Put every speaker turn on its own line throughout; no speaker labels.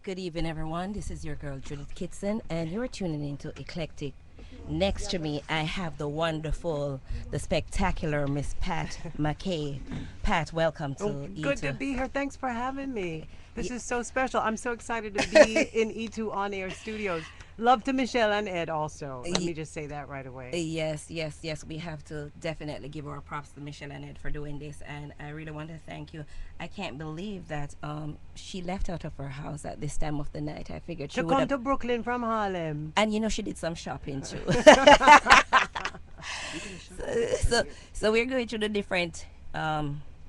Good evening, everyone. This is your girl, Judith Kitson, and you're tuning into Eclectic. Next to me, I have the wonderful, the spectacular Miss Pat Mckay. Pat, welcome to E2.
Good to be here. Thanks for having me. This is so special. I'm so excited to be in E2 On Air Studios. Love to Michelle and Ed also. Let me just say that right away.
Yes. We have to definitely give our props to Michelle and Ed for doing this, and I really want to thank you. I can't believe that she left out of her house at this time of the night. I figured she would
come to Brooklyn from Harlem.
And you know she did some shopping too. So we're going through the different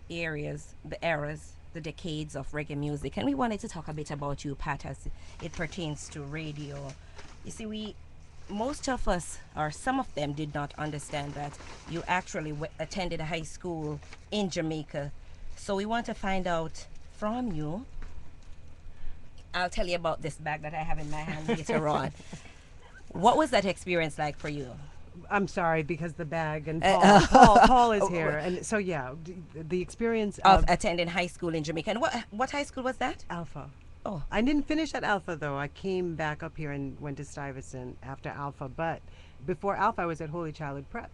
areas, the eras, the decades of reggae music, and we wanted to talk a bit about you, Pat, as it pertains to radio. You see, most of us, or some of them, did not understand that you actually attended high school in Jamaica. So we want to find out from you. I'll tell you about this bag that I have in my hand later on. What was that experience like for you?
I'm sorry, because the bag and Paul is here. And so, yeah, the experience
of attending high school in Jamaica. And what high school was that?
Alpha.
Oh.
I didn't finish at Alpha, though. I came back up here and went to Stuyvesant after Alpha. But before Alpha, I was at Holy Childhood Prep.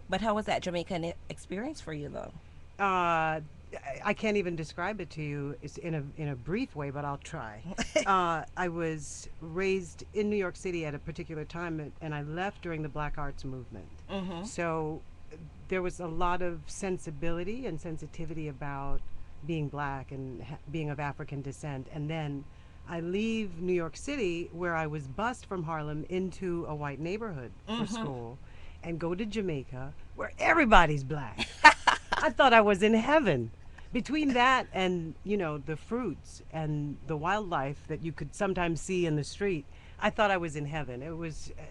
But how was that Jamaican experience for you, though?
I can't even describe it to you in a brief way, but I'll try. I was raised in New York City at a particular time, and I left during the Black Arts Movement. Mm-hmm. So there was a lot of sensibility and sensitivity about being black and being of African descent. And then I leave New York City, where I was bused from Harlem into a white neighborhood for school, and go to Jamaica, where everybody's black. I thought I was in heaven. Between that and, you know, the fruits and the wildlife that you could sometimes see in the street, I thought I was in heaven.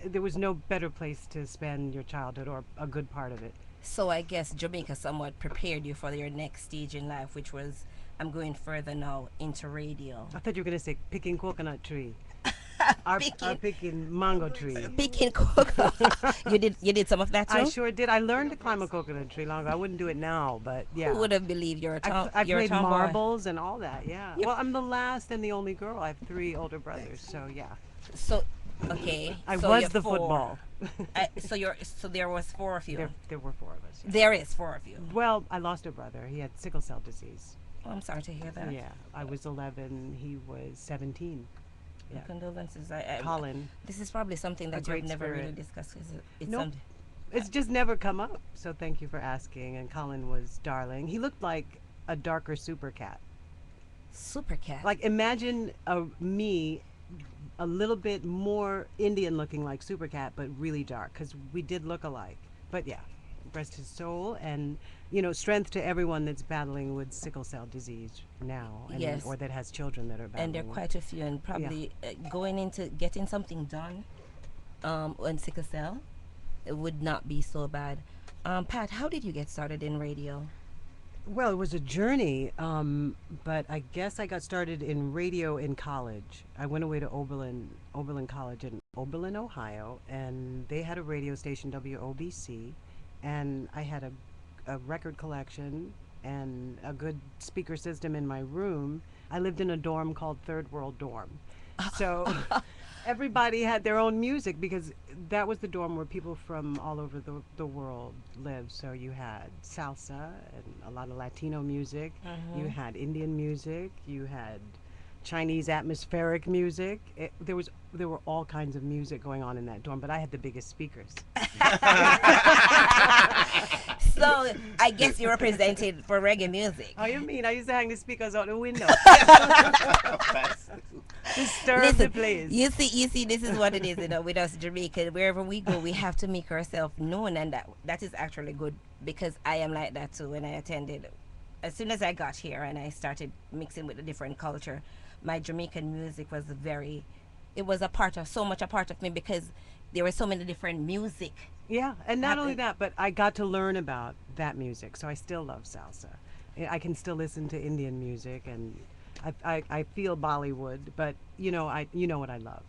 There was no better place to spend your childhood, or a good part of it.
So I guess Jamaica somewhat prepared you for your next stage in life, which was, I'm going further now into radio.
I thought you were going to say picking coconut tree. Picking mango tree.
Picking coconut. You did some of that too?
I sure did. I learned to climb a coconut tree long ago. I wouldn't do it now, but yeah.
Who would have believed you're a tomboy?
I played marbles and all that, yeah. Well, I'm the last and the only girl. I have 3 older brothers, so yeah.
So Okay,
I
so
was
you're
the
four.
football.
So there was four of you.
There were four of us. Yeah.
There is four of you.
Well, I lost a brother. He had sickle cell disease.
Oh, I'm sorry to hear that.
Yeah, I was 11. He was 17.
My
Yeah,
condolences.
Colin.
This is probably something that you've
great
never really
spirit.
discussed. It's
Nope.
something.
It's just never come up. So thank you for asking. And Colin was darling. He looked like a darker super cat.
Super cat.
Like imagine me a little bit more Indian looking like Super Cat, but really dark because we did look alike. But yeah, rest his soul, and strength to everyone that's battling with sickle cell disease now,
Yes.
or that has children that are battling.
And there are quite a few, and probably going into getting something done on sickle cell, it would not be so bad. Pat, how did you get started in radio?
Well, it was a journey, but I guess I got started in radio in college. I went away to Oberlin College in Oberlin, Ohio, and they had a radio station, WOBC, and I had a record collection and a good speaker system in my room. I lived in a dorm called Third World Dorm. So everybody had their own music because that was the dorm where people from all over the world lived. So you had salsa and a lot of Latino music. You had Indian music. You had Chinese atmospheric music. There were all kinds of music going on in that dorm, but I had the biggest speakers.
So I guess you represented for reggae music.
Oh, you mean I used to hang the speakers out the window? Disturb the place.
You see, this is what it is, with us Jamaican. Wherever we go, we have to make ourselves known, and that is actually good because I am like that too. When I attended, as soon as I got here and I started mixing with a different culture, my Jamaican music was it was a part of me because there were so many different music.
Yeah, and not only that, but I got to learn about that music, so I still love salsa. I can still listen to Indian music, and I feel Bollywood, but you know what I love.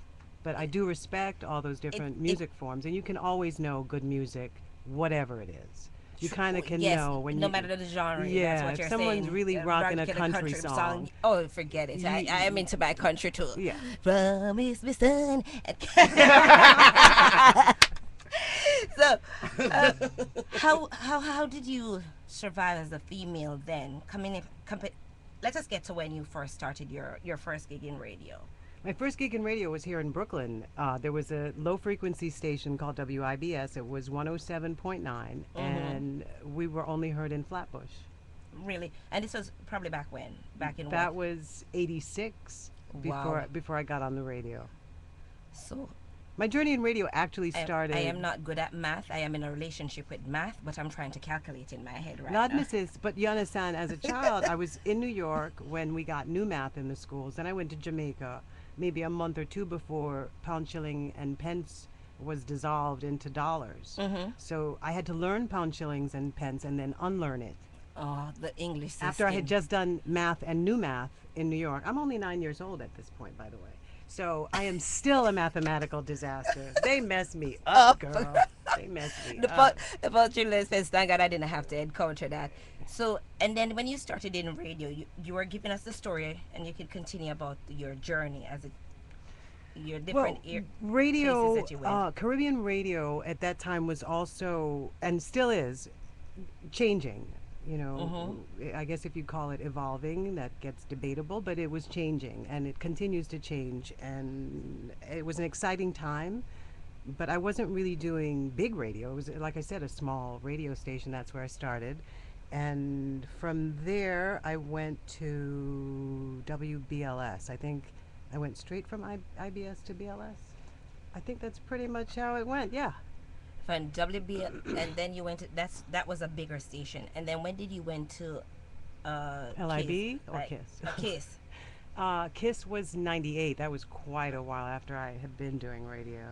But I do respect all those different music forms, and you can always know good music, whatever it is. You kind of can know when
no matter the genre.
Yeah,
that's what
if
you're
someone's
saying.
really rocking a country song.
Oh, forget it. I am into my country too.
Yeah.
Promise me, son. So, how did you survive as a female then? Let us get to when you first started your first gig in radio.
My first gig in radio was here in Brooklyn. There was a low frequency station called WIBS. It was 107.9, and we were only heard in Flatbush.
Really? And this was probably back when? Back in
That
what?
was 86
Wow.
before I got on the radio.
So
My journey in radio actually started.
I am not good at math. I am in a relationship with math, but I'm trying to calculate in my head right
Not
now.
Mrs. But you understand, as a child, I was in New York when we got new math in the schools. Then I went to Jamaica maybe a month or two before pound, shilling, and pence was dissolved into dollars. So I had to learn pound, shillings, and pence and then unlearn it.
Oh, the English system.
After I had just done math and new math in New York. I'm only 9 years old at this point, by the way. So I am still a mathematical disaster. They mess me up, girl. They mess me up.
The children's fest, thank God I didn't have to encounter that. So, and then when you started in radio, you were giving us the story, and you could continue about your journey as your different places
radio,
that you went.
Caribbean radio at that time was also, and still is, changing. I guess if you call it evolving, that gets debatable, but it was changing, and it continues to change, and it was an exciting time. But I wasn't really doing big radio. It was, like I said, a small radio station. That's where I started. And from there, I went to WBLS. I think I went straight from IBS to BLS. I think that's pretty much how it went, yeah.
From WB, and then you went to, that was a bigger station. And then when did you went to
LIB or
like,
KISS?
KISS.
KISS was 98. That was quite a while after I had been doing radio.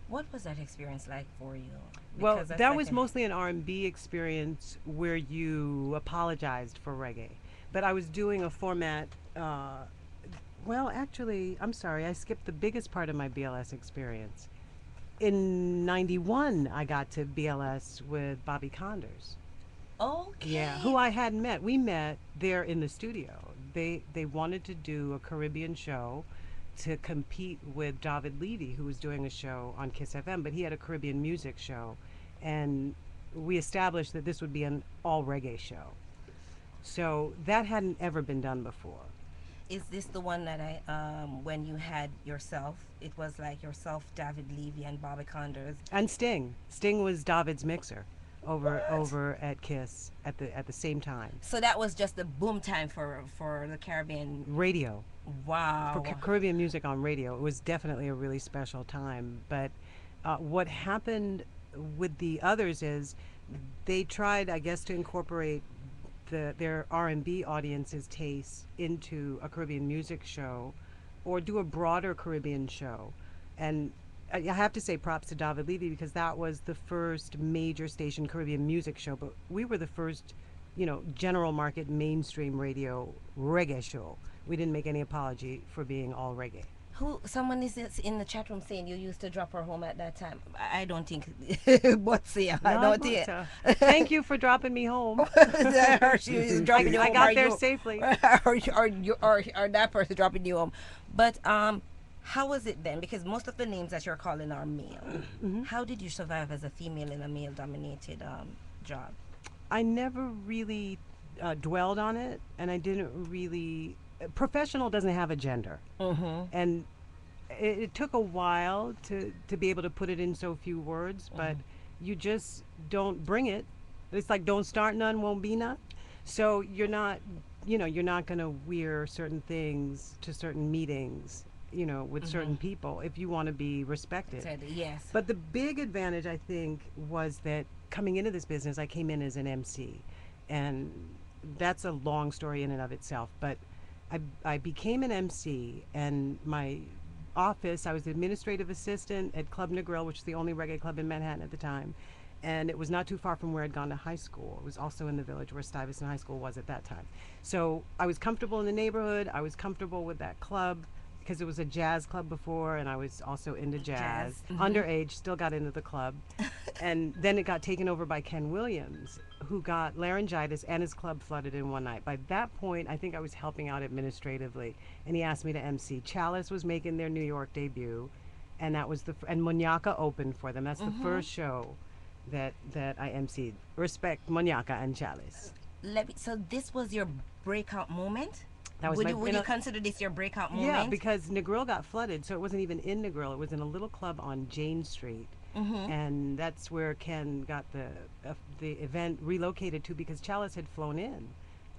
What was that experience like for you?
Well,
Because
that was mostly an R&B experience where you apologized for reggae. But I was doing a format, well, actually, I'm sorry, I skipped the biggest part of my BLS experience. In 91, I got to BLS with Bobby Condors.
Okay.
Yeah, who I hadn't met. We met there in the studio. They wanted to do a Caribbean show, to compete with David Levy, who was doing a show on Kiss FM, but he had a Caribbean music show, and we established that this would be an all reggae show. So that hadn't ever been done before.
Is this the one that when you had yourself, it was like yourself, David Levy, and Bobby Condors?
And Sting. Sting was David's mixer over at Kiss at the same time.
So that was just the boom time for the Caribbean
Radio.
Wow.
For Caribbean music on radio. It was definitely a really special time. But what happened with the others is they tried, I guess, to incorporate their R&B audience's taste into a Caribbean music show or do a broader Caribbean show. And I have to say props to David Levy because that was the first major station Caribbean music show, but we were the first, general market mainstream radio reggae show. We didn't make any apology for being all reggae.
Someone is in the chat room saying you used to drop her home at that time. I don't think, but see, I don't think.
Thank you for dropping me home.
She was dropping you home.
I got there safely.
or that person dropping you home. But how was it then? Because most of the names that you're calling are male. Mm-hmm. How did you survive as a female in a male-dominated job?
I never really dwelled on it, and I didn't really. Professional doesn't have a gender, and it took a while to be able to put it in so few words, but you just don't bring it. It's like don't start none, won't be none. So you're not going to wear certain things to certain meetings, with certain people if you want to be respected.
Yes.
But the big advantage, I think, was that coming into this business, I came in as an MC, and that's a long story in and of itself, but I became an MC, and my office, I was the administrative assistant at Club Negril, which is the only reggae club in Manhattan at the time, and it was not too far from where I'd gone to high school. It was also in the village where Stuyvesant High School was at that time. So I was comfortable in the neighborhood. I was comfortable with that club because it was a jazz club before, and I was also into jazz. Underage, still got into the club. And then it got taken over by Ken Williams, who got laryngitis and his club flooded in one night. By that point, I think I was helping out administratively, and he asked me to MC. Chalice was making their New York debut, and that was and Muñeca opened for them. That's the first show that I MC'd. Respect Muñeca and Chalice.
So this was your breakout moment?
That was
would you consider this your breakout moment?
Yeah, because Negril got flooded, so it wasn't even in Negril. It was in a little club on Jane Street. And that's where Ken got the event relocated to because Chalice had flown in,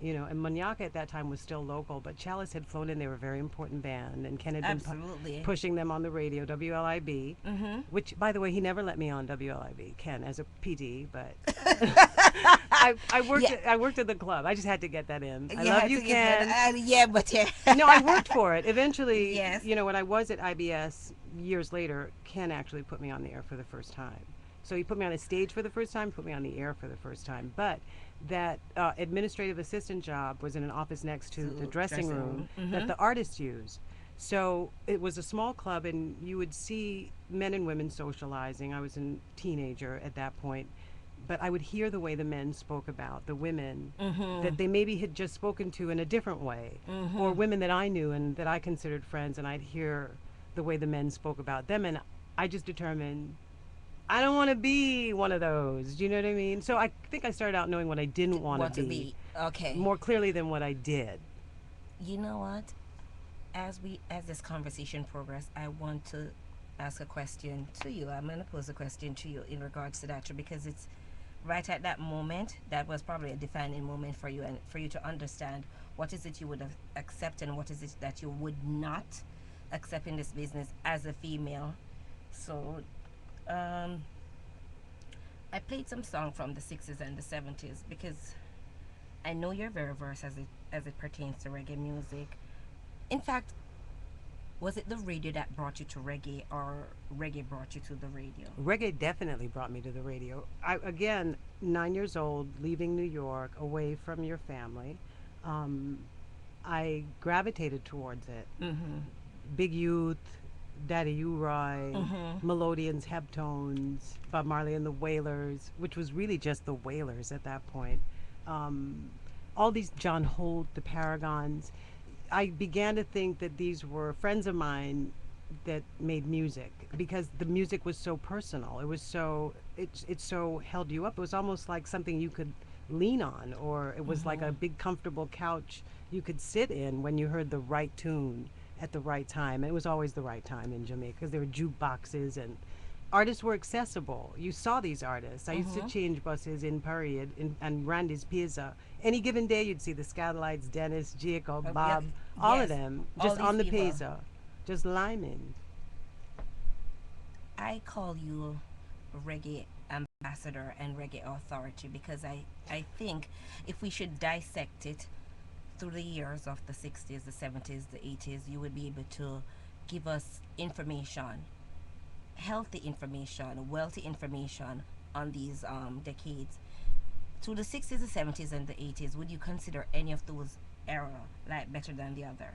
and Muñeca at that time was still local, but Chalice had flown in. They were a very important band, and Ken had been pushing them on the radio, WLIB, which, by the way, he never let me on WLIB, Ken, as a PD, but I worked at the club. I just had to get that in. I love you, Ken. No, I worked for it. Eventually,
yes.
When I was at IBS years later, Ken actually put me on the air for the first time. So he put me on a stage for the first time, put me on the air for the first time. But that administrative assistant job was in an office next to the dressing room that the artists used. So it was a small club, and you would see men and women socializing. I was a teenager at that point. But I would hear the way the men spoke about the women that they maybe had just spoken to in a different way, or women that I knew and that I considered friends, and I'd hear the way the men spoke about them, and I just determined I don't want to be one of those. Do you know what I mean? So I think I started out knowing what I didn't want to be.
Okay.
More clearly than what I did.
You know what? As this conversation progresses, I want to ask a question to you. I'm going to pose a question to you in regards to that, because it's right at that moment that was probably a defining moment for you, and for you to understand what is it you would accept and what is it that you would not accept in this business as a female. So I played some song from the 60s and the 70s because I know you're very versed as it pertains to reggae music. In fact, was it the radio that brought you to reggae, or reggae brought you to the radio?
Reggae definitely brought me to the radio. Again, 9 years old, leaving New York, away from your family, I gravitated towards it. Big Youth, Daddy U-Roy, Melodians, Heptones, Bob Marley and the Wailers, which was really just the Wailers at that point. All these, John Holt, the Paragons. I began to think that these were friends of mine that made music because the music was so personal. It was so it so held you up. It was almost like something you could lean on, or it was like a big comfortable couch you could sit in when you heard the right tune at the right time. And it was always the right time in Jamaica because there were jukeboxes and artists were accessible. You saw these artists. I used to change buses in Parade and Randy's Pizza. Any given day, you'd see the Scatolites, Dennis, Jacob, Bob, all of
Yes,
them,
all
just
these
on the
people.
pizza, just liming.
I call you reggae ambassador and reggae authority because I think if we should dissect it through the years of the 60s, the 70s, the 80s, you would be able to give us information, healthy information, wealthy information on these decades. To the 60s, the 70s, and the 80s, would you consider any of those era like better than the other?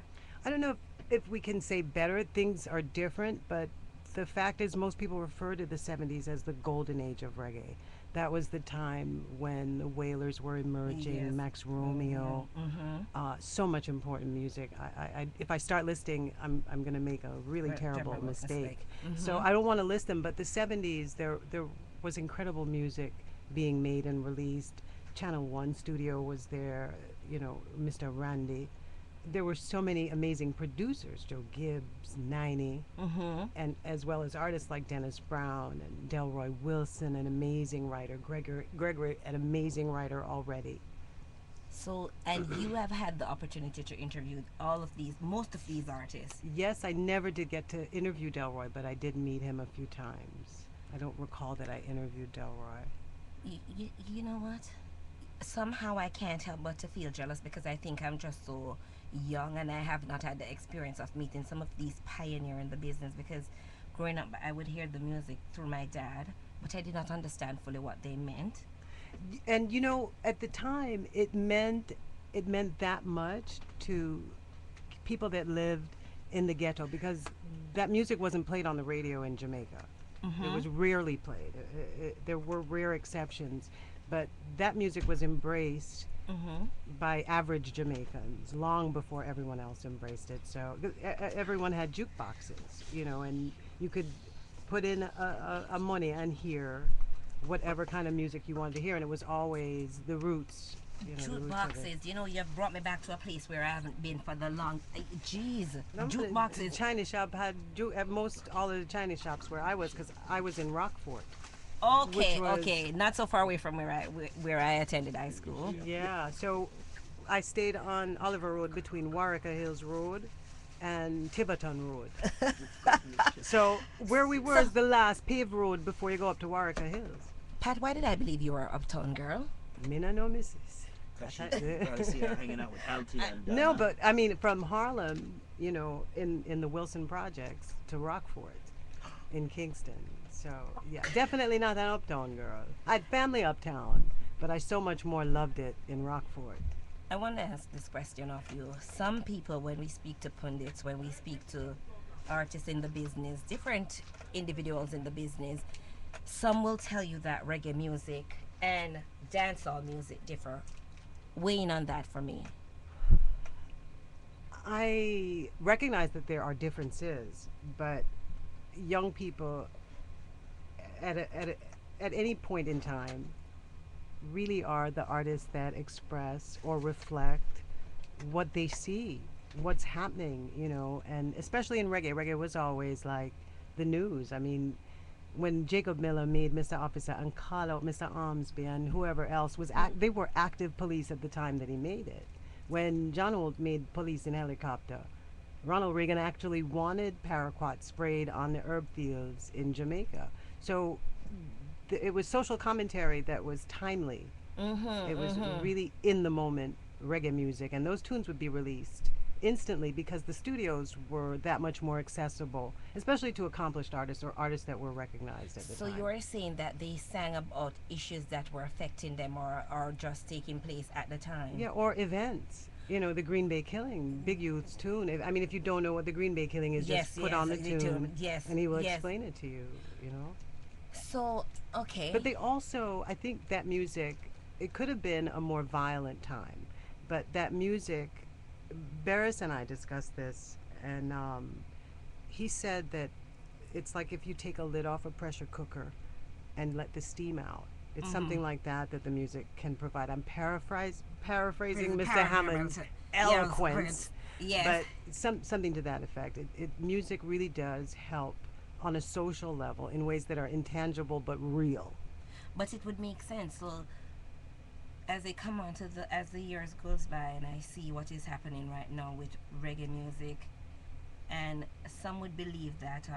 I don't know if we can say better. Things are different, but the fact is, most people refer to the 70s as the golden age of reggae. That was the time when the Wailers were emerging,
Yes.
Max Romeo,
Mm-hmm.
so much important music. If I start listing, I'm going to make a really terrible mistake. So I don't want to list them, but the 70s, there was incredible music being made and released. Channel 1 studio was there, Mr. Randy. There were so many amazing producers, Joe Gibbs, Niney,
Mm-hmm.
and as well as artists like Dennis Brown and Delroy Wilson, an amazing writer, Gregory, an amazing writer already.
So, and you have had the opportunity to interview all of these, most of these artists.
Yes, I never did get to interview Delroy, but I did meet him a few times. I don't recall that I interviewed Delroy.
You know what? Somehow I can't help but to feel jealous because I think I'm just so young and I have not had the experience of meeting some of these pioneers in the business because growing up I would hear the music through my dad, but I did not understand fully what they meant.
And at the time, it meant that much to people that lived in the ghetto because that music wasn't played on the radio in Jamaica. It was rarely played. There were rare exceptions, but that music was embraced
Mm-hmm.
by average Jamaicans long before everyone else embraced it. So everyone had jukeboxes, and you could put in a money and hear whatever kind of music you wanted to hear, and it was always the roots. The
Jute
roots of it.
boxes, you've brought me back to a place where I haven't been for the long. Jeez,
No,
jute
the
boxes.
China shop had at most all of the China shops where I was because I was in Rockfort.
Okay,
Which was-
okay, not so far away from where I attended high school.
Yeah, so I stayed on Oliver Road between Warwicker Hills Road and Tiverton Road. So where we were is the last paved road before you go up to Warwicker Hills.
Pat, why did I believe you were an uptown girl?
Me no missus.
Cause she probably see her hanging out with Alti and
No, but I mean from Harlem, in the Wilson projects to Rockfort in Kingston. So yeah, definitely not an uptown girl. I had family uptown, but I so much more loved it in Rockfort.
I want to ask this question of you. Some people, when we speak to pundits, when we speak to artists in the business, different individuals in the business, some will tell you that reggae music and dancehall music differ. Weighing on that for me.
I recognize that there are differences, but young people at any point in time really are the artists that express or reflect what they see, what's happening, and especially in reggae. Reggae was always like the news. I mean, when Jacob Miller made Mr. Officer and call out Mr. Armsby and whoever else they were active police at the time that he made it. When John Holt made Police in Helicopter, Ronald Reagan actually wanted paraquat sprayed on the herb fields in Jamaica. So it was social commentary that was timely. It was really in the moment reggae music, and those tunes would be released instantly because the studios were that much more accessible, especially to accomplished artists or artists that were recognized at the
So
time.
you're saying that they sang about issues that were affecting them or just taking place at the time?
Yeah, or events. The Green Bay Killing, Big Youth's tune. I mean, if you don't know what the Green Bay Killing is,
Yes,
just put
yes,
on the
the
tune,
tune. Yes,
and he will
yes.
explain it to you.
So, okay.
But they also, I think that music, it could have been a more violent time, but that music Barris and I discussed this, and he said that it's like if you take a lid off a pressure cooker and let the steam out. It's something like that that the music can provide. I'm paraphrasing Mr. Hammond's eloquence,
Yes.
but something to that effect. Music really does help on a social level in ways that are intangible but real.
But it would make sense. So as they come on to as the years goes by, and I see what is happening right now with reggae music, and some would believe that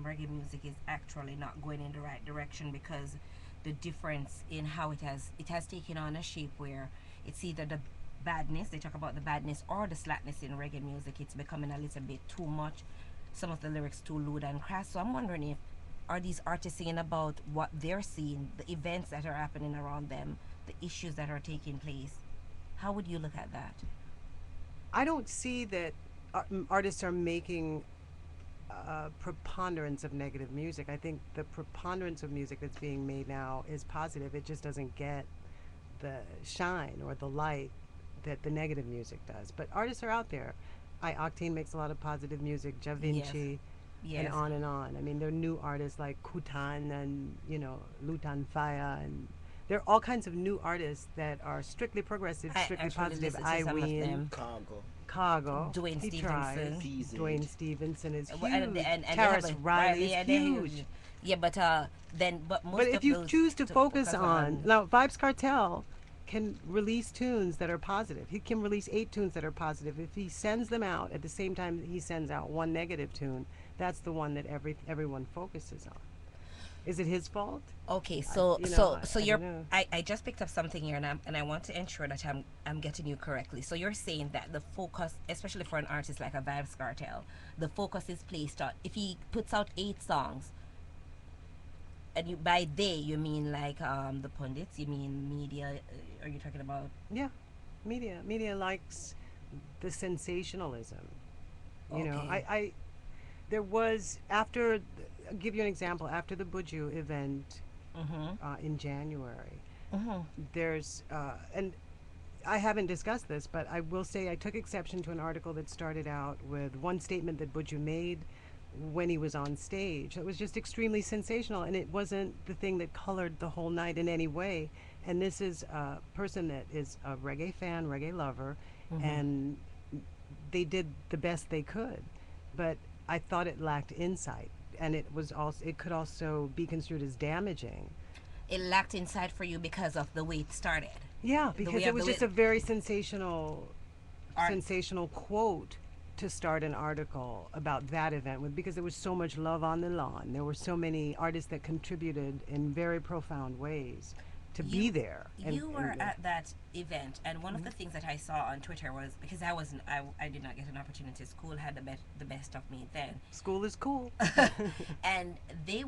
reggae music is actually not going in the right direction because the difference in how it has taken on a shape where it's either the badness, they talk about the badness, or the slackness in reggae music. It's becoming a little bit too much, some of the lyrics too lewd and crass. So I'm wondering, if are these artists singing about what they're seeing, the events that are happening around them, the issues that are taking place? How would you look at that?
I don't see that artists are making preponderance of negative music. I think the preponderance of music that's being made now is positive. It just doesn't get the shine or the light that the negative music does. But artists are out there. Octane makes a lot of positive music, Ja Vinci,
Yes.
and on and on. I mean, there are new artists like Kutan and, Lutan Faya, and there are all kinds of new artists that are strictly progressive,
I
strictly
actually
positive.
listen to some of
Irene,
them.
Cargo.
Cargo,
Dwayne
he
Stevenson.
tries.
Teased.
Dwayne Stevenson is huge.
And they
Terrace
have
Riley is
they're
huge.
Yeah, but most
But
of
if you
those
choose to focus on now, Vibes Cartel can release tunes that are positive. He can release 8 tunes that are positive. If he sends them out at the same time that he sends out one negative tune, that's the one that everyone focuses on. Is it his fault?
Okay,
I
so
don't
you're
know.
I just picked up something here, and I want to ensure that I'm getting you correctly. So you're saying that the focus, especially for an artist like a Vibes Cartel, the focus is placed on, if he puts out 8 songs, and by they you mean like the pundits, you mean media, are you talking about?
Yeah, media likes the sensationalism.
Okay.
I there was after. I'll give you an example. After the buju event in January, there's and I haven't discussed this, but I will say I took exception to an article that started out with one statement that buju made when he was on stage. It was just extremely sensational, and it wasn't the thing that colored the whole night in any way. And this is a person that is a reggae fan, reggae lover, and they did the best they could. But I thought it lacked insight, and it could also be construed as damaging.
It lacked insight for you because of the way it started.
Yeah,
The
because
way
it
of
was
the
just
way-
a very sensational
Art.
sensational quote to start an article about that event with, because there was so much love on the lawn. There were so many artists that contributed in very profound ways to be there.
You were at that event, and one of the things that I saw on Twitter was, because I did not get an opportunity. School had the best of me then,
School is cool.
and there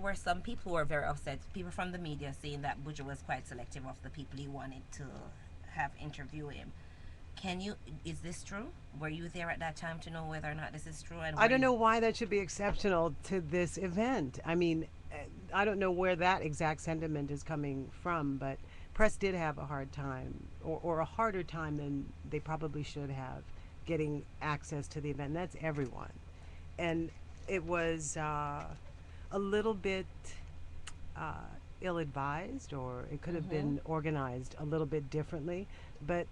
were some people who were very upset. People from the media saying that Buju was quite selective of the people he wanted to have interview him. Is this true? Were you there at that time to know whether or not this is true? And
I don't know why that should be exceptional to this event. I mean, I don't know where that exact sentiment is coming from, but press did have a hard time, or a harder time than they probably should have, getting access to the event. And that's everyone. And it was a little bit ill-advised, or it could have been organized a little bit differently. But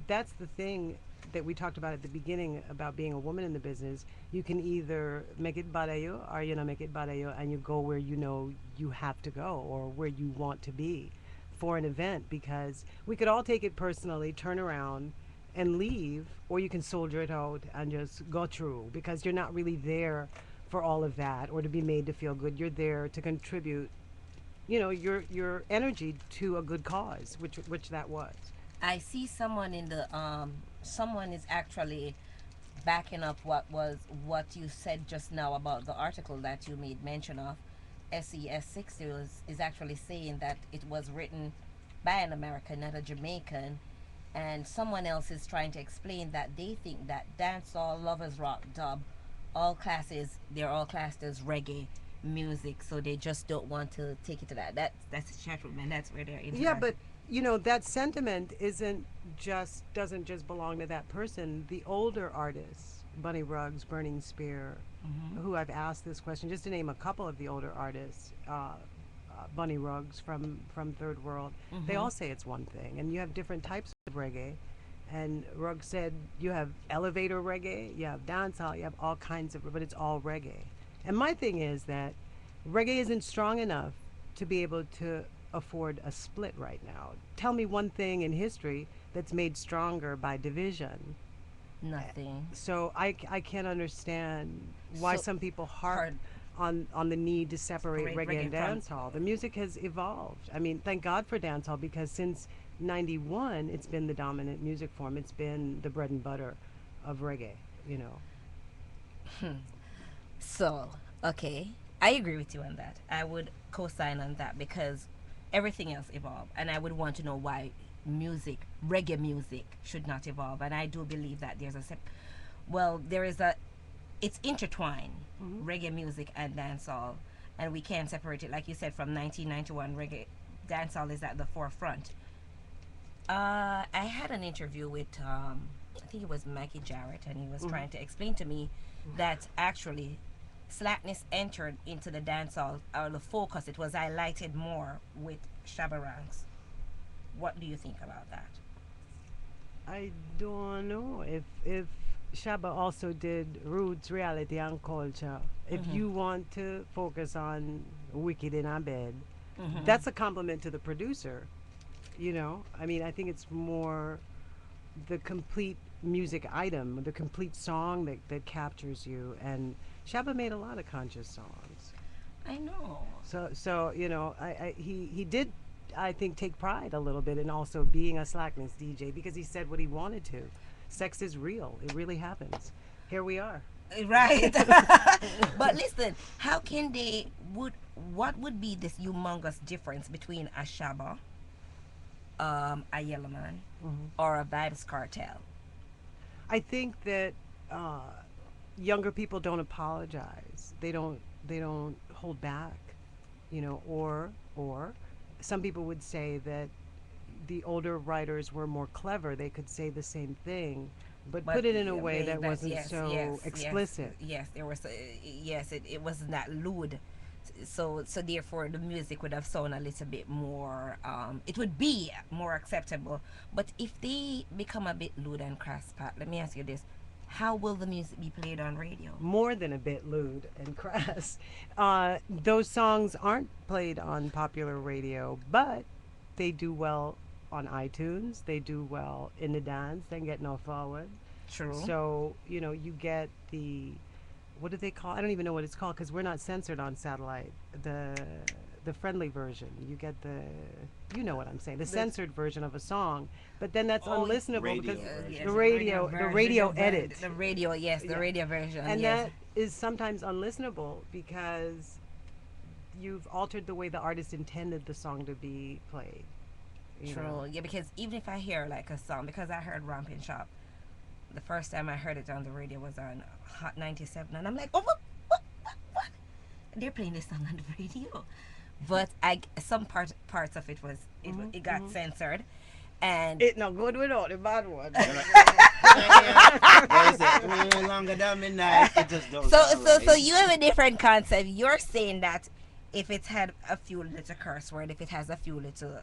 that's the thing that we talked about at the beginning about being a woman in the business. You can either make it badayo or you know make it badayo, and you go where you know you have to go or where you want to be for an event, because we could all take it personally, turn around and leave, or you can soldier it out and just go through, because you're not really there for all of that or to be made to feel good. You're there to contribute your energy to a good cause, which that was.
I see someone in the someone is actually backing up what you said just now about the article that you made mention of. SES60 is actually saying that it was written by an American, not a Jamaican, and someone else is trying to explain that they think that dancehall, lovers rock, dub, they're all classed as reggae music, so they just don't want to take it to that. That's the chat room, and that's where they're interested.
Yeah, but that sentiment doesn't just belong to that person. The older artists, Bunny Ruggs, Burning Spear, who I've asked this question, just to name a couple of the older artists, Bunny Ruggs from Third World, they all say it's one thing. And you have different types of reggae. And Ruggs said you have elevator reggae, you have dancehall, you have all kinds of, but it's all reggae. And my thing is that reggae isn't strong enough to be able to afford a split right now. Tell me one thing in history that's made stronger by division.
Nothing.
So I can't understand why
So
some people harp on the need to separate reggae and dancehall. The music has evolved. I mean, thank God for dancehall, because since 91 it's been the dominant music form. It's been the bread and butter of reggae,
So, okay, I agree with you on that. I would co-sign on that because everything else evolved, and I would want to know why reggae music, should not evolve. And I do believe that it's intertwined, reggae music and dancehall, and we can't separate it. Like you said, from 1991, reggae dancehall is at the forefront. I had an interview with I think it was Mackie Jarrett, and he was trying to explain to me that actually slackness entered into the dancehall, or the focus. It was highlighted more with Shabba Ranks. What do you think about that?
I don't know if Shabba also did roots, reality, and culture. If you want to focus on Wicked in a Bed, that's a compliment to the producer. I mean, I think it's more the complete music item, the complete song that captures you. And Shabba made a lot of conscious songs.
I know.
So he did, I think, take pride a little bit in also being a slackness DJ, because he said what he wanted to. Sex is real. It really happens. Here we are.
Right. But listen, what would be this humongous difference between a Shabba, a Yellow Man, or a Vibes Cartel?
I think that younger people don't apologize. They don't hold back, or some people would say that the older writers were more clever. They could say the same thing, but put it in a way that wasn't so explicit.
Yes, there was. It wasn't that lewd. So therefore the music would have sounded a little bit more. It would be more acceptable. But if they become a bit lewd and crass, Pat, let me ask you this: how will the music be played on radio?
More than a bit lewd and crass. Those songs aren't played on popular radio, but they do well on iTunes. They do well in the dance. They get no forward.
True.
So you get the, what do they call? I don't even know what it's called, because we're not censored on satellite. The friendly version. You get you know what I'm saying, the censored version of a song, but then that's unlistenable because the radio edit.
The radio, yes, the radio version.
And
yes.
that is sometimes unlistenable because you've altered the way the artist intended the song to be played.
True. Yeah, because even if I hear like a song, because I heard Ramping Shop, the first time I heard it on the radio was on Hot 97, and I'm like, oh, what? They're playing this song on the radio. But some parts of it was, it got censored. And
it no good without the bad one.
Longer than midnight, it just don't
so you have a different concept. You're saying that if it had a few little curse word, if it has a few little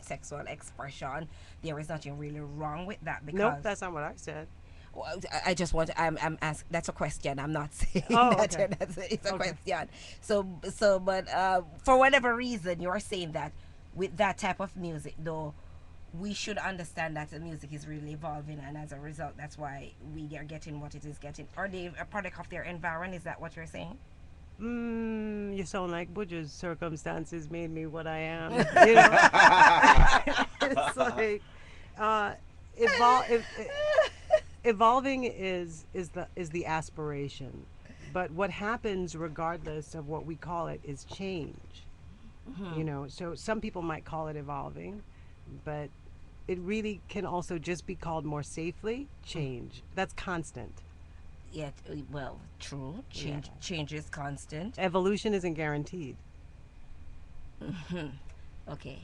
sexual expression, there is nothing really wrong with that. Because
nope, that's not what I said.
Well, I just want to, I'm asking, that's a question. I'm not saying that.
Okay.
It's a question. But for whatever reason, you're saying that with that type of music, though, we should understand that the music is really evolving, and as a result, that's why we are getting what it is getting. Are they a product of their environment? Is that what you're saying?
You sound like Buju's circumstances made me what I am. It's like evolving is the aspiration, but what happens regardless of what we call it is change. So some people might call it evolving, but it really can also just be called more safely change. That's constant.
Yeah, well, true. Change is constant.
Evolution isn't guaranteed.
Okay.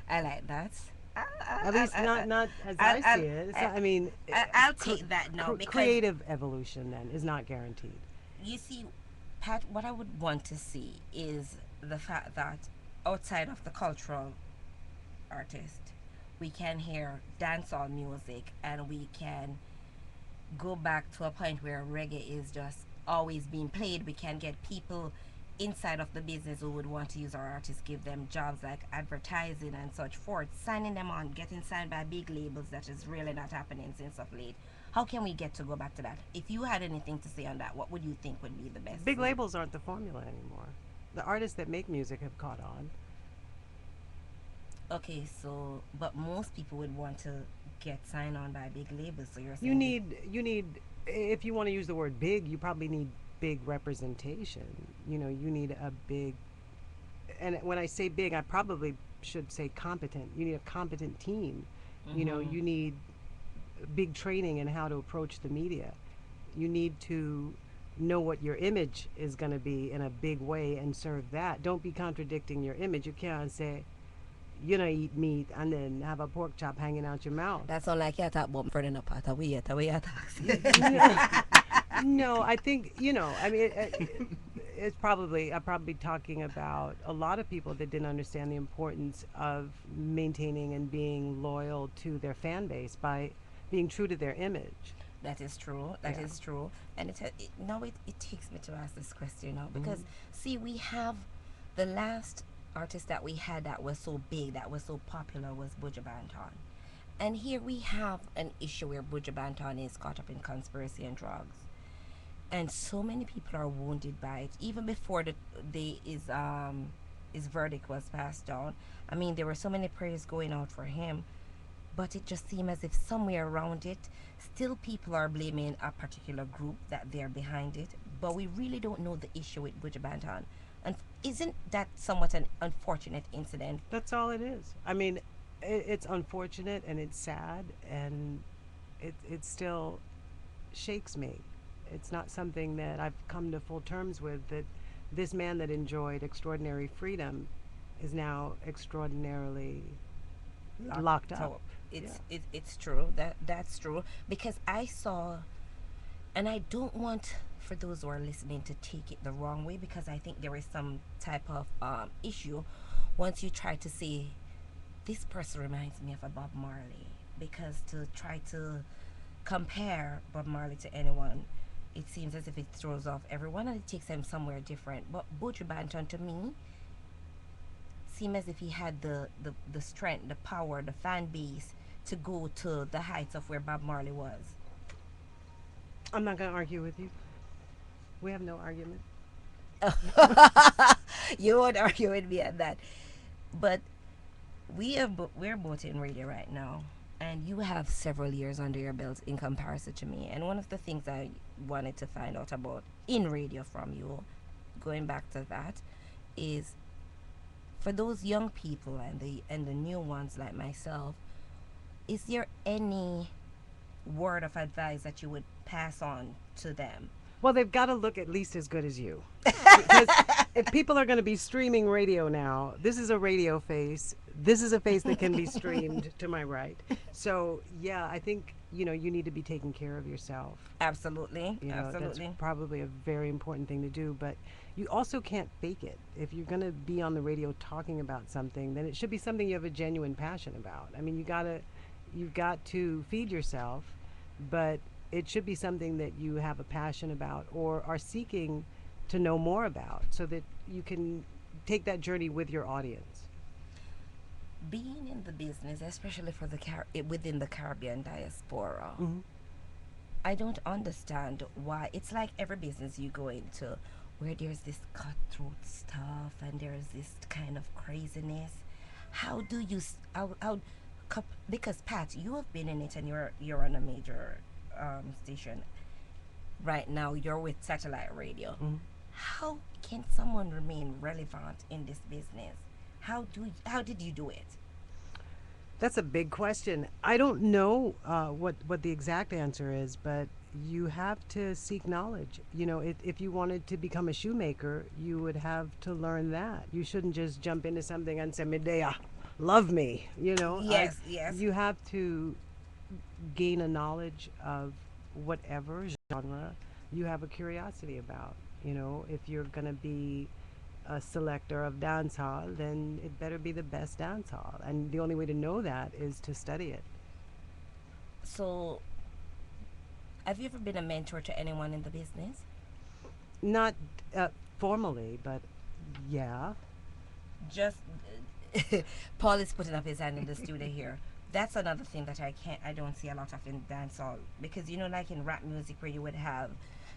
I like that.
At least not as
I'll,
I
I'll,
see it. It's
I'll,
not, I mean,
I'll take that now because
creative evolution then is not guaranteed.
you see, Pat, what I would want to see is the fact that outside of the cultural artist, we can hear dancehall music and we can go back to a point where reggae is just always being played. We can get people inside of the business who would want to use our artists, give them jobs like advertising and such forth, signing them on, getting signed by big labels. That is really not happening since of late. How can we get to go back to that? If you had anything to say on that, what would you think would be the best?
Big labels aren't the formula anymore. The artists that make music have caught on.
Okay, so but most people would want to get signed on by big labels. So you're saying
You need if you want to use the word big, you probably need big representation. You need a big, and when I say big, I probably should say competent. You need a competent team.
Mhm.
You need big training in how to approach the media. You need to know what your image is going to be in a big way and serve that. Don't be contradicting your image. You can't say, eat meat and then have a pork chop hanging out your mouth.
That sound like you talk about friend in a pot. We are
No, I think, I mean, it's probably, I'm probably talking about a lot of people that didn't understand the importance of maintaining and being loyal to their fan base by being true to their image.
That is true. That
Yeah.
is true. And now it takes me to ask this question now because see, we have the last artist that we had that was so big, that was so popular was Buju Banton. And here we have an issue where Buju Banton is caught up in conspiracy and drugs. And so many people are wounded by it. Even before the his verdict was passed down. I mean, there were so many prayers going out for him, but it just seemed as if somewhere around it, still people are blaming a particular group that they're behind it. But we really don't know the issue with Buju Banton. And isn't that somewhat an unfortunate incident?
That's all it is. I mean, it's unfortunate and it's sad and it still shakes me. It's not something that I've come to full terms with, that this man that enjoyed extraordinary freedom is now extraordinarily locked up.
It's true. That's true because I saw, and I don't want for those who are listening to take it the wrong way because I think there is some type of issue once you try to say this person reminds me of a Bob Marley, because to try to compare Bob Marley to anyone, it seems as if it throws off everyone and it takes them somewhere different. But Buju Banton to me seemed as if he had the strength, the power, the fan base to go to the heights of where Bob Marley was.
I'm not going to argue with you. We have no argument.
You would argue with me at that. But we're both in radio right now, and you have several years under your belt in comparison to me. And one of the things I wanted to find out about in radio from you, going back to that, is for those young people and the new ones like myself, is there any word of advice that you would pass on to them?
Well, they've got to look at least as good as you. Because if people are going to be streaming radio now, this is a radio face. This is a face that can be streamed to my right. So, yeah, I think, you need to be taking care of yourself.
Absolutely.
That's probably a very important thing to do. But you also can't fake it. If you're going to be on the radio talking about something, then it should be something you have a genuine passion about. I mean, you've got to feed yourself, but it should be something that you have a passion about or are seeking to know more about so that you can take that journey with your audience.
Being in the business, especially for within the Caribbean diaspora, I don't understand why. It's like every business you go into where there's this cutthroat stuff and there's this kind of craziness. How do you because Pat, you have been in it and you're on a major station right now. You're with satellite radio. How can someone remain relevant in this business? How did you do it?
That's a big question. I don't know what the exact answer is, but you have to seek knowledge. You know, if you wanted to become a shoemaker, you would have to learn that. You shouldn't just jump into something and say, Medea, love me. You know,
Yes, yes.
you have to gain a knowledge of whatever genre you have a curiosity about. You know, if you're going to be a selector of dance hall, then it better be the best dance hall. And the only way to know that is to study it.
So, have you ever been a mentor to anyone in the business?
Not formally, but yeah.
Just Paul is putting up his hand in the studio here. That's another thing that I don't see a lot of in dancehall, because you know, like in rap music where you would have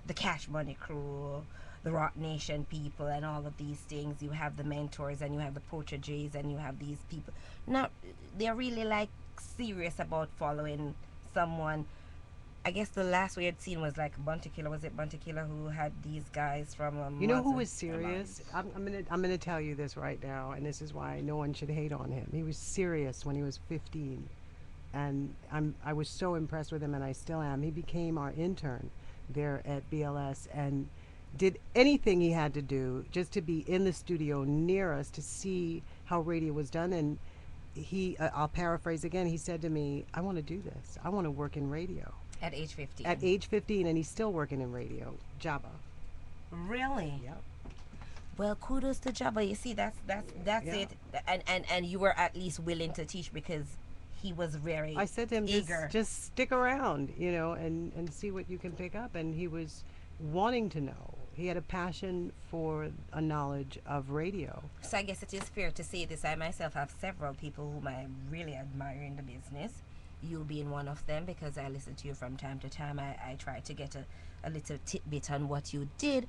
the Cash Money crew, the Rock Nation people, and all of these things. You have the mentors, and you have the proteges, and you have these people. Now they're really like serious about following someone. I guess the last we had seen was like Bunty Killer. Was it Bunty Killer who had these guys from
You know who was serious? I'm gonna tell you this right now, and this is why no one should hate on him. He was serious when he was 15, and I was so impressed with him, and I still am. He became our intern there at BLS and did anything he had to do just to be in the studio near us to see how radio was done. And he, I'll paraphrase again. He said to me, "I want to do this. I want to work in radio."
at age 15?
At age 15, and he's still working in radio. Jabba.
Really?
Yep.
Well, kudos to Jabba. You see, that's
Yeah.
it. And you were at least willing to teach because he was very
I said to him,
eager.
just stick around, you know, and see what you can pick up. And he was wanting to know. He had a passion for a knowledge of radio.
So I guess it is fair to say this. I myself have several people whom I really admire in the business. You being one of them, because I listen to you from time to time. I try to get a little tidbit on what you did.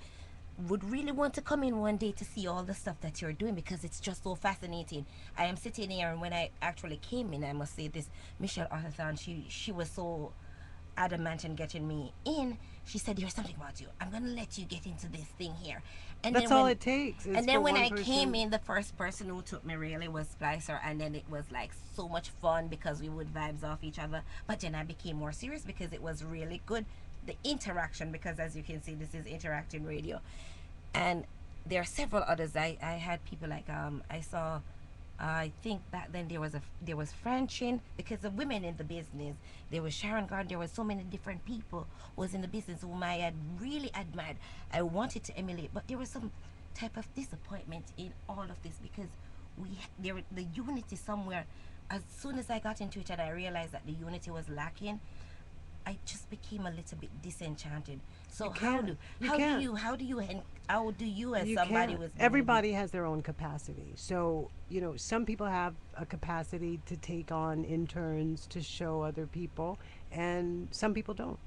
Would really want to come in one day to see all the stuff that you're doing, because it's just so fascinating. I am sitting here, and when I actually came in, I must say this, Michelle Arthur, she was so adamant in getting me in. She said, "There's something about you. I'm gonna let you get into this thing here." And
That's
then
all
when,
it takes. is
and then
for
when
one
I came
person-
in, the first person who took me really was Splicerr, and then it was like so much fun because we would vibes off each other. But then I became more serious because it was really good, the interaction, because as you can see, this is interacting radio. And there are several others. I had people like I saw, I think back then there was Francine, because the women in the business, there was Sharon Garden, there was so many different people was in the business whom I had really admired. I wanted to emulate, but there was some type of disappointment in all of this, because the unity somewhere, as soon as I got into it and I realized that the unity was lacking, I just became a little bit disenchanted. So
You can't.
how do you as
You
somebody
can't.
with
Everybody has their own capacity. So, you know, some people have a capacity to take on interns to show other people, and some people don't.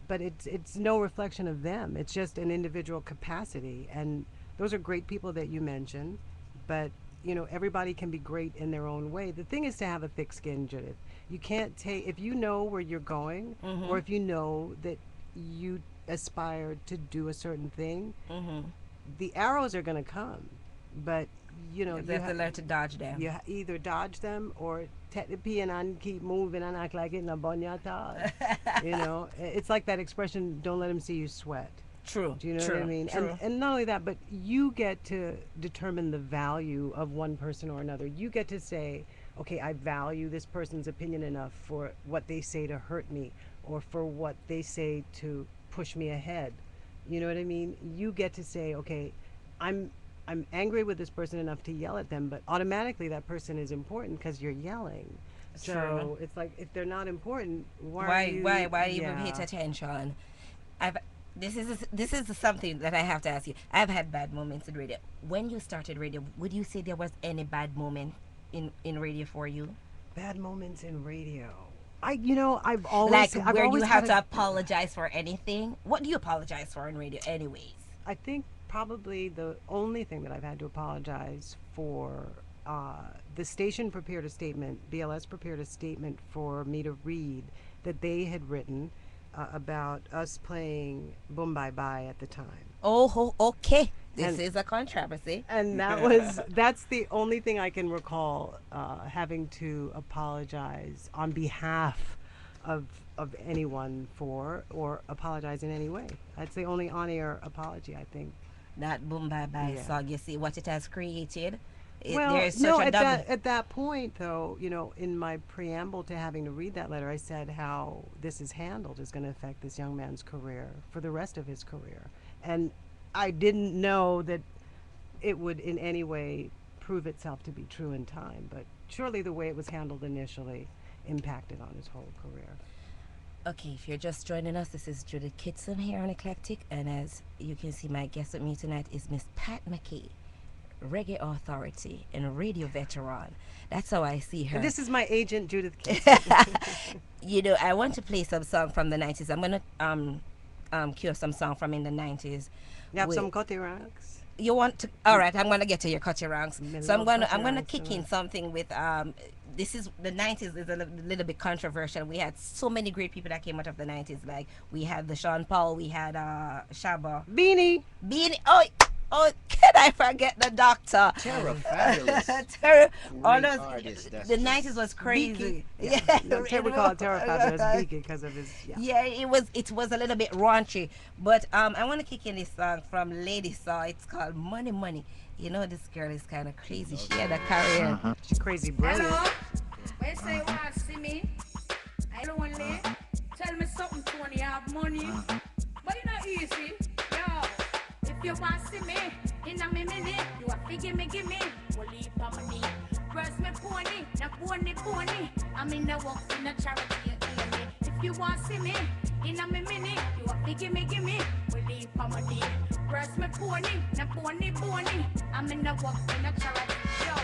But it's no reflection of them. It's just an individual capacity. And those are great people that you mentioned, but you know, everybody can be great in their own way. The thing is to have a thick skin, Judith. You can't take, if you know where you're going, or if you know that you aspire to do a certain thing, the arrows are going to come. But, you know,
you have to learn to dodge them.
you either dodge them or take the pain and keep moving and act like it in a bunya at all. You know, it's like that expression, don't let them see you sweat.
True.
Do you know
true,
what I mean?
True.
And not only that, but you get to determine the value of one person or another. You get to say, okay, I value this person's opinion enough for what they say to hurt me, or for what they say to push me ahead. You know what I mean? You get to say, okay, I'm angry with this person enough to yell at them, but automatically that person is important because you're yelling. So
True.
it's like, if they're not important, why
even pay attention? This is something that I have to ask you. I've had bad moments in radio. When you started radio, would you say there was any bad moment in radio for you?
Bad moments in radio. I've always
Like
I've
where you
always
have
had
to
a-
apologize for anything? What do you apologize for in radio anyways?
I think probably the only thing that I've had to apologize for, the station prepared a statement, BLS prepared a statement for me to read that they had written about us playing Boom Bye Bye at the time.
Oh, okay. This is a controversy.
And that's the only thing I can recall having to apologize on behalf of anyone for, or apologize in any way. That's the only on-air apology, I think.
That Boom Bye Bye
Yeah.
song, you see what it has created?
Well,
there is such
no,
a double.
at that point, though, you know, in my preamble to having to read that letter, I said how this is handled is going to affect this young man's career for the rest of his career. And I didn't know that it would in any way prove itself to be true in time, but surely the way it was handled initially impacted on his whole career.
Okay, if you're just joining us, this is Judith Kitson here on Eclectic, and as you can see, my guest with me tonight is Miss Pat Mckay, reggae authority and radio veteran. That's how I see her.
And this is my agent, Judith Kitson.
You know, I want to play some song from the 90s. I'm going to cue some song from in the 90s.
You have
with-
some Coty ranks.
You want to? All right, I'm gonna get to your Cutty ranks. So I'm gonna
Ranks,
kick in something with This is the 90s is a little bit controversial. We had so many great people that came out of the 90s. Like we had the Sean Paul, we had Shabba,
Beanie.
Oh, can I forget the Doctor?
Terror Fabulous.
Terror. All
Great
those.
artist, that's
The
just
90s was crazy.
Yeah. No, we call it Terror Fabulous Beaky because of his.
Yeah, it was a little bit raunchy, but I want to kick in this song from Lady Saw. It's called Money Money. You know this girl is kind of crazy. She had a career.
She's crazy brilliant.
Hello? When you say you want to see me, I lonely. Tell me something, Tony, you have money. But you know easy. Yo, if you want to see me, in a minute, you have to give me. We'll leave for money. First me pony, now pony. I'm in the walk in the charity, you hear me. If you want to see me, in a minute, you have to give me. We'll leave for money. First me pony, now pony. I'm in the walk in the charity.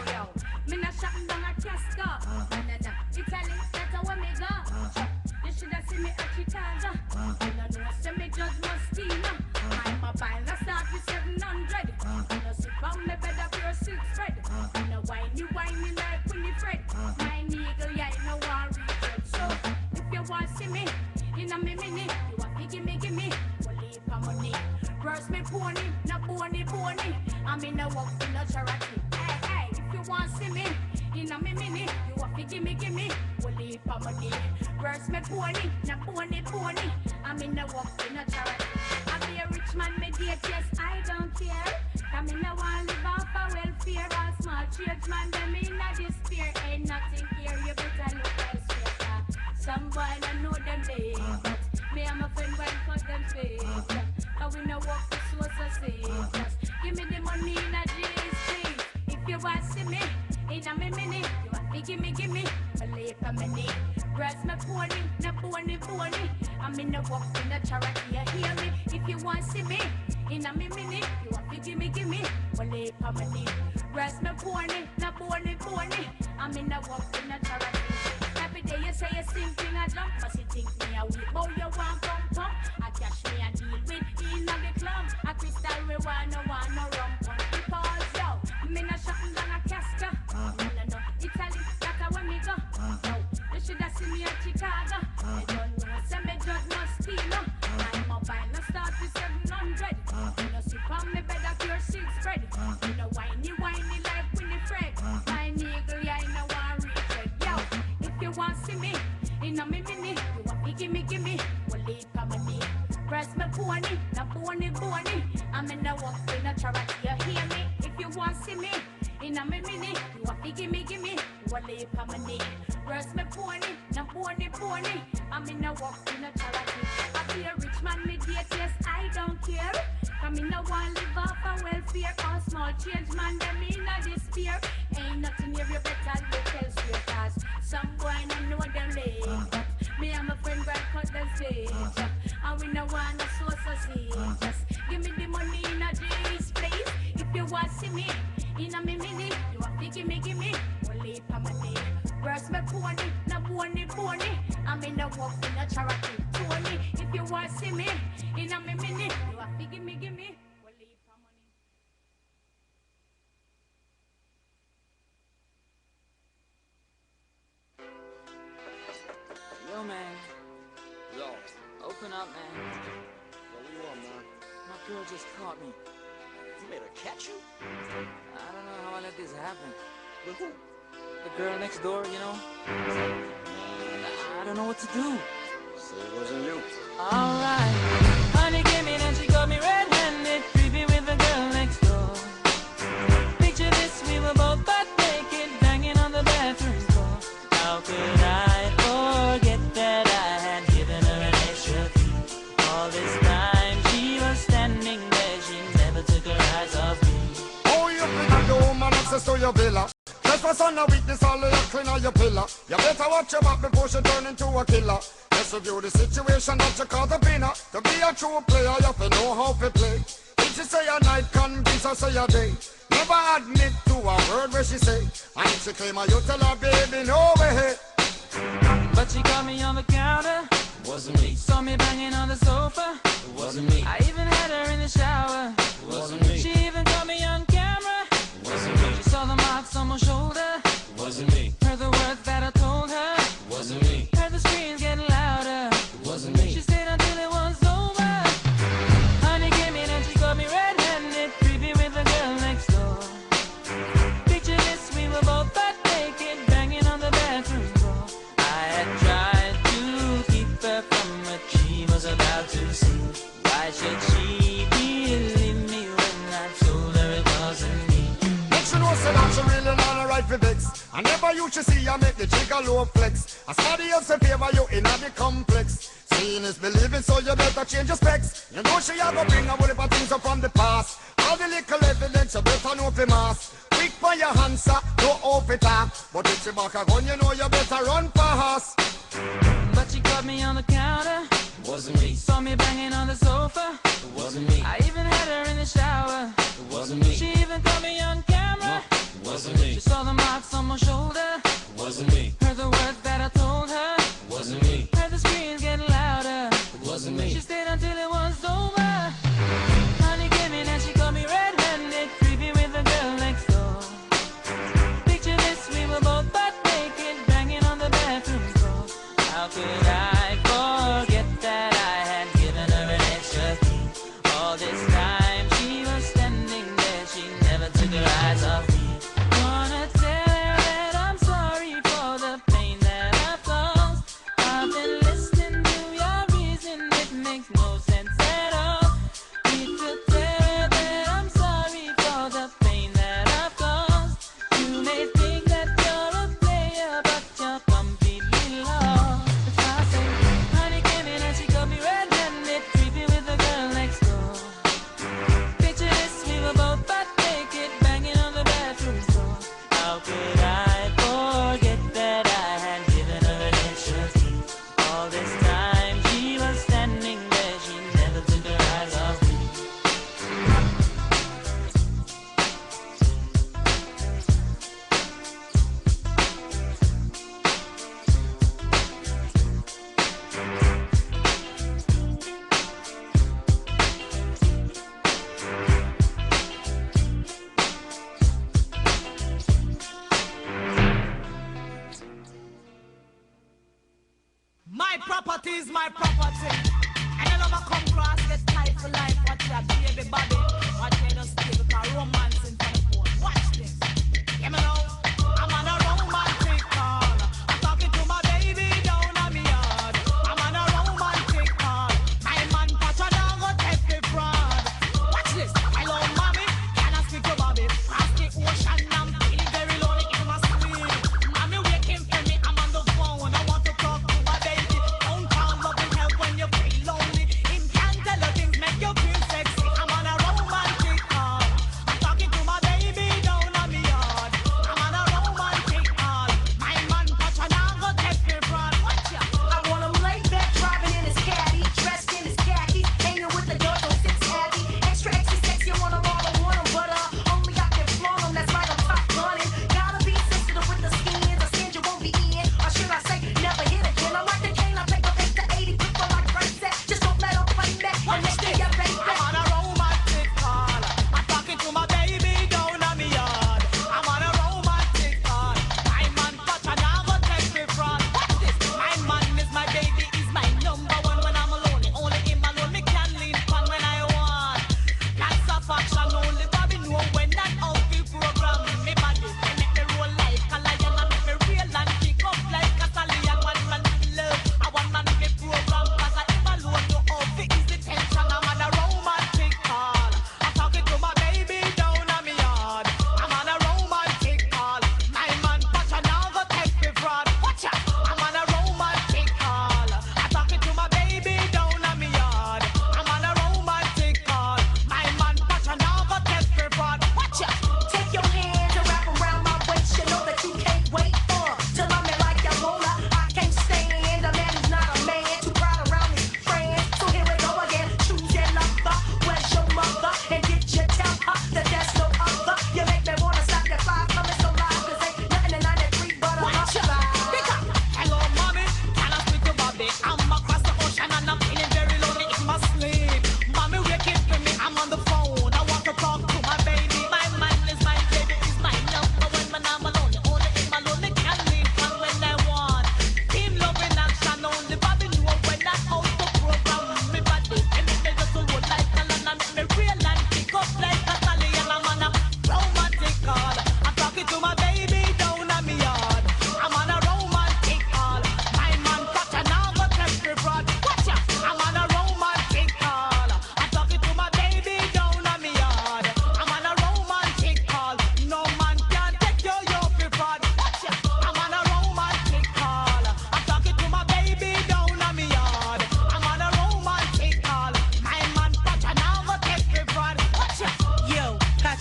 Yo. Me not shopping down at Casca. No. Italy, that's where me go. You should have seen me at Chicago. You don't know, say me judge Mostina. I'm a buy, let's start with 700. You know, sit on me bed up your silk spread. You know, whiny like Winnie Fred. My nigga, yeah, you know, I reach. So, if you want to see me, in a minute, you want to give me. We'll leave for money. First me pony, not pony. I'm in a walk in a charity. Hey, if you want to see me, in a minute, you have to give me. We'll leave for money. First me pony, not pony. I'm in a walk in a charity. I be a rich man, me date, yes, I don't care. I'm in a one live off a welfare. A small church man, them in a despair. Ain't nothing here, you better look elsewhere. Some boy don't know them day, but me and my friend went for them face. And we no walk the source of safe. Just give me the money in a G's, please. If you want to see me, in a minute, you want to give me. Believe for me need. Breast me pony, no pony. I'm in the walk in the charity, you hear me? If you want to see me, in a minute, you want to give me. Believe for me need. Breast me pony, no pony. I'm in the walk in the charity. Every day you say you sing, I jump, but you think me a weak. Oh, you want come. I cash me and deal with in the club. A crystal we want no rum. Because yo, me not shopping down a Casca. No. Italy, that's where me go. No, you should have seen me at Chicago. I don't know, say me judge Mosquito. I'm up and I start with 700. You know, sit on me bed up your silk spread. You know, whiny like Winnie Fred. My nigga, yeah, I know I regret. Yo, if you want to see me, in a minute, you want to give me. We'll leave for money. Press me pony, not pony. I'm in the walk in a charity, you hear me? If you want to see me, in a minute, you want to give me. We'll leave for money. Press me pony, not pony. I'm in the walk in a charity. I be a rich man, me date, yes, I don't care. Come in a one live off a welfare. All small change man, them in a despair. Ain't nothing here, you better look elsewhere. Cause some boy don't know them late. Me and my friend right cut them stage. And we no want no source of seed. Just give me the money in a G's, please. If you want to see me, in a minute, you have to give me. We'll leave for money. Burst me pony, no pony. I'm in the walk in a charity. Tony, if you want to see me, in a minute, you have to give me. We'll leave for money.
Yo, man.
Yo,
Open up, man.
what do you want, man?
My girl just caught me.
You made her catch you?
I don't know how I let this happen.
With who?
The girl next door, you know? I don't know what to do.
So it wasn't you.
Alright. Honey came in and she got me red-handed, creepy with the girl next door. Picture this, we were both butt naked, banging on the bathroom floor. How could I forget that I had given her an extra key? All this time she was standing there, she never took her eyes off me.
Oh, you figure the woman access to your villa. Just for son of weakness, all of your clean on your pillar. You better watch your back before she turn into a killer. Just review the situation that you call the winner. To be a true player, you have to know how to play. If she say a night, convince her say a day. Never admit to a word where she say. And if she claim her, you tell her, baby, no way.
But she caught me on the counter.
Wasn't me.
Saw me banging on the sofa.
It wasn't me.
I even had her in the shower.
It wasn't me.
She even caught me on camera.
It wasn't me.
She saw the marks on my shoulder.
It wasn't me.
Heard the words that I told her.
It wasn't me.
Heard the screams getting louder.
It wasn't me.
She stayed until it was over. Honey came in and she got me red-handed, creepy with the girl next door. Picture this, we were both butt naked, banging on the bathroom floor. I had tried to keep her from what she was about to see. Why should she believe me when I told her it wasn't me?
Make sure no say that she really not a right for vex. I never used to see her make the jigger low flex. As somebody else in favor you in the complex. Seeing is believing, so you better change your specs. You know she a go bring a whole heap of things up from the past. All the little evidence you better know for mass. Quick for your answer, no off it up. But if she back a gun, you know you better run fast.
But she caught me on the counter.
It wasn't me.
Saw me banging on the sofa.
It wasn't me.
I even had her in the shower.
It wasn't me.
She even caught me on camera.
It wasn't me.
She saw the marks on my shoulder.
It wasn't me.
Heard the words that I told her.
It wasn't me.
Heard the screams getting louder.
It wasn't me.
She stayed until it was over. Honey came in and she got me red-handed, creepy with the girl next door. Picture this, we were both butt naked, banging on the bathroom floor. How could I forget that I had given her an extra key? All this time she was standing there, she never took her eyes off me. Wanna tell her that I'm sorry for the pain that I've caused. I've been listening to your reason, it makes no sense at all. Need to tell her that I'm sorry for the pain that I've caused. You may think that you're a player, but you're completely lost. If I say, honey came in and she got me red-handed, creepy with the girl next door. Picture this, we were both butt naked, banging on the bathroom floor. How could I forget that I had given her an extra key? All this time she was standing there, she never took her eyes off me.
My property is my property. And I never come cross, get tight for life. Watch that baby body. Watch me just stay because romance in front of phone. Watch this. Hear me now. I'm on a romantic call. I'm talking to my baby down on me yard. I'm on a romantic call. My man Pacha now go take the fraud. Watch this. Hello, mommy. Can I speak to Bobby? Cross the ocean. I'm feeling very lonely in my sleep. Mommy waiting for me. I'm on the phone. I want to talk to my baby. Don't call love and help when you feel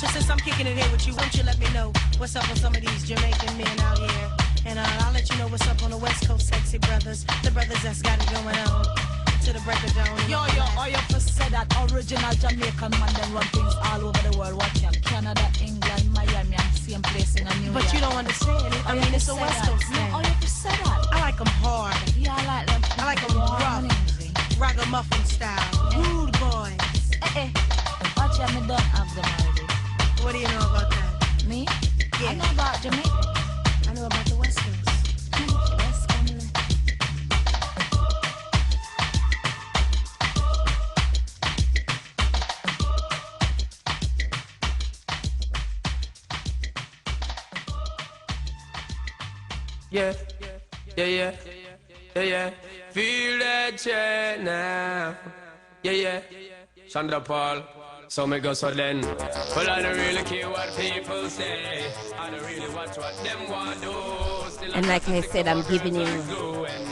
So since I'm kicking it here with you, won't you let me know what's up with some of these Jamaican men out here? And I'll let you know what's up on the West Coast sexy brothers, the brothers that's got it going on. To the break of dawn. Yo, all you have to say that original Jamaican man then run things all over the world. Watch out, Canada, England, Miami, and same place in New York. But you don't understand it. I mean, it's a West Coast thing. No, all you have to say that. I like them hard. Yeah, I like them. I like them rough. Ragamuffin style. Rude boys.
Watch out, me don't have them already.
What do you know about that?
Me?
Yeah.
I know about Jamaica.
I know about the West Coast.
West only.
Yeah, yeah. Feel that chain now. Yeah. Chandra Paul. So me go so then. Well, I don't really care what people say. I don't really watch what them want do. Still
And like I said, I'm giving you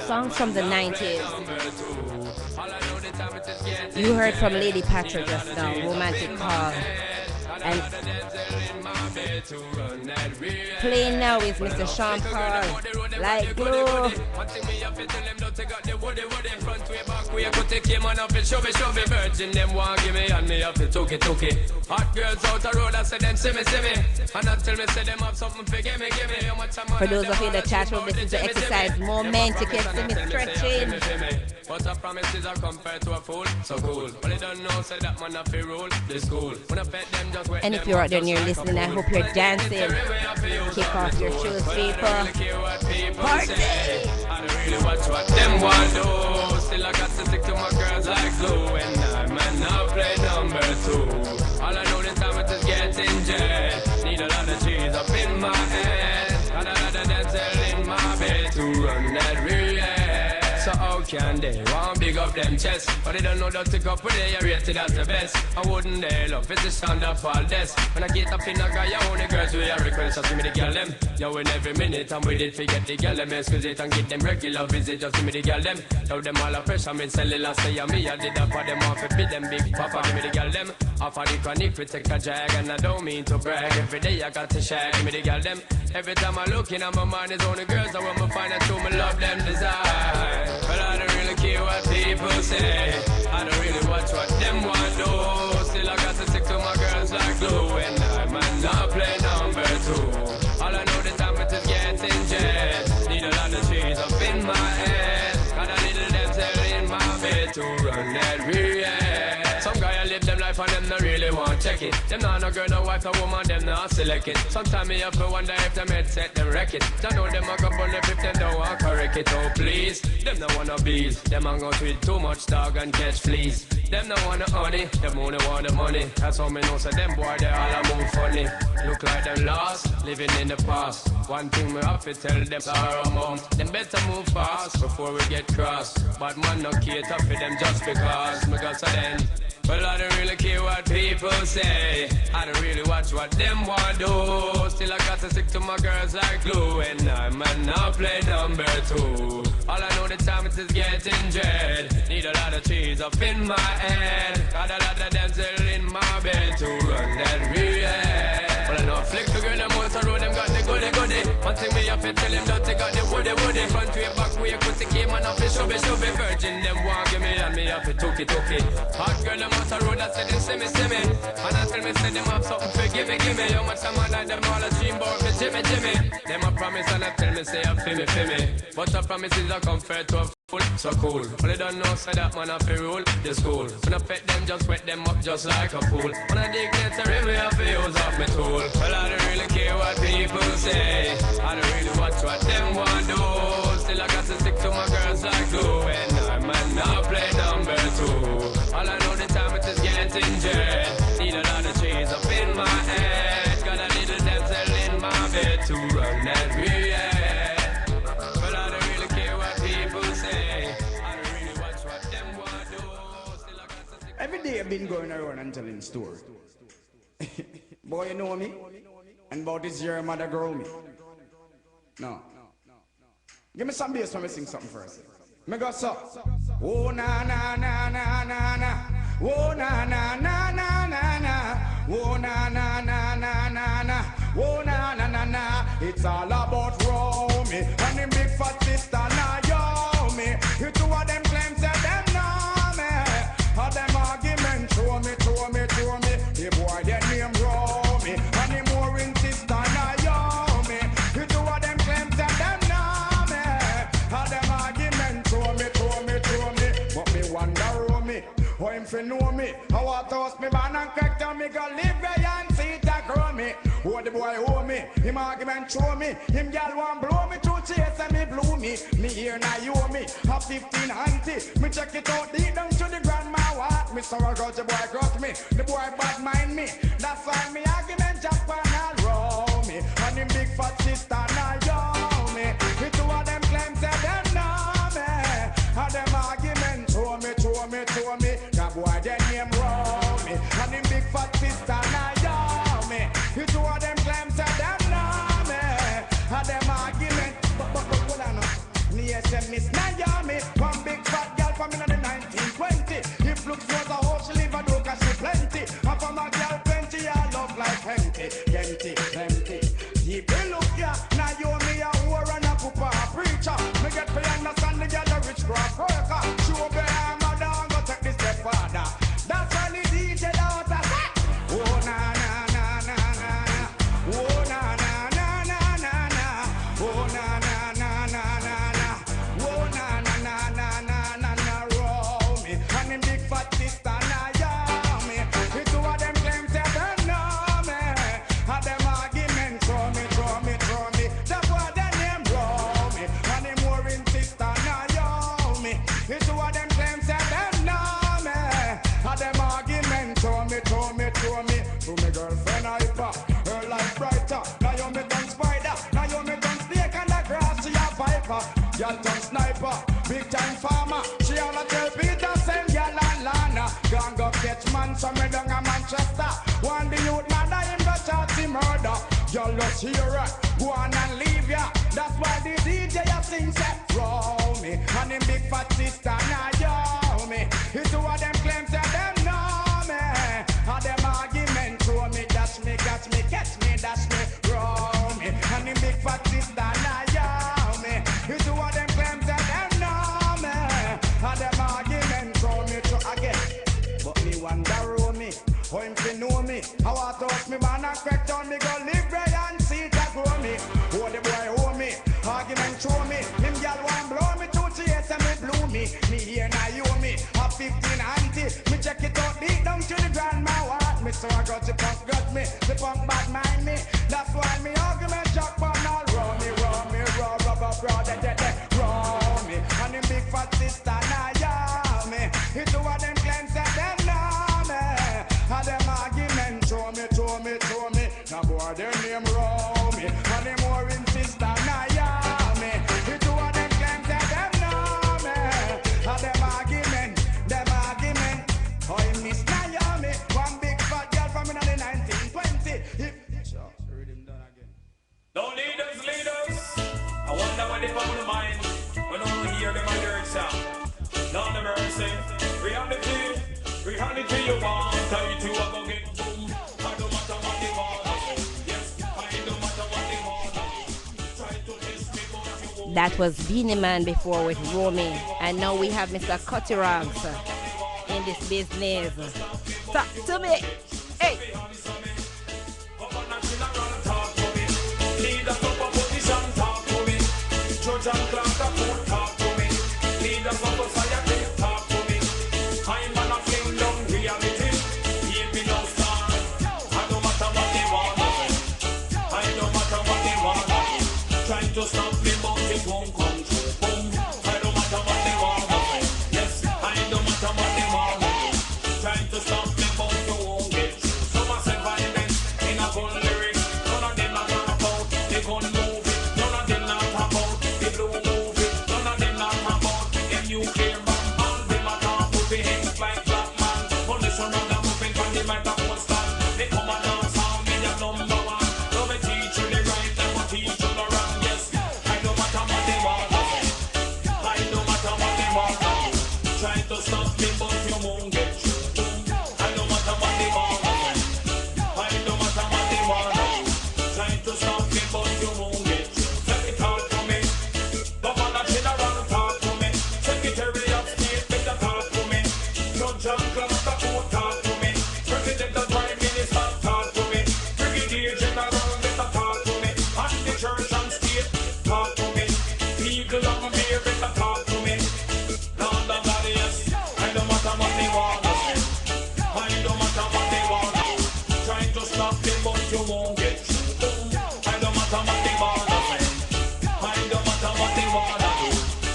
songs from the 90s. You heard from Lady Patrick just now, Romantic Call. And playing now is Mr. Sean Paul, Like Glue.
Virgin them want give me and me have to took it. Hot girls out the road, I say them see me. And I tell me say them have something for give me.
For those of you that chat room, this is the exercise moment to get to me stretching.
But I promise is I compare to a fool, so cool. But they don't know, say that man have to rule the school. When I bet them just wet.
And if you're out there and you're listening, I hope you're dancing. Kick off your shoes, people. Party!
I don't really watch what them want do. Still I got to stick to my girls like glue. And I man now play number 2. All I know this time is just getting jet. Need a lot of cheese up in my head. Got a lot of dental in my bed to run that relay. So how can they want big up them chests? But they don't know that to go for they are rated as the best. I wouldn't they love it's a stand up all this. When I get up in a guy, I only girls with a request. Just give me the girl them. Yo, in every minute I'm with it, forget the girl them. Excuse it and get them regular visit. Just give me the girl them. Love them all a fresh, I'm in cellular. Say me, I did that for them off. Beat them big papa, give me the girl them. Off of the chronic, we take a drag. And I don't mean to brag. Every day I got to shag, give me the girl them. Every time I look in at my mind, it's only girls I want to find out who me love them desire. But I don't really care what people say. I don't really watch what them want do. Still I got to stick to my girls like glue. And I might not play number 2. All I know the time it is getting jet. Need a lot of cheese up in my head. Got a little dental in my bed to run that real. Some guy I live them life and them not really want check it. Them not no girl, no wife, no woman, them not select it. Sometimes me have to wonder if them headset them wreck it. I know them a go on the if them don't want correct it. Oh please, them no wanna bees. Them a go tweet too much dog and catch fleas. Them no wanna honey, them only want the money. That's how me know so them boy they all a move funny. Look like them lost, living in the past. One thing me have to tell them sorrow amount. Them better move fast before we get crossed. But man no cater for them just because. Me got so then. Well, I don't really care what people say. I don't really watch what them want do. Still I got to stick to my girls like glue. And I might not play number 2. All I know the time it is getting dread. Need a lot of cheese up in my head. Got a lot of dental in my bed to run that real. Well, I know flick the girl them out the road, them got the goody. One thing me have to tell him that they got the woody. Front way, back way, put the game and off the show be virgin. Them want give me and me have to took it. Hot girl them out the road, I said them see me. And I tell me say them have something for give me. How much time I like them all a dream about me, Jimmy. Them a promise and I tell me say I feel me. But a promise is a comfort to a fool, so cool. But they don't know say that man have to rule the school. When I pet them, just wet them up just like a pool. When I dignitary, me have to use up my tool. Well, I don't really care what people say. I don't really watch what them want do. Still I got to stick to my girls like glue. And I might not play number 2. All I know the time it is getting jet. Need a lot of cheese up in my head. Got a little dental in my bed to run that real. Well, I don't really care what people say. I don't really watch what them want do. Still I got to stick.
Every day I've been going around and telling stories. Boy, you know me? And about this year, mother girl me. No. Give me some bass when we sing something first. Me go so. Oh na na na na na na. Oh na na na na na na. Oh na na na na na na. Oh na na na na. It's all about Romy and him big fat sister Naomi. You two of them claims that them know me. How them argument show me. The boy that name Romy and him more in sister Naomi. You two of them claims that them know me. How them argument show me. But me wonder Romy, how him fi know me? How I toast me man and crack down me go live where and see it a grow me. Oh the boy owe me, him argument show me. Him gal want blow me through chase and me blew me. Me here now you owe me, have 15 auntie. Me check it out deep down to the grandma what. Me sorrow got the boy got me, the boy bad mind me. That's why me argument jump and all row me. And him big fat sister Naomi. The two of them claims that them know me. And them argument show me. That boy that name Romy and him big fat sister Naomi. The two of them claims that them know me. And them argument, but hold on now. Me say Miss Naomi, one big fat girl from in the 1920. If looks was a hoe, she live a do cause she plenty. And from a girl 20, I love like empty. Deep look ya, Naomi a whore and a pooper a preacher. Me get to understand the girl a rich grass worker. She obey her mother and go take this step father. That's why the DJ daughter say, oh na na na na na na, oh na na na na na na, oh na na na na na na, oh na na na na na na na. Romy and him big fat sister Naomi. The two of them claims they don't know me. And them argument throw me. That's why their name Romy and him more in sister Naomi. The two of them claims they don't know me. And them argument throw me. To me girlfriend hyper, her life brighter. Naomi done spider, Naomi done snake and the grass she a viper. Y'all done sniper, big time farmer. She all a tell Peter send y'all and Lana. Gone go catch man somewhere down a Manchester. One the youth mother him go charge him murder. Y'all just hear her, go on and leave ya. That's why the DJ a sing set Romy and him big fat sister Naomi. The two of them claims that them know me. And them argument show me, dash me, catch me, dash me, Romy and him big fat sister Naomi. The two of them claims that them know me. And them argument show me to again. But me wonder Romy, how him fi know me? How I toss me man and crack down me go live bread and see it a grow me. Oh the boy owe me, argument show me. Him gal want blow me to chase and me blew me. Me here now you owe me, have 15 auntie. Me check it out deep down to the grandma what. Me so I got the punk the punk bad mind me. That's why me argument jack on all Romy, Romy and him big fat sister Naomi. The two of them claims that them know me. And them argument show me. Now boy their name Romy and him more in sister Naomi. The two of them claims that them know me. And them argument. Oh him Miss Naomi, one big fat girl from in the 1920.
Don't leaders. I wonder what they found in mind when I hear them on lyrics sound. Down the mercy, 300 you want, 32 I go get boom. I don't matter what they want. Yes, I don't matter what they want. Try to test me, but you won't.
That was Beanie Man before with Romy, and now we have Mr. Cutty Rags in this business. Talk to me. Hey.
Judge and clerk of court talk to me. Leaders of society talk to me. I'm man of kingdom reality. Give me no star. I don't matter what they want. I don't matter what they want. Trying to stop me but it won't come true. Boom. I don't matter what they want. Yes, I don't matter what they want. Trying to stop me but you won't get general, better talk to me. And the church and state, talk to me. People on me, better talk to me. Lord of God, yes, I don't matter what they want to say. I don't matter what they want to do. Trying to stop them, but you won't get through. I don't matter what they want to say. I don't matter what they want to do.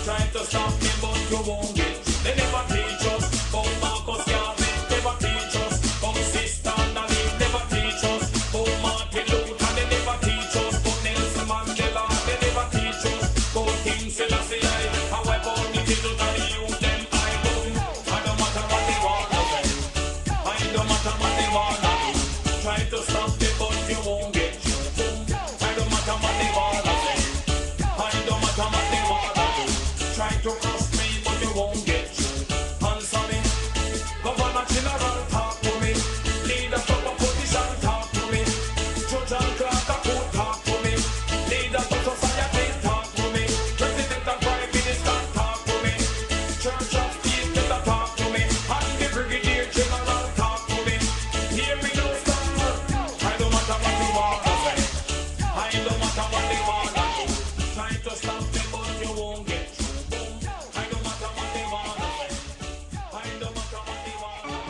Trying to stop them, but you won't get through. They never teach us about Marcus Garvey. Never teach us about Sister Nally. Never teach us about Martin Luther. They never teach us about Nelson Mandela. They never teach us about King Selassie. However, the children of the youth, them I boom. I don't matter what they want to say. I don't matter what they want to do. Try to stop them, but you won't get through. I don't matter what they want to say. I don't matter what they want to do. Try to cross me, but you won't get through. Answer me. Governor General, talk to me. Leaders of opposition, talk to me. Judge and clerk of court, talk to me. Leaders of society, talk to me. President and Prime Minister, talk to me. Church of state, better talk to me. And the Brigadier General, talk to me. Hear me now, sir. I don't matter what they want to say. I don't matter what they want to do. Try to stop them, but you won't get through. I don't matter what they want to say. I don't matter what they want to do.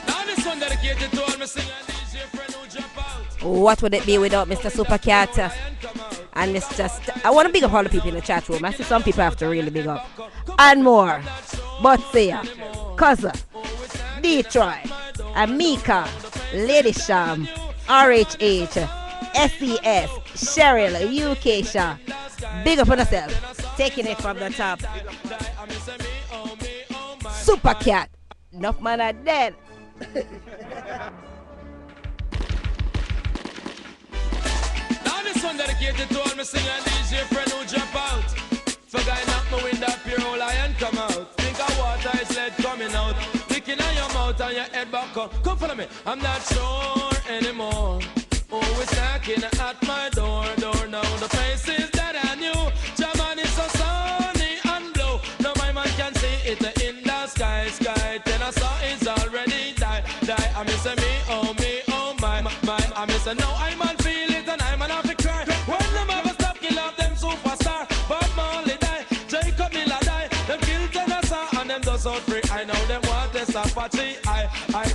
Now this one dedicated to all my singer and DJ friend who jump out.
What would it be without Mr. Supercat and Mr. I want to big up all the people in the chat room. I see some people have to really big up. And more. But say, Cousin, Detroit, Amika, Lady Sham, RHH, SES, Cheryl, UK Sha. Big up on yourself. Taking it from the top. Supercat. Enough man are dead.
Now this one dedicated to all my singer and DJ friend who jump out. For guy knock my window up, your whole iron come out. Think of water is lead coming out. Licking on your mouth and your head back up. Come follow me, I'm not sure anymore. Always knocking at my door now. The places that I knew, German is so sunny and blue. Now my man can see it in the sky. Then I saw it's already die. I miss me, oh my. I miss no, I man feel it and I man have to cry. When them ever stop kill off them superstar. But Marley die, Jacob Miller die. Them kill Tennessee and them does out free. I know them want this Apache.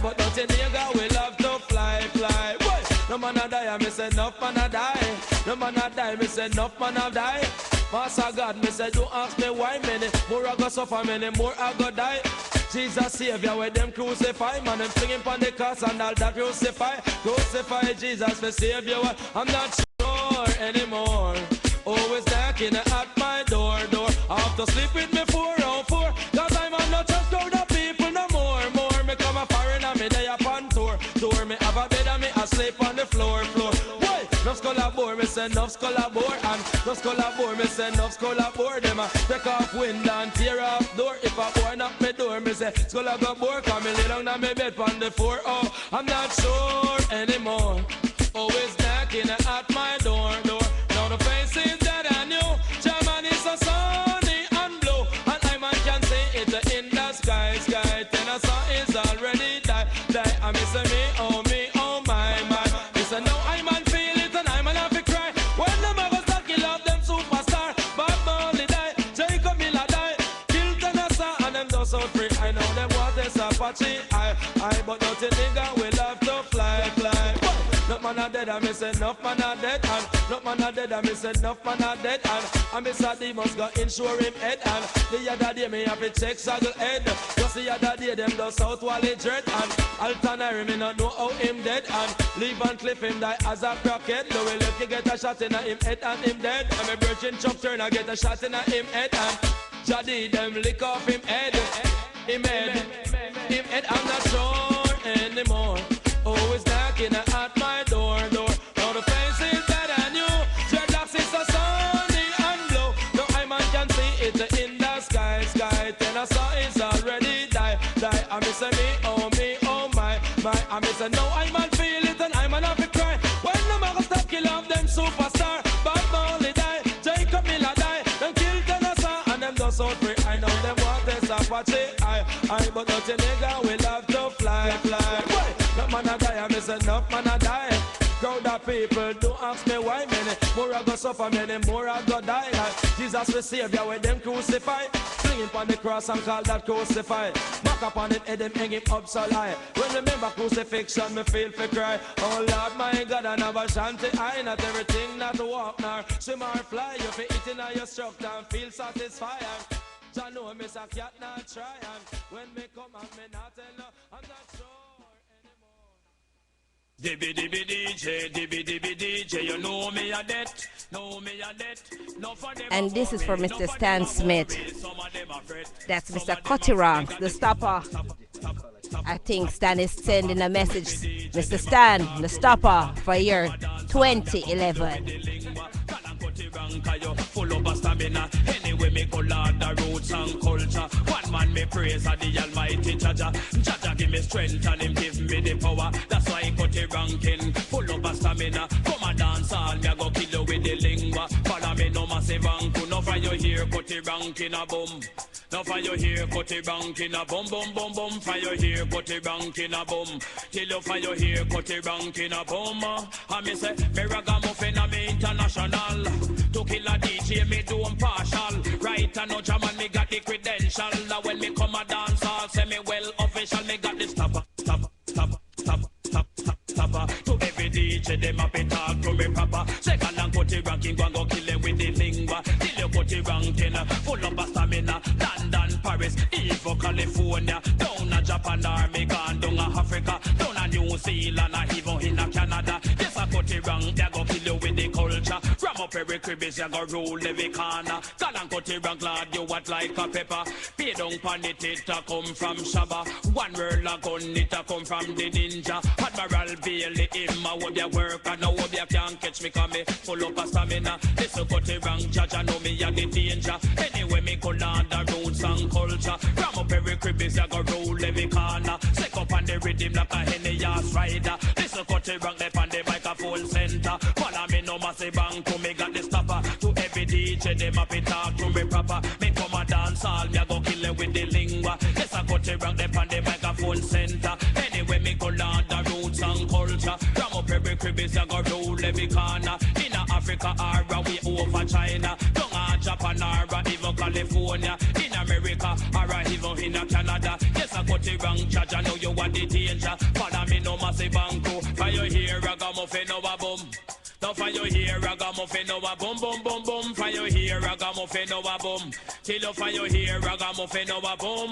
But nothing nigga will love to fly. Boy, no man a die, I miss enough man a die. No man a die, miss enough man a die. Master God, me say, don't ask me why many more I go suffer, many more I go die. Jesus Savior, where them crucify, man, them singing on the cross and all that crucify Jesus for Savior. I'm not sure anymore. Always knocking at my door. I have to sleep with me 404, cause I'm on no just crowd of people no more. Me come a foreigner, me day upon tour. Me have a bed and me a sleep on the floor. Why? Nuff skull a bore, me say nuff skull a bore. And nuff skull a bore, me say nuff skull a bore. Them a take off window and tear off door. If a boy knock me door, me say skull a go bore. Cause me lay down on me bed on the floor. Oh, I'm not sure anymore. Always knocking at my door. Now the faces that I knew, German is so sunny and blue. And I man can see it in the sky. Tennessee is already die. I miss me, oh my. Miss no, I man feel it and I man have to cry. When them ever start kill off them superstar. Bob Marley die, Jacob Miller die. Kill Tennessee and them does out free. I know them want this Apache. But nothing nigga will have to fly. No man a dead, I miss enough man a dead. And no man a dead, I miss enough man a dead. And I miss a demons got insure him head. And the other day me have to check saggle head. Just the other day them do South Wally dread. And Altanary me not know how him dead. And leave and cliff him die as a crackhead. No will let you get a shot in a him head and him dead. And me virgin Chuck Turner get a shot in a him head. And Judith them lick off him head. Him head, I'm not sure anymore. Always knocking at my door. Now the faces that I knew, dreadlocks is so sunny and blue. No, I man can see it in the sky. Tennessee is already die. I miss me, oh my. I miss no, I man feel it and I man have to cry. When the man stop kill off them superstar. Bob Marley die, Jacob Miller die. Them kill Tennessee and them does out free. I know them want this Apache. I but not a nigga will have to fly. Boy, no man a die, I miss enough man a die. Crowd of people, don't ask me why many more I go suffer, many more I go die. Like Jesus the Savior with them crucified, flinging on the cross and call that crucified. Back up on it, head them hang him up so high. When remember crucifixion, me feel for cry. Oh Lord, my God, I never shanty I not everything not walk nor swim or fly. You feel it in your structure and feel satisfied. I know me a cat not try. And when me come and me not tell no, I'm not sure. Dibby DJ, you know me a debt, no for them.
And this is for Mr. Stan Smith. That's Mr. Cutty Ranks, the stopper. I think Stan is sending a message. Mr. Stan, the stopper for year 2011. Full of stamina. Anyway, me go Lord the roots and culture. One man me praise of the Almighty Jaja. Jaja give me strength and him give me the power. That's why I got the ranking. Full of stamina. Come and dance all me I go kill you with the lingua. Follow me no massive anku. No for you here cut the ranking a boom. No for you here cut the ranking a boom boom boom boom. For you here cut the ranking a boom. Till you for you here cut the ranking a boom. And me say me ragamuffin a me international. To kill a DJ, me do partial. Right and no jam and me got the credential. Now when me come a dance, I'll say me well official. Me got the stopper. To every DJ, them up and talk to me proper. Second and cut the ranking, go kill them with the lingua. Till you cut the ranking, full of a stamina. London, Paris, Evo, California. Down a Japan, army gone down a Africa. Down a New Zealand, even in a Canada. Yes, I cut the rank, they go kill you with the culture. Ram up every cribbies, you go rule every corner. Call and cut the rank, lad, you what like a pepper. Pay down pan it a come from Shabba. One word a gun, it a come from the ninja. Admiral Bailey, him a would ya work, and now would ya can't catch me, cause me full up a stamina. This a cut the rank, judge, I know me a the danger. Anyway, me go land the roots and culture. Ram up every cribbies, you go rule every corner. Stick up on the rhythm like a henny ass rider. This a cut the rank, left on the microphone center. Follow me no massive bank to me got the stopper. To every DJ, them up it talk to me proper. Me come a dance all, me a go kill them with the lingua. Yes, I cut the rank, left on the microphone center. Anyway, me go land the roots and culture. Ram up every cribbies, you go rule every corner. In Africa or we over China. Down a Japan or even California. In America or even in Canada. Yes, I got the rank, judge, I know you want the danger. Follow me no massive banco. For you hear ragamuffin no a boom. Now for you hear ragamuffin no a boom boom boom boom. For you hear ragamuffin no a boom. Till you for you hear ragamuffin no a boom.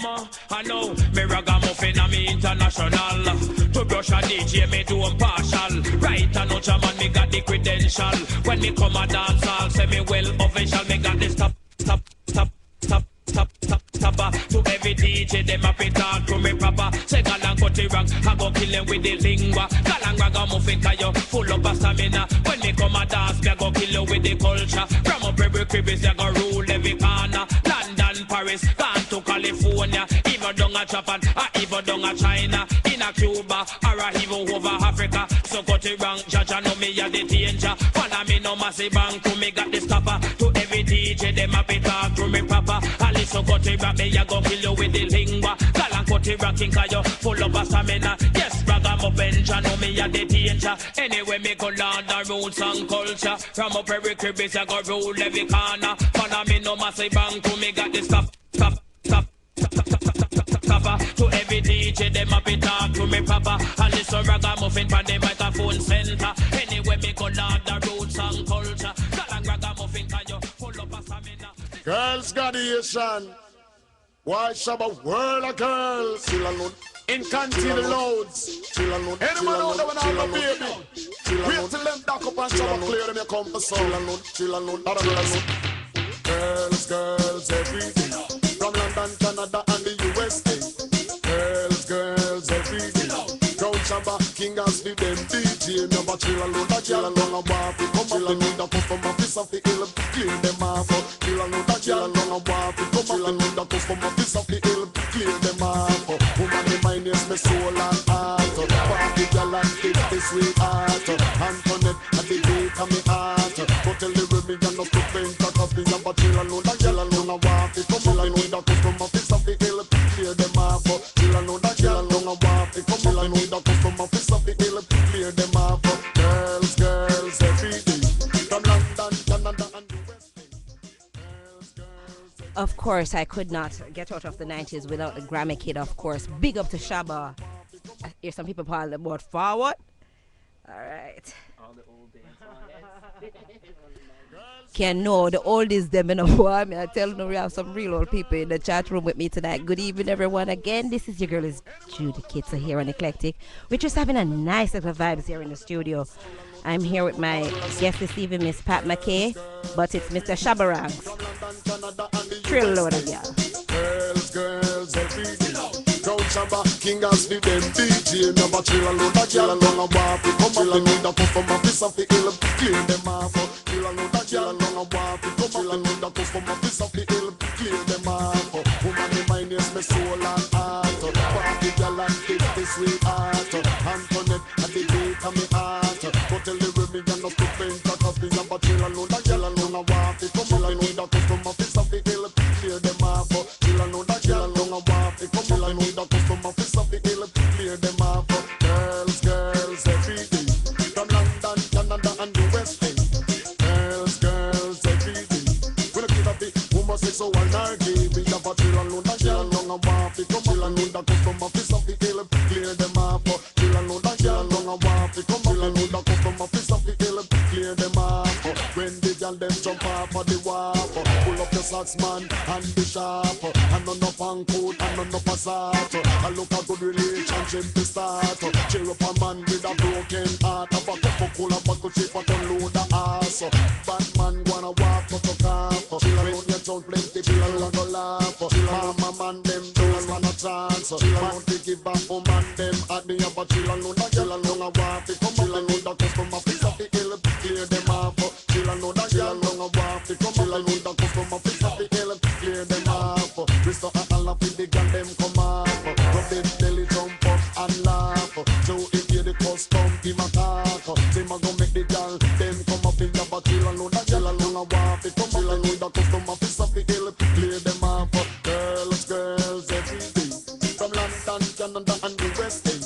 I know me ragamuffin a me international. To brush a DJ me do partial. Right and no jam and me got the credential. When me come a dance I'll say me well official. Me got the stop. To every DJ, them up it talk to me proper. Say galang cut the rank, I go kill them with the lingua. Galang ragamuffin, cause you full up of stamina. When me come a dance, me I go kill you with the culture. Ram up every cribbies, you go rule every corner. London, Paris, gone to California. Even down a Japan, or even down a China. In a Cuba, or even over Africa. So cut the rank, judge, I know me a the danger. Follow me no massive bank, to me got the stopper. To every DJ, them up it talk to me proper. So cut the rank, me a go kill you with the lingua. Galang cut the ranking, cause you full of a stamina. Yes, ragamuffin, you know me a the danger. Anyway, me go learn the roots and culture. From up every cribbies, I go rule every corner. Follow me no massive bank, to me got the stop. To every DJ, them up it talk to me proper. And listen ragamuffin from the microphone center. Anyway, me go learn the roots and culture. Galang ragamuffin, cause you full of a stamina.
Girls graduation. Why Shabba world of girls? Chill alone. In continue loads. Chill alone. Anyone out there when I'm a baby? Wait till them dock up and Shabba clear them your compass. Chill alone. Girls every day. From London, Canada and the USA. Girls every day. Crown Shabba, King as the them DJ. Never chill alone, I'm waffy. Come up, they need a customer, piece of the hill, clear them off. Chill alone, I'm waffy. Come up, they need a customer, piece of the hill, clear them off. Woman, the mind is my soul and heart. Party girl and kick the sweetheart. Antoinette at the beat of me heart. But tell the women you're not to paint a copy. But chill alone, I'm waffy. Come up, they need a customer, piece of the hill, clear them off. chillin' with the custom office of the hill, clear them off. Girls, girls, every day. From London, Canada, and the West End. Girls, girls.
Of course, I could not get out of the 90s without the Grammy Kid, of course. Big up to Shabba. I hear some people calling the board forward. All right.
All the old days.
Can know the oldies them in a while. I tell them we have some real old people in the chat room with me tonight. Good evening, everyone. Again, this is your girl, is Judith Kitson here on Eclectic. We're just having a nice little vibes here in the studio. I'm here with my guest this evening, Miss Pat Mckay, but it's Mr. Shabba Ranks. Trill load of y'all.
Girls, girls, every day. Crowd Shabba, king as the them DJ. Never chill alone, that chill alone a waffy. Come up and need a custom office of the hill, clear them off. Chill alone, that chill alone a waffy. Come up and need a custom office of the hill, clear them off. Woman, the mind is my soul and heart. Party girl and kick this sweetheart. Antoinette at the beat of me heart. But tell the women you're not to paint that cause me have a chill alone, that chill alone a waffy. Come up and need a custom office of the hill, clear them off. Chill alone, that chill alone a waffy. Come up and need a custom office of the hill, clear them off. Girls, girls, every day. From London, Canada, and the West End. Girls, girls, every day. When I get a bit, woman say so and I give it up a chill alone, that chill alone a waffy. Come chill alone, the custom office of the hill, clear them off. Chill alone, that chill alone a waffy. Come alone, the custom office of the hill, clear them off. When the girl them jump off of the wharf, pull up your socks, man, and be sharp. And none of on coat, and none of a salt. I look a good relationship to start. Cheer up a man with a broken heart. Have a cup of cola, buckle chip, and load the ass. Bad man wanna walk out of camp. Chill alone, you don't plenty, chill alone, go laugh. Mama man, them those man a chance. Man, they give back, oh man, them at me up a chill alone, that chill alone, a walk. Come alone, the custom office of the hill, clear them off. Chill alone, that chill alone, a walk. Come alone, the custom office of the hill, clear them off. Restore and laugh with the girl, them come off. Rub them belly, jump up and laugh. So if you the custom, him a talk. Him a go make the girl, them come up in the chill alone, that chill alone, a walk. Come alone, the custom office of the hill, clear them off. Girls, girls, every day. From London, Canada, and the West End.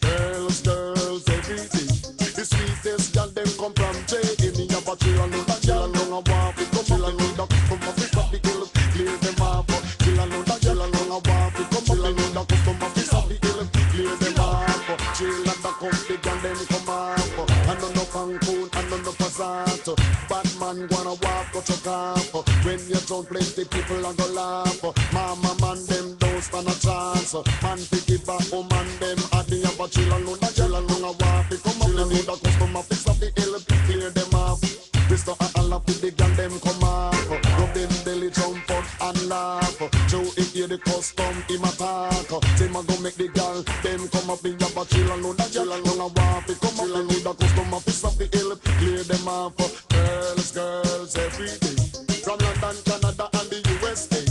Girls, girls, every day. The sweetest girl, them come from J. Me have a chill alone, that chill alone, a walk. Come alone, the custom office of the hill, clear them off. Chill alone, that chill alone, a walk. Come alone, the custom office of the hill, clear them off. Chill and the company, girl, them come off. And none of Cancun, and none of Passat. Bad man wanna walk out your camp. When you don't plenty people are go laugh. Mama man them don't stand a chance. Man pick it back, oh man them at the upper chill alone, that chill alone a walk. Come up and need a custom office of the hill, clear them off. Restore and laugh with the girl them come off. Rub them belly jump up and laugh. Joe if you the custom him attack. Him a go make the girl them come up in the upper chill alone, that chill alone a walk. Come up and need a custom office of the hill, clear them off. Girls, girls, every day. From London, Canada, and the USA.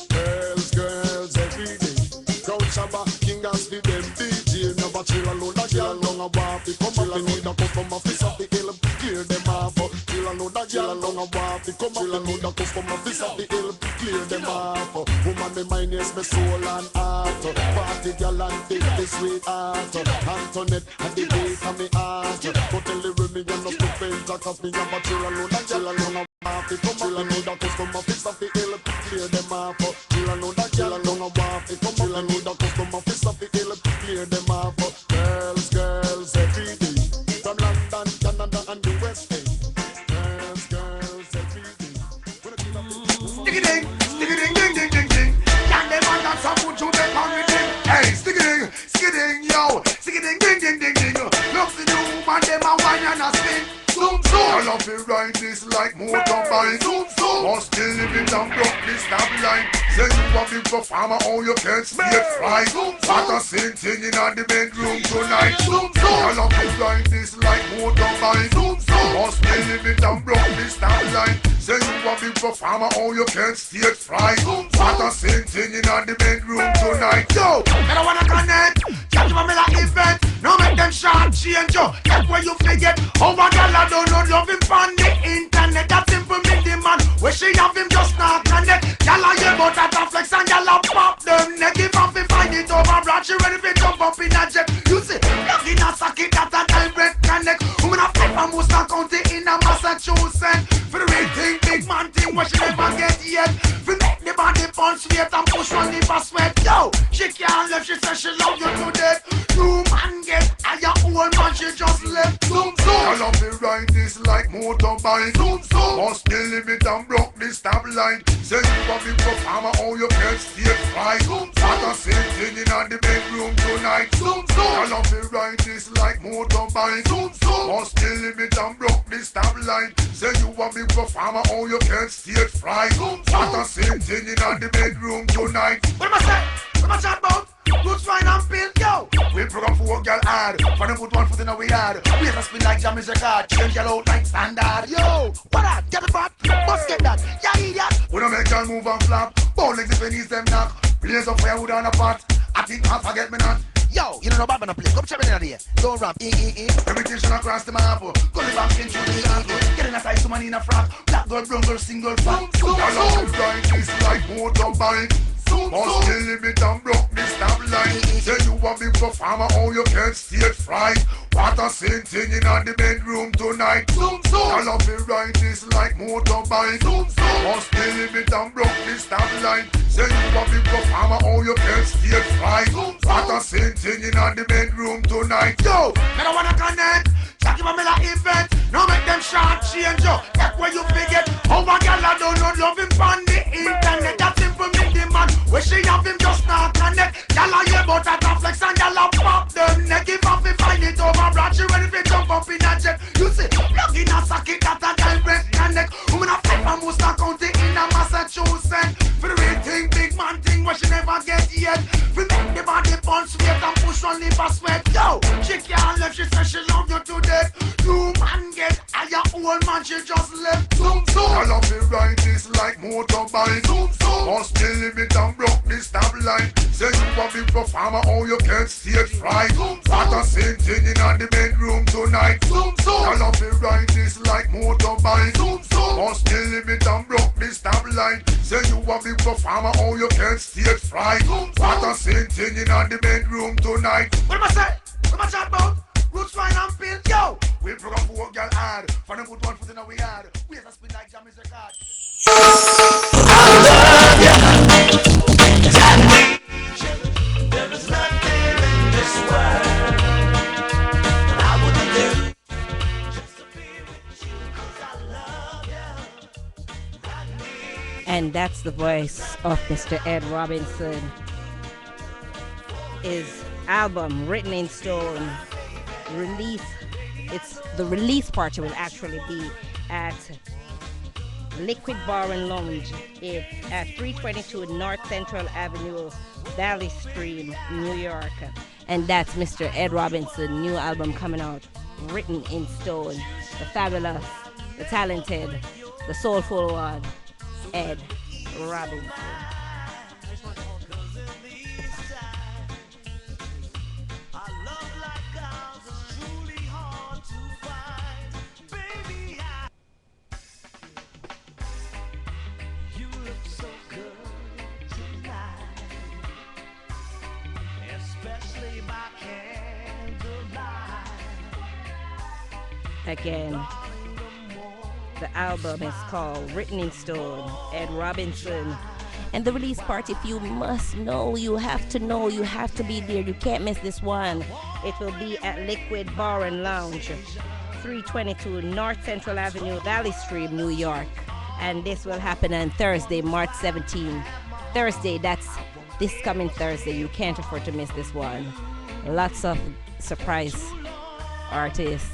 Girls, girls, every day. Crowd Shabba, king as the them DJ. Never chill alone, that chill alone a waffy. Come up and need a custom office of the hill, clear them off. Chill alone, that chill alone a waffy. Come up and need a custom office of the hill, clear them off. Woman, the mind is my soul and heart. Party girl and big the sweetheart. Antoinette at the beat of me heart. But tell the women you're not to faint, cause me have a chill alone, that chill alone a waffy. Come alone, the custom office of the hill, clear them off. Chill alone, that chill alone a waffy. Come alone, the custom office of the hill, clear them off. Girls, girls, every day. From London, Canada, and the West End. Girls, girls, every day.
Sticky ding, ding, ding, ding, ding. Can they want that some food to the comedy? Hey, sticky ding, yo. Sticky ding, ding, ding, ding, ding. Look the new man, them a wine and a spin. Zoom, zoom. I love to ride this like motorbike. Zoom, zoom. Must be living down broke this stop line. Say you want me for farmer, oh you can't see it fly. Zoom, zoom. What a same thing in the bedroom tonight. Zoom, zoom. I love to ride this like motorbike. Zoom, zoom. Must be living down broke this stop line. Say you want me for farmer, oh you can't see it fly. Zoom, zoom. What a same thing in the bedroom tonight. Yo, I don't wanna connect. Can't give me like event. No make them short change yo. That's where you forget. Over dollar don't know love him on the internet. That simple me the man. Where she have him just not connect. Y'all are here but at a flex and y'all pop them neck. If I'm fi find it over broad, she ready to jump up in a jet. You motorbike. Zoom, zoom. Must the limit and broke the stop line. Say you a big performer, how you can stay fried. Zoom, zoom. What a same thing in the bedroom tonight. Zoom, zoom. I love me ride this like motorbike. Zoom, zoom. Must the limit and broke the stop line. Say you a big performer, how you can stay fried. Zoom, zoom. What a same thing in the bedroom tonight. What am I say? What am I chat about? Roots fine and pin, yo. We program for girl hard. For them put one foot in a we hard. We have to spin like jam is a card. Change girl out like standard. Yo, what that? Get it back. Must get that. Yeah, idiot. We don't make girl move and flap. Bone legs if it needs them knock. Blaze up firewood on a pot. I think I'll forget me not. Yo, you don't know about me no play. Come check me in here. Don't rap. Everything should across the map. Go the back into the get in a size, someone in a frock. Black girl, brown girl, single fat. I love to ride this like motorbike. Must the limit and broke the stop line. Say you a big performer, how you can stay fried. What a same thing in the bedroom tonight. Zoom, zoom. I love to ride this like motorbike. Zoom, zoom. Must the limit and broke the stop line. Say you a big performer, how you can stay fried. Zoom, zoom. What a same thing in the bedroom tonight. Yo, I don't wanna connect. Jackie Mamela event. Now make them short change yo. That's where you forget. How a girl I don't know love him on the internet. That's simple make the man. Where she have him just not connect. Y'all are here but at a flex and y'all pop them neck. If I find it over broad, she ready to jump up in a jet. You see, plug in a socket that a direct connect. Woman a fight from Worcester County in a Massachusetts. For the real thing, big man thing where she never get yet. We make the body punch weight and push on liver sweat. Yo, she can't left, she says she love you to death. You man get higher, old man she just left. Zoom, zoom. I love to ride this like motorbike. Zoom, zoom. Must the limit and broke the stop line. Say you a big performer, how you can stay fried. Zoom, zoom. What a same thing in the bedroom tonight. Zoom, zoom. I love to ride this like motorbike. Zoom, zoom. Must the limit and broke the stop line. Say you a big performer, how you can stay fried. Zoom, zoom. What a same thing in the bedroom tonight. What am I say? What am I chat about? Roots fine and pin, yo. We program for girl hard. For them put one foot in a we hard. We have to spin like jam is a card.
There is nothing in this world I wouldn't do just to be with you 'cause I love you.
And that's the voice of Mr. Ed Robinson. His album, Written in Stone, the release party will actually be at Liquid Bar and Lounge. It's at 322 North Central Avenue, Valley Stream, New York. And that's Mr. Ed Robinson, new album coming out, Written in Stone. The fabulous, the talented, the soulful one, Ed Robinson. Again, the album is called Written in Stone, Ed Robinson. And the release party, if you must know, you have to know, you have to be there. You can't miss this one. It will be at Liquid Bar and Lounge, 322 North Central Avenue, Valley Stream, New York. And this will happen on Thursday, March 17. Thursday, that's this coming Thursday. You can't afford to miss this one. Lots of surprise artists.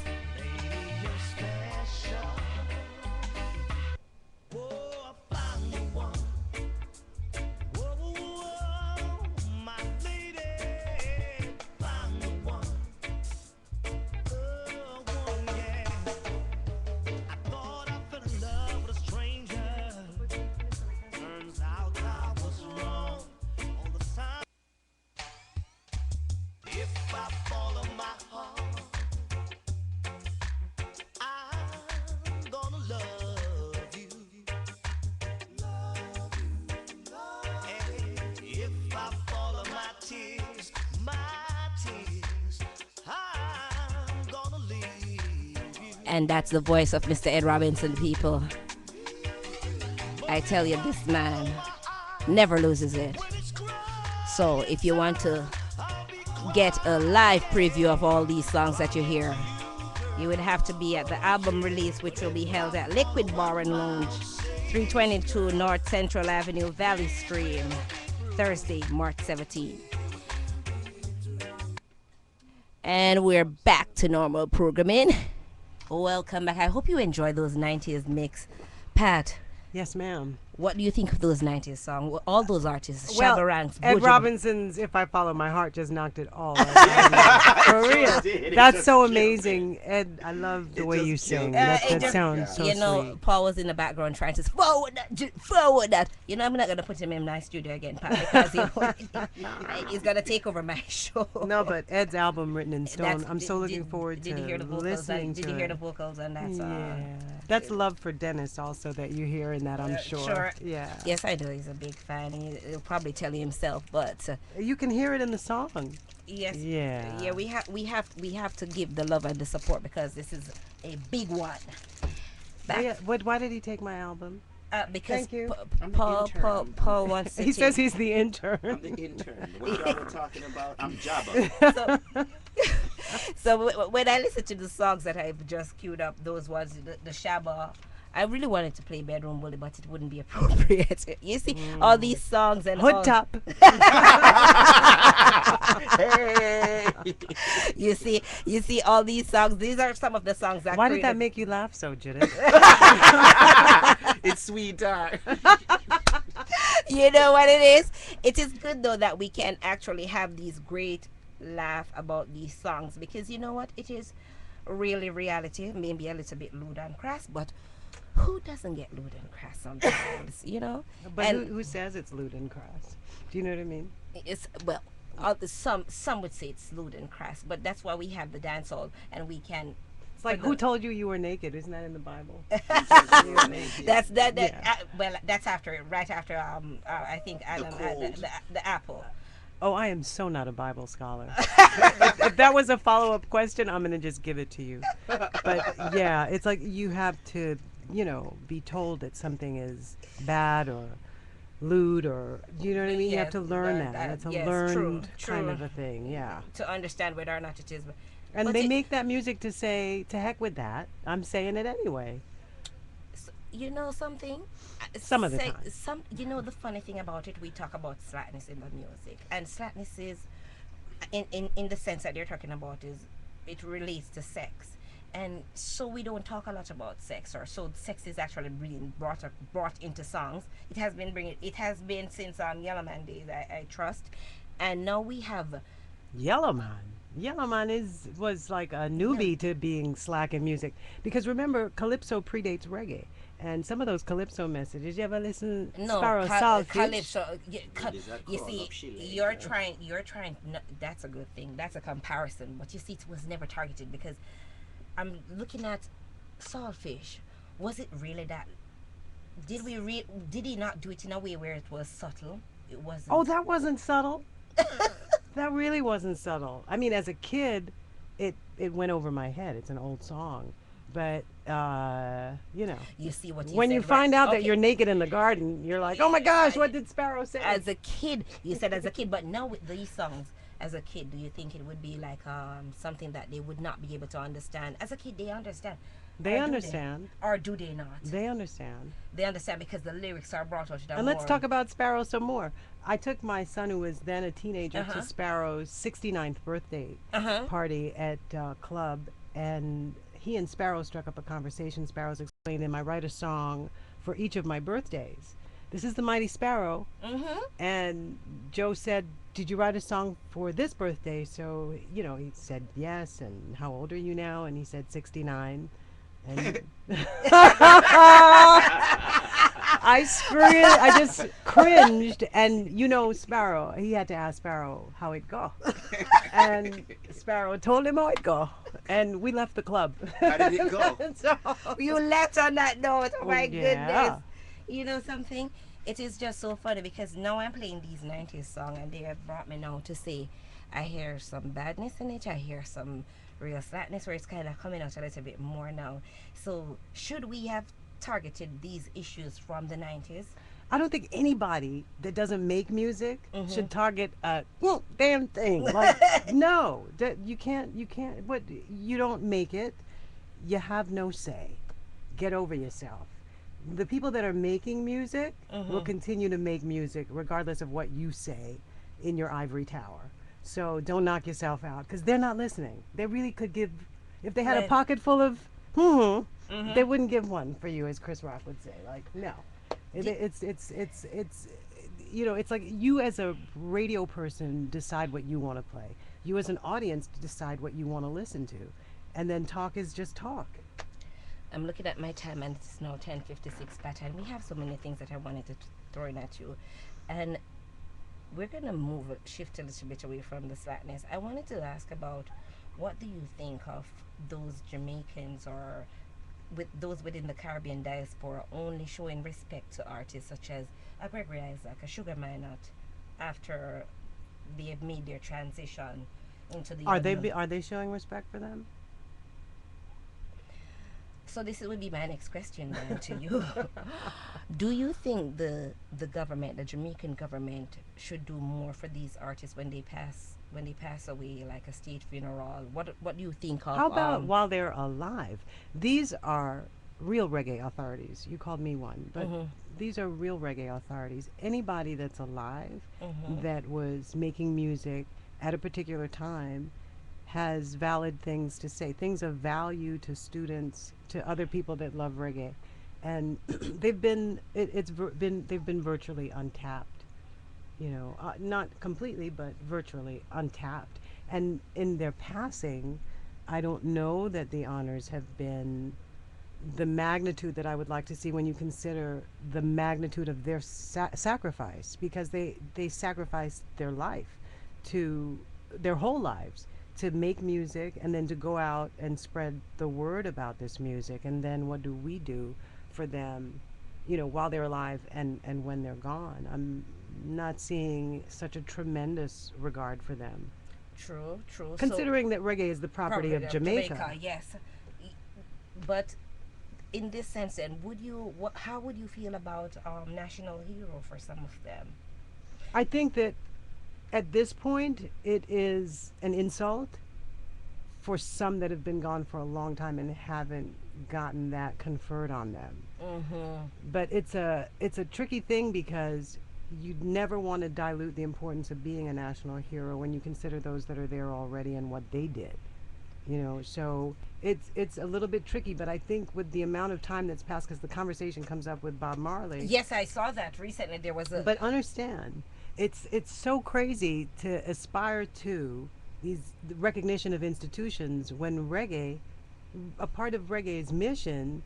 And that's the voice of Mr. Ed Robinson, people. I tell you, this man never loses it. So if you want to get a live preview of all these songs that you hear, you would have to be at the album release, which will be held at Liquid Bar and Lounge, 322 North Central Avenue, Valley Stream, Thursday, March 17. And we're back to normal programming. Welcome back. I hope you enjoyed those 90s mix. Pat,
Yes, ma'am.
what do you think of those 90s songs? All those artists,
Well,
Shabba Ranks,
Ed
Buju.
Robinson's "If I Follow My Heart" just knocked it all out. For real. That's so amazing. Ed, I love the way you sing. That sounds so
you know,
sweet.
Paul was in the background trying to forward that, forward that. You know, I'm not gonna put him in my studio again, Pat, because he's gonna take over my show.
No, but Ed's album, Written in Stone,
That's-
I'm so looking
did-
forward
did
to
you hear the vocals
listening
on,
to
Did you hear
it.
the vocals on that song?
Yeah. That's love for Dennis also that you hear in that, I'm sure. Yeah.
Yes, I do. He's a big fan. He'll probably tell you himself, but
You can hear it in the song.
yes,
Yeah.
yeah, we have to give the love and the support because this is a big one. Back,
Yeah, why did he take my album?
because
Thank you.
Paul wants to.
He says
take-
he's the intern.
I'm the intern. What y'all were talking about? I'm Jabba.
So when I listen to the songs that I've just queued up, those ones, the Shabba, I really wanted to play Bedroom Bully, but it wouldn't be appropriate. You see, all these songs and
Hood
all,
top.
you see all these songs. These are some of the songs that.
Why did that
created-
make you laugh so, Judith?
It's sweetheart.
You know what it is? It is good though that we can actually have these great laugh about these songs because you know what? It is really reality, maybe a little bit lewd and crass, but who doesn't get lewd and crass sometimes, you know?
But
And
who says it's lewd and crass? Do you know what I mean?
it's well, some would say it's lewd and crass, but that's why we have the dance hall and we can.
It's like, who told you you were naked? Isn't that in the Bible?
That's that.
Yeah.
Well, that's right after I think Adam the apple.
Oh, I am so not a Bible scholar. If that was a follow-up question, I'm going to just give it to you. But yeah, it's like you have to, be told that something is bad or lewd or, you know what I mean? You have
Yes,
to learn
learn
that.
that.
It's a
Yes,
learned
true,
kind
true.
of a thing, yeah.
To understand whether or not it is.
And
but
they make that music to say, to heck with that. I'm saying it anyway.
You know something?
Some of the time.
The funny thing about it, we talk about slackness in the music, and slackness is, in the sense that you're talking about, is it relates to sex, and so we don't talk a lot about sex, or so sex is actually being brought into songs. It has been since Yellow Man days, I trust, and now we have.
Yellow Man was like a newbie to being slack in music, because remember, calypso predates reggae, and some of those calypso messages. You ever listen?
No,
Sparrow Saltfish?
calypso.
Is that
You
called
see,
up Chile?
you're trying. No, that's a good thing. That's a comparison. But you see, it was never targeted because I'm looking at Saltfish. Was it really that? Did he not do it in a way where it was subtle? It wasn't.
Oh, that wasn't subtle. That really wasn't subtle. I mean, as a kid, it went over my head. It's an old song, but
You see what
when
said,
you
right?
find out that
Okay.
you're naked in the garden, you're like, oh my gosh, what did Sparrow say?
As a kid, you said as a kid, but now with these songs, as a kid, do you think it would be like something that they would not be able to understand? As a kid, they understand.
They
Or do
understand.
Or do they not?
They understand.
They understand because the lyrics are brought out.
And let's talk about Sparrow some more. I took my son, who was then a teenager, to Sparrow's 69th birthday party at club, and he and Sparrow struck up a conversation. Sparrow's explaining, I write a song for each of my birthdays. This is the Mighty Sparrow. And Joe said, did you write a song for this birthday? So, he said yes. And how old are you now? And he said 69. And I just cringed, and Sparrow, he had to ask Sparrow how it go. And Sparrow told him how it go. And we left the club.
How did it go?
So,
You left on that note. Oh my
yeah.
goodness. You know something? It is just so funny because now I'm playing these 90s songs and they have brought me now to say I hear some badness in it. I hear some real slackness where it's kind of coming out a little bit more now. So should we have targeted these issues from the 90s?
I don't think anybody that doesn't make music should target a damn thing. Like, no, that you can't. What, you don't make it. you have no say. Get over yourself. The people that are making music will continue to make music regardless of what you say in your ivory tower. So don't knock yourself out because they're not listening. They really could give, if they had a
Right.
pocket full of they wouldn't give one for you, as Chris Rock would say. Like, no. It's you know, it's like you as a radio person decide what you want to play. You as an audience decide what you want to listen to. And then talk is just talk.
I'm looking at my time and it's now 10:56 and we have so many things that I wanted to throw in at you. And we're going to shift a little bit away from the slackness. I wanted to ask about what do you think of those Jamaicans or with those within the Caribbean diaspora only showing respect to artists such as a Gregory Isaac, a Sugar Minot, after they have made their transition into the
Are they showing respect for them?
So this would be my next question then to you. Do you think the government, the Jamaican government, should do more for these artists when they pass away, like a state funeral? What do you think of?
How about while they're alive? These are real reggae authorities. You called me one, but these are real reggae authorities. Anybody that's alive that was making music at a particular time has valid things to say, things of value to students, to other people that love reggae, and they've been virtually untapped, you know, not completely, but virtually untapped. And in their passing, I don't know that the honors have been the magnitude that I would like to see when you consider the magnitude of their sacrifice, because they sacrificed their life, to their whole lives, to make music and then to go out and spread the word about this music. And then what do we do for them, you know, while they're alive and when they're gone? I'm not seeing such a tremendous regard for them.
True.
Considering that reggae is the property of Jamaica.
Yes. But in this sense, then, how would you feel about national hero for some of them?
I think that at this point, it is an insult for some that have been gone for a long time and haven't gotten that conferred on them. But it's a tricky thing because you never want to dilute the importance of being a national hero when you consider those that are there already and what they did. You know, so it's a little bit tricky, but I think with the amount of time that's passed, because the conversation comes up with Bob Marley.
Yes, I saw that recently. There was a.
But understand, it's so crazy to aspire to the recognition of institutions when reggae, a part of reggae's mission,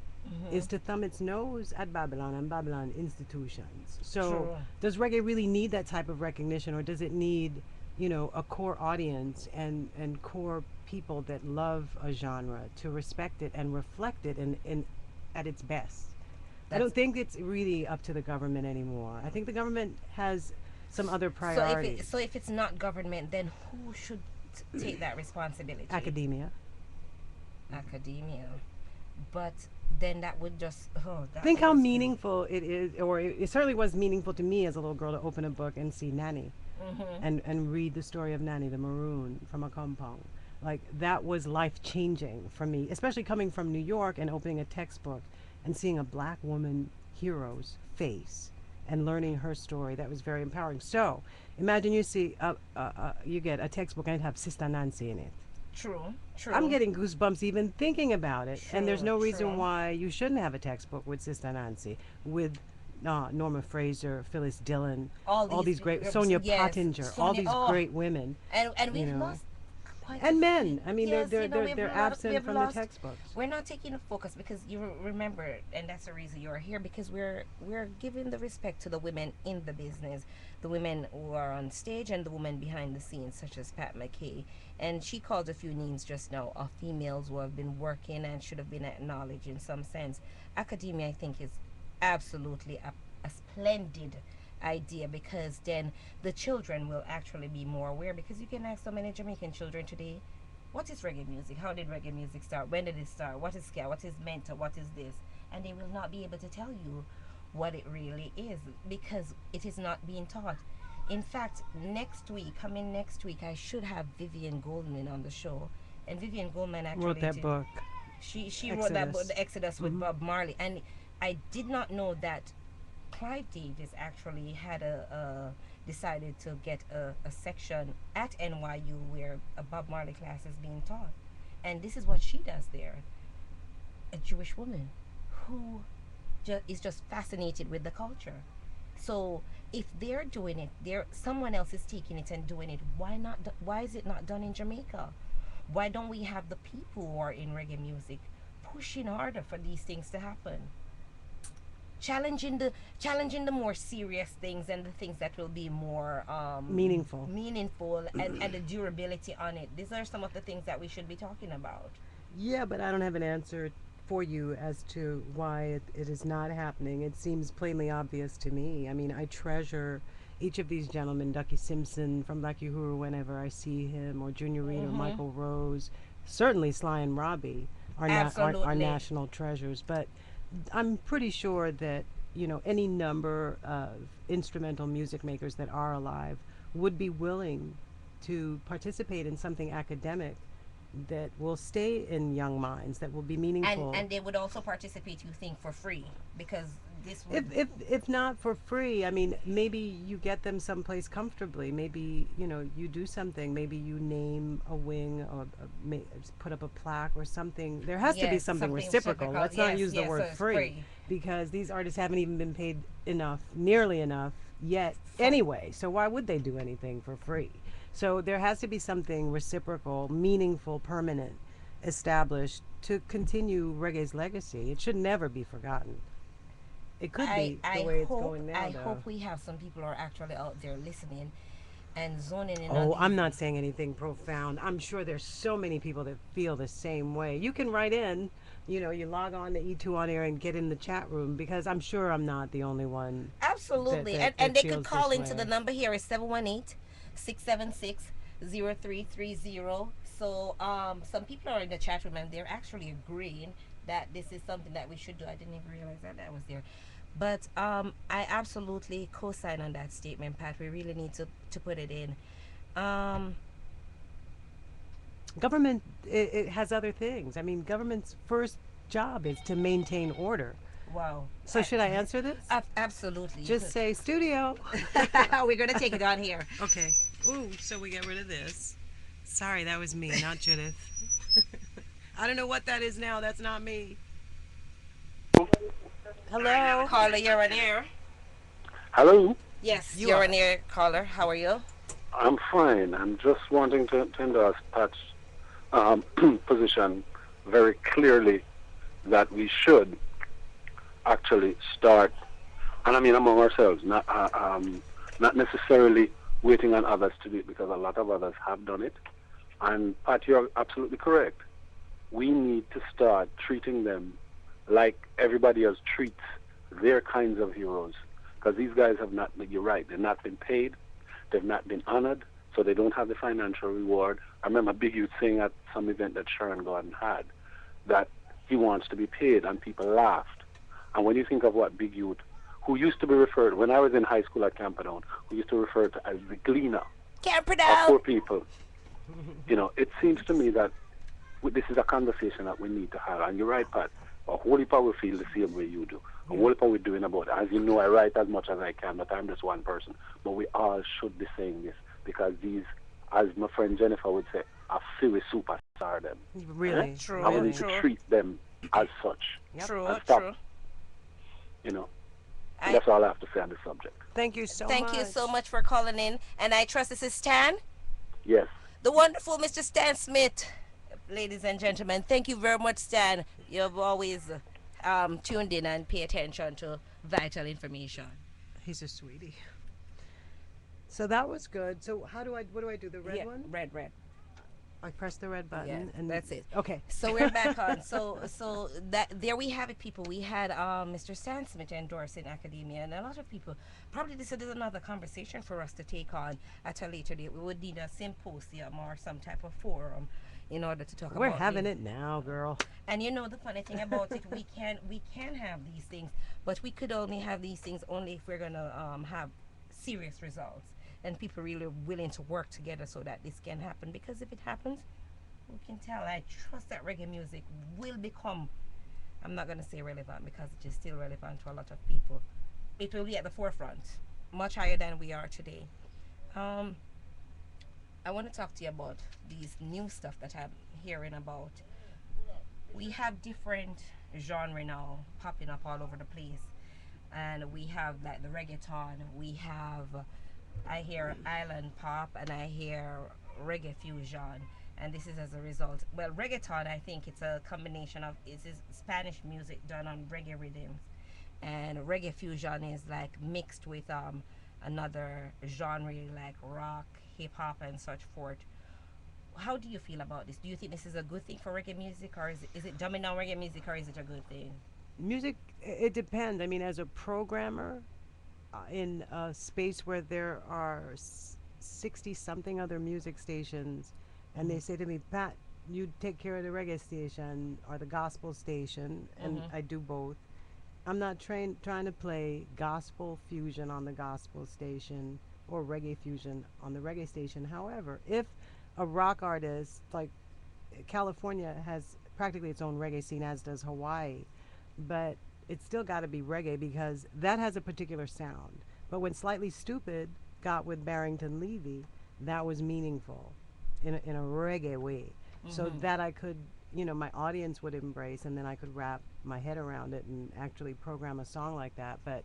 is to thumb its nose at Babylon and Babylon institutions. So
True.
does reggae really need that type of recognition, or does it need, you know, a core audience and core people that love a genre to respect it and reflect it in at its best? I don't think it's really up to the government anymore. I think the government has some other priorities.
So if it's not government, then who should take that responsibility?
Academia.
But then that would just
think how meaningful it is, or it certainly was meaningful to me as a little girl to open a book and see Nanny and read the story of Nanny the Maroon from a compound. Like, that was life-changing for me, especially coming from New York and opening a textbook and seeing a black woman hero's face and learning her story. That was very empowering. So imagine you see you get a textbook and it have Sister Nancy in it.
True.
I'm getting goosebumps even thinking about it. And there's no reason
true.
why you shouldn't have a textbook with Sister Nancy, with Norma Fraser, Phyllis Dillon, all these great, Sonia Pottinger, all these great women.
And we've lost quite
and
a
men. I mean,
yes,
they're absent from the textbooks.
We're not taking the focus because you remember, and that's the reason you're here, because we're giving the respect to the women in the business, the women who are on stage and the women behind the scenes, such as Pat Mckay. And she called a few names just now of females who have been working and should have been acknowledged in some sense. Academia, I think, is absolutely a splendid idea, because then the children will actually be more aware, because you can ask so many Jamaican children today, what is reggae music? How did reggae music start? When did it start? What is ska? What is menta? What is this? And they will not be able to tell you what it really is, because it is not being taught. In fact, next week, I should have Vivian Goldman on the show, and Vivian Goldman actually
wrote that book.
She wrote that book, The Exodus, with Bob Marley, and I did not know that Clive Davis actually had decided to get a section at NYU where a Bob Marley class is being taught, and this is what she does there. A Jewish woman who is just fascinated with the culture. So if they're doing it, someone else is taking it and doing it. Why not? Why is it not done in Jamaica? Why don't we have the people who are in reggae music pushing harder for these things to happen? Challenging the more serious things and the things that will be more
meaningful,
and the durability on it. These are some of the things that we should be talking about.
Yeah, but I don't have an answer for you as to why it is not happening. It seems plainly obvious to me. I mean, I treasure each of these gentlemen, Ducky Simpson from Black Uhuru, whenever I see him, or Junior Reid or Michael Rose. Certainly Sly and Robbie are national treasures. But I'm pretty sure that, you know, any number of instrumental music makers that are alive would be willing to participate in something academic that will stay in young minds, that will be meaningful.
And they would also participate, you think, for free, because this would...
If not for free, I mean, maybe you get them someplace comfortably. Maybe, you know, you do something. Maybe you name a wing or put up a plaque or something. There has to be something reciprocal. Let's not use the word free, because these artists haven't even been paid nearly enough yet anyway. So why would they do anything for free? So there has to be something reciprocal, meaningful, permanent, established to continue reggae's legacy. It should never be forgotten. It could be the way it's going now.
I hope we have some people who are actually out there listening and zoning in.
Oh, I'm not saying anything profound. I'm sure there's so many people that feel the same way. You can write in, you know, you log on to E2 On Air and get in the chat room, because I'm sure I'm not the only one.
Absolutely. And they could call into the number here is 718-676-0330. So some people are in the chat room and they're actually agreeing that this is something that we should do. I didn't even realize that was there. But I absolutely co-sign on that statement, Pat. We really need to put it in.
Government, it has other things. I mean, government's first job is to maintain order.
Wow.
So should I answer this?
Absolutely.
Just say studio.
We're going to take it on here.
Okay. Ooh, so we get rid of this. Sorry, that was me, not Judith. I don't know what that is now. That's not me. Hello?
Caller, you're on air.
Hello?
Yes, you're on air, caller. How are you?
I'm fine. I'm just wanting to endorse Pat's position very clearly that we should actually start, and I mean among ourselves, not necessarily waiting on others to do it, because a lot of others have done it. And Pat, you're absolutely correct. We need to start treating them like everybody else treats their kinds of heroes, because these guys have not, you're right, they've not been paid, they've not been honored, so they don't have the financial reward. I remember Big Youth saying at some event that Sharon Gordon had that he wants to be paid, and people laughed. And when you think of what Big Youth, who used to be referred, when I was in high school at Camperdown, who used to refer to as the gleaner of poor people, you know, it seems to me that this is a conversation that we need to have. And you're right, Pat, a whole heap will feel the same way you do. A whole heap we're doing about it. As you know, I write as much as I can, but I'm just one person. But we all should be saying this, because these, as my friend Jennifer would say, are silly superstar them.
Really?
Eh?
True.
And we need to treat them as such.
Yep.
True,
and stop,
true.
You know, that's all I have to say on this subject.
Thank you so much.
Thank you so much for calling in. And I trust this is Stan?
Yes.
The wonderful Mr. Stan Smith. Ladies and gentlemen, thank you very much, Stan. You've always tuned in and pay attention to vital information.
He's a sweetie. So that was good. So what do I do? The red one?
Red.
I press the red button,
Yeah,
and
that's it.
Okay.
So we're back on. So that there we have it, people. We had Mr. Stan Smith endorsing academia, and a lot of people probably this is another conversation for us to take on at a later date. We would need a symposium or some type of forum in order to talk about.
We're having it now, girl.
And you know the funny thing about it, we can have these things, but we could only have these things only if we're gonna have serious results. And people really willing to work together so that this can happen. Because if it happens, who can tell? I trust that reggae music will become, I'm not going to say relevant because it is still relevant to a lot of people. It will be at the forefront, much higher than we are today. I want to talk to you about these new stuff that I'm hearing about. We have different genre now popping up all over the place, and we have like the reggaeton. We have, I hear island pop, and I hear reggae fusion, and this is as a result. Well, reggaeton, I think it's a combination of it's Spanish music done on reggae rhythms, and reggae fusion is like mixed with another genre like rock, hip hop, and such forth. How do you feel about this? Do you think this is a good thing for reggae music, or is it dumbing down reggae music, or is it a good thing?
Music, it depends. I mean, as a programmer, in a space where there are 60 something other music stations, and they say to me, Pat, you take care of the reggae station or the gospel station, and I do both. I'm not trying to play gospel fusion on the gospel station or reggae fusion on the reggae station. However, if a rock artist, like California has practically its own reggae scene, as does Hawaii, but it's still got to be reggae because that has a particular sound. But when Slightly Stupid got with Barrington Levy, that was meaningful in a reggae way. So that I could, my audience would embrace, and then I could wrap my head around it and actually program a song like that. But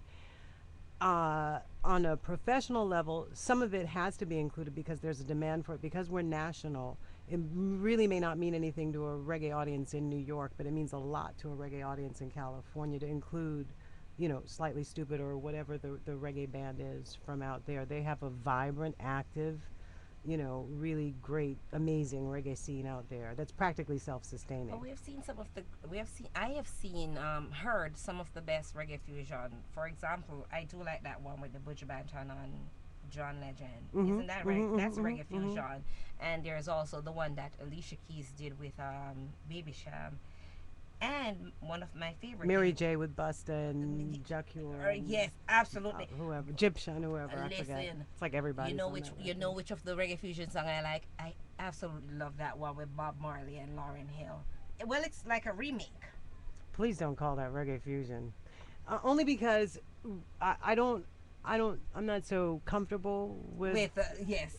on a professional level, some of it has to be included because there's a demand for it. Because we're national, it really may not mean anything to a reggae audience in New York, but it means a lot to a reggae audience in California to include, Slightly Stupid or whatever the reggae band is from out there. They have a vibrant, active, really great, amazing reggae scene out there that's practically self-sustaining.
But I have seen, heard some of the best reggae fusion. For example, I do like that one with the buju banton on John Legend. Isn't that right? That's reggae fusion. And there's also the one that Alicia Keys did with Baby Sham. And one of my favorites,
Mary J with Busta and Jacure.
Yes, absolutely.
Whoever, Egyptian, whoever. I forget. It's like everybody.
You know which of the reggae fusion song I like? I absolutely love that one with Bob Marley and Lauryn Hill. Well, it's like a remake.
Please don't call that reggae fusion. Only because I'm not so comfortable with
yes.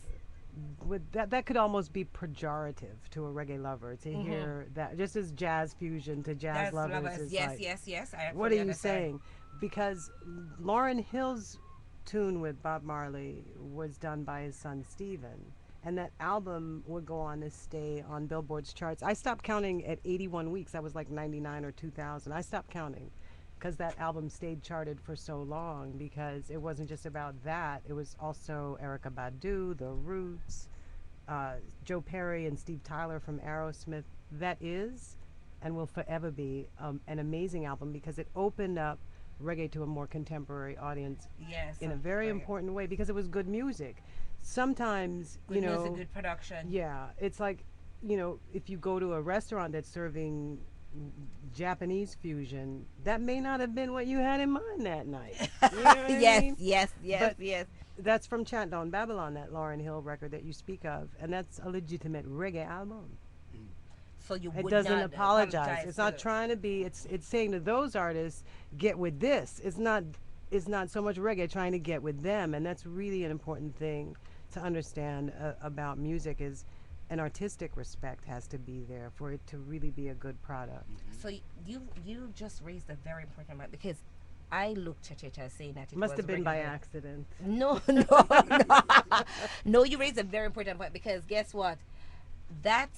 With that could almost be pejorative to a reggae lover to hear that, just as jazz fusion to jazz lovers is
yes,
like,
yes.
What are you saying? Because Lauryn Hill's tune with Bob Marley was done by his son Stephen, and that album would go on to stay on Billboard's charts. I stopped counting at 81 weeks. That was like 99 or 2000. I stopped counting because that album stayed charted for so long, because it wasn't just about that. It was also Erykah Badu, The Roots, Joe Perry and Steve Tyler from Aerosmith. That is and will forever be an amazing album because it opened up reggae to a more contemporary audience in a very important way, because it was good music. Sometimes,
good music, good production.
Yeah, it's like, if you go to a restaurant that's serving Japanese fusion, that may not have been what you had in mind that night. You know what I mean?
Yes.
That's from Chant Down Babylon, that Lauryn Hill record that you speak of, and that's a legitimate reggae album.
So
it doesn't apologize. It's not trying to be. It's saying to those artists, get with this. It's not so much reggae trying to get with them, and that's really an important thing to understand about music. Is an artistic respect has to be there for it to really be a good product.
So you just raised a very important point, because I looked at it as saying that it
must
was
have been by
regular.
accident.
No. No, you raised a very important point, because guess what? That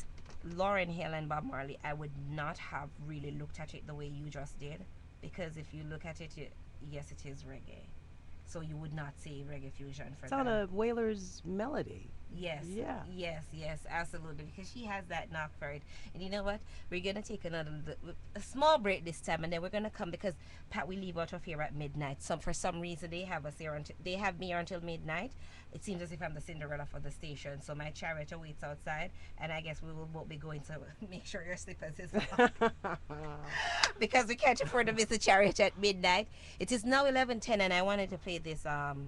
Lauryn Hill and Bob Marley, I would not have really looked at it the way you just did, because if you look at it, yes, it is reggae. So you would not say reggae fusion for that.
It's on a Wailer's melody.
Yes.
Yeah.
Yes, absolutely. Because she has that knock for it. And you know what? We're going to take a small break this time, and then we're going to come, because Pat, we leave out of here at midnight. For some reason, they have us here they have me here until midnight. It seems as if I'm the Cinderella for the station. So my chariot awaits outside, and I guess we will both be going to make sure your slippers is on. Because we can't afford to miss the chariot at midnight. It is now 11:10, and I wanted to play this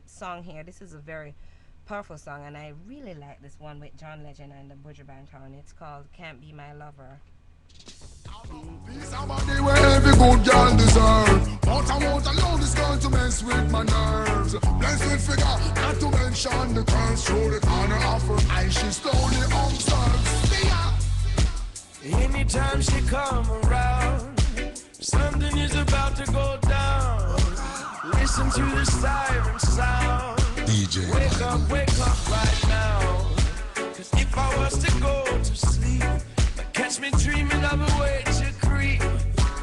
song here. This is a very powerful song, and I really like this one with John Legend and the buju banton. It's called "Can't Be My Lover."
Somebody where every good girl deserve. But I won't allow this girl to mess with my nerves. Blessed with figure, not to mention the curse. Through the corner of her eye, she slowly observes.
Anytime she come around, something is about to go down. Listen to the siren sound.
DJ,
wake up right now. Cause if I was to go to sleep, catch me dreaming of a way to creep.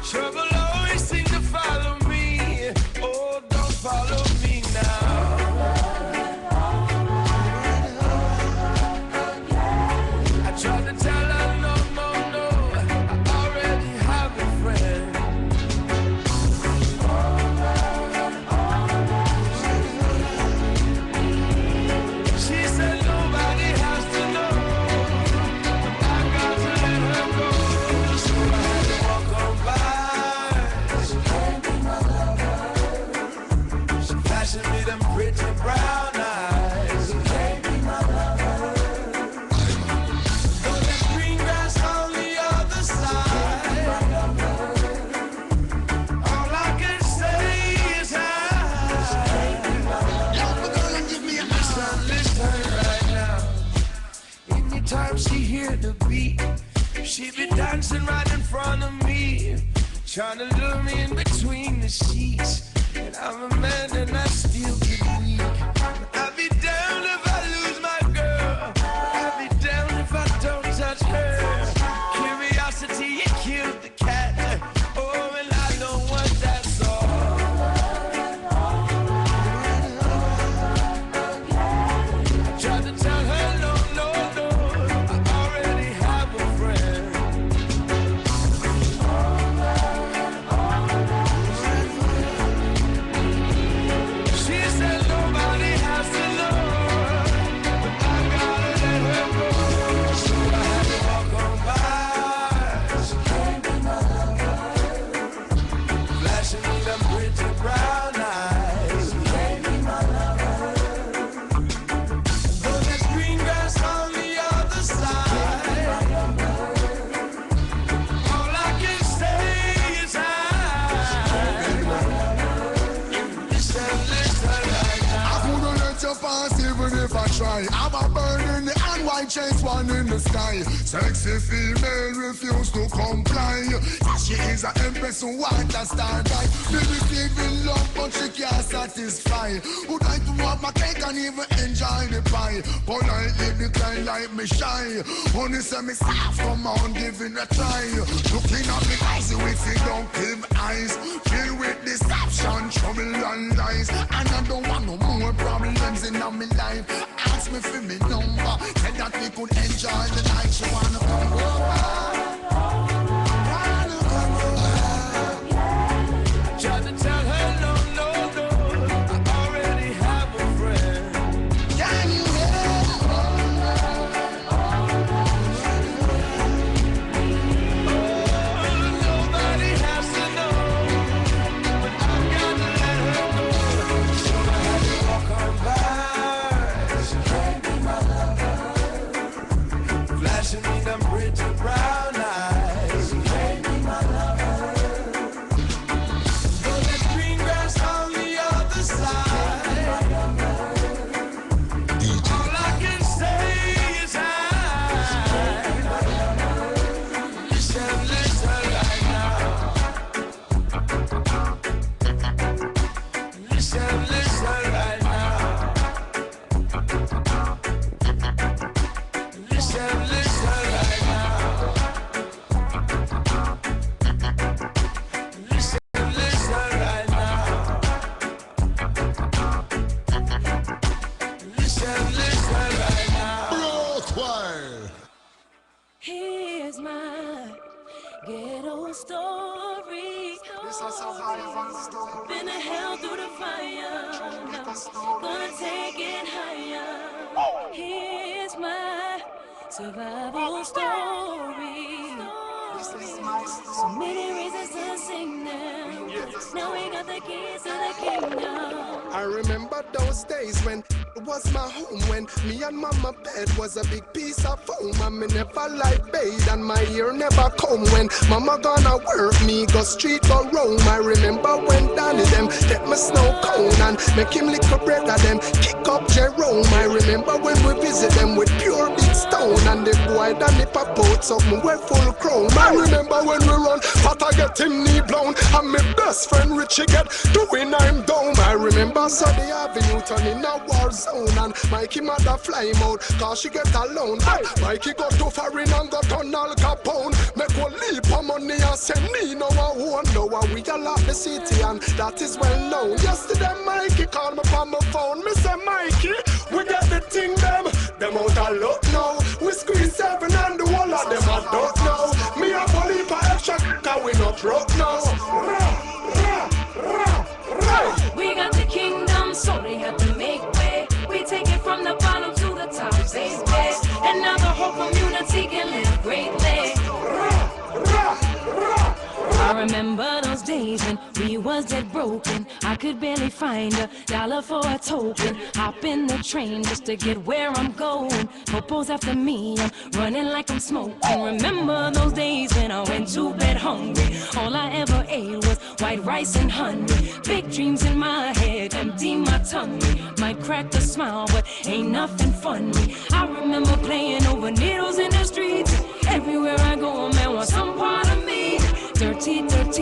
Trouble always seems to follow me. Oh, don't follow me now. I tried to tell her no, no, no, I already have a friend. She said nobody has to know. I got to let her go. So I had to walk on by. She can't be my lover. She flashing me them pretty brown eyes. She can't be my lover. Though there's green grass on the other side. All I can say is hi. Listen right now. Anytime she hear the beat, she be dancing right in front of me, trying to lure me in between the sheets. And I'm a man and I still get weak. I'll be down if I lose my girl. I'll be down if I don't touch her. Curiosity, it killed the cat. Oh, and I don't want that song. I tried to tell her no, no, no, I already have a friend. She said nobody has to know, but I gotta let her go. So I had to walk on by. She can't be my lover. Flashing me them pretty brown eyes. She can't be my lover. Though there's green grass on the other side, all I can say is hi. Listen, listen right now.
I couldn't let you pass even if I try. I'm a bird in the hand, white chase one in the sky. Sexy female refuse to comply. She is an empress who want a star guy. Baby giving love but she can't satisfy. Would like to have my cake and even enjoy the pie. Politely decline like me shy. Honey say me soft, come on give it a try. Looking at me eyes with seductive eyes. Filled with deception, trouble and lies. And I don't want no more problems in my life. Ask me for me number. Said that we could enjoy the night. She wanna come over.
Tried to tell her no, no, no, I already have a friend.
Can you hear?
Nobody has to know, but I gotta let her go. So I had to walk on by. She can't be my lover. Flashing me them pretty brown eyes. She can't be my lover. Though there's green grass on the other side, all I can say is hi. Listen, listen right now. Listen, listen right now. Listen, listen right now. Listen, listen right now. Listen, listen right now.
Here's my ghetto story. Been to hell through the fire. Gonna take it higher. Here's my survival story. So many reasons to sing now. Now we got the keys to the kingdom.
I remember those days when it was my home, when me and mama bed was a big piece of foam, and me never like bathe and my ear never come. When mama gonna work, me go street go roam. I remember when Danny them take my snow cone and make him lick a bread of them, kick up Jerome. I remember when we visit them with pure big stone, and the boy Danny pop out something we're full chrome. I remember when we run, Pata get him knee blown, and my best friend Richie get doing I'm down. I remember Sunday Avenue turn in a war zone, and Mikey mother fly him out cause she get alone. Mikey got to foreign and got on Al Capone, make one leap of money and send me no one. Now we all up the city and that is well known. Yesterday Mikey called me from my phone. Me say Mikey, we get the thing them out a lot now. We squeeze 7 and the whole of them I don't know. Me a bully for extra cause we not broke now.
We got the kingdom, so they have to make way. We take it from the bottom to the top, baby. And now the whole community can live greatly. I remember those days when we was dead broken. I could barely find $1 for a token. Hop in the train just to get where I'm going. Popo's after me, I'm running like I'm smoking. Remember those days when I went to bed hungry. All I ever ate was white rice and honey. Big dreams in my head, empty my tummy. Might crack a smile, but ain't nothing funny. I remember playing over needles in the streets. Everywhere I go, a man wants some part of me. Dirty, those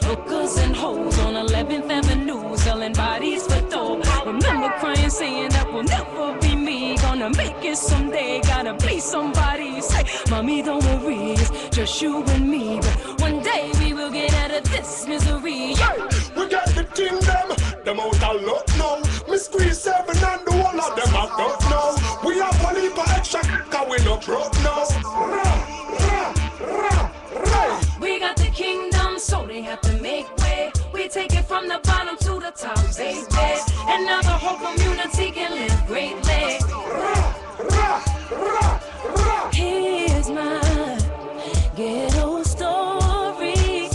hookers and hoes on 11th Avenue, selling bodies for dough. Remember crying, saying that will never be me. Gonna make it someday, gotta be somebody. Say, mommy, don't worry, it's just you and me. But one day we will get out of this misery.
Yeah. We got the kingdom, them out a lot now. Me squeeze 7 and the whole of them I don't know. We have a leap of extra cause we not broke now.
We got the kingdom, so they have to make way. We take it from the bottom to the top, baby. And now the whole community can live greatly. Here's my ghetto story.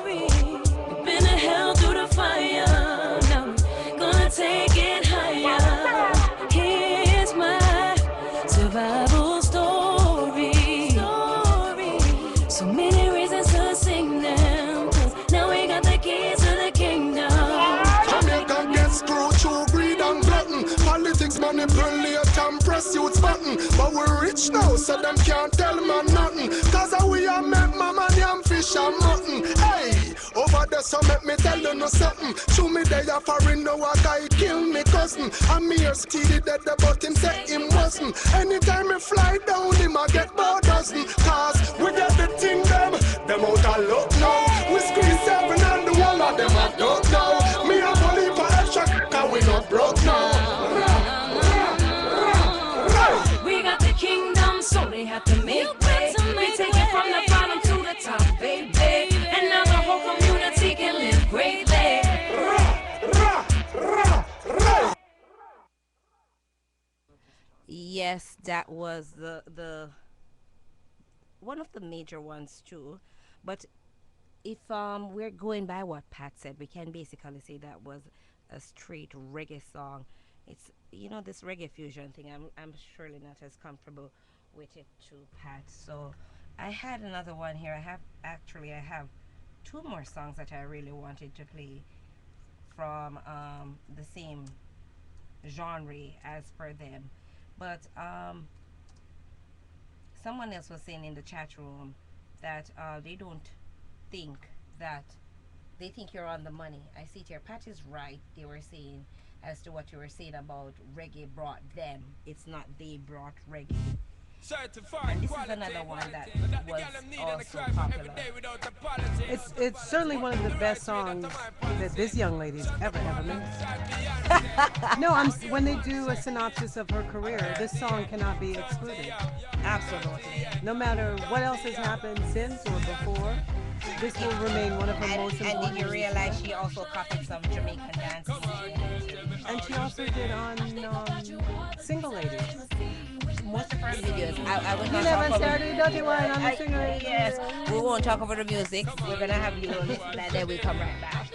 We've been to hell through the fire. Now we're gonna take it higher. Here's my survival story. So many reasons to sing them, 'cause now we got the keys to the kingdom.
Jamaica gets screwed through greed and glutton. Politics manipulate and press youth's button. But we're rich now, so them can't tell me nothing. 'Cause we are make mama yam fish and mutton. Hey, over there so make me tell you no something. Show me they are foreign, now a guy kill me cousin. I'm here steady dead, but him say him wasn't. Anytime me fly down, him I get about dozen. 'Cause we get the thing them out a lot now. We squeeze 7 and the whole of them I don't know. Me a bully for extra cause we not broke now.
We got the kingdom, so they have to make way. We take it from the bottom to the top, baby. And now the whole community can live greatly.
Yes, that was the one of the major ones too. But if we're going by what Pat said, we can basically say that was a straight reggae song. It's, you know, this reggae fusion thing. I'm surely not as comfortable with it too, Pat. So I had another one here. I have 2 more songs that I really wanted to play from the same genre as per them. But someone else was saying in the chat room that they don't think that, they think you're on the money. I see it here. Pat is right. They were saying as to what you were saying about reggae brought them. It's not they brought reggae. And this is another one that was also popular.
It's certainly one of the best songs that this young lady's ever made. No, when they do a synopsis of her career, this song cannot be excluded.
Absolutely.
No matter what else has happened since or before, this will remain one of her most important.
And did you realize she also copied some Jamaican dances?
And she also did on Single Ladies.
Most of her videos. I would
You
not
never
talk about
started dirty wine on the Single Ladies.
Yes, we won't talk about the music. We're gonna have you listen and then we come right back.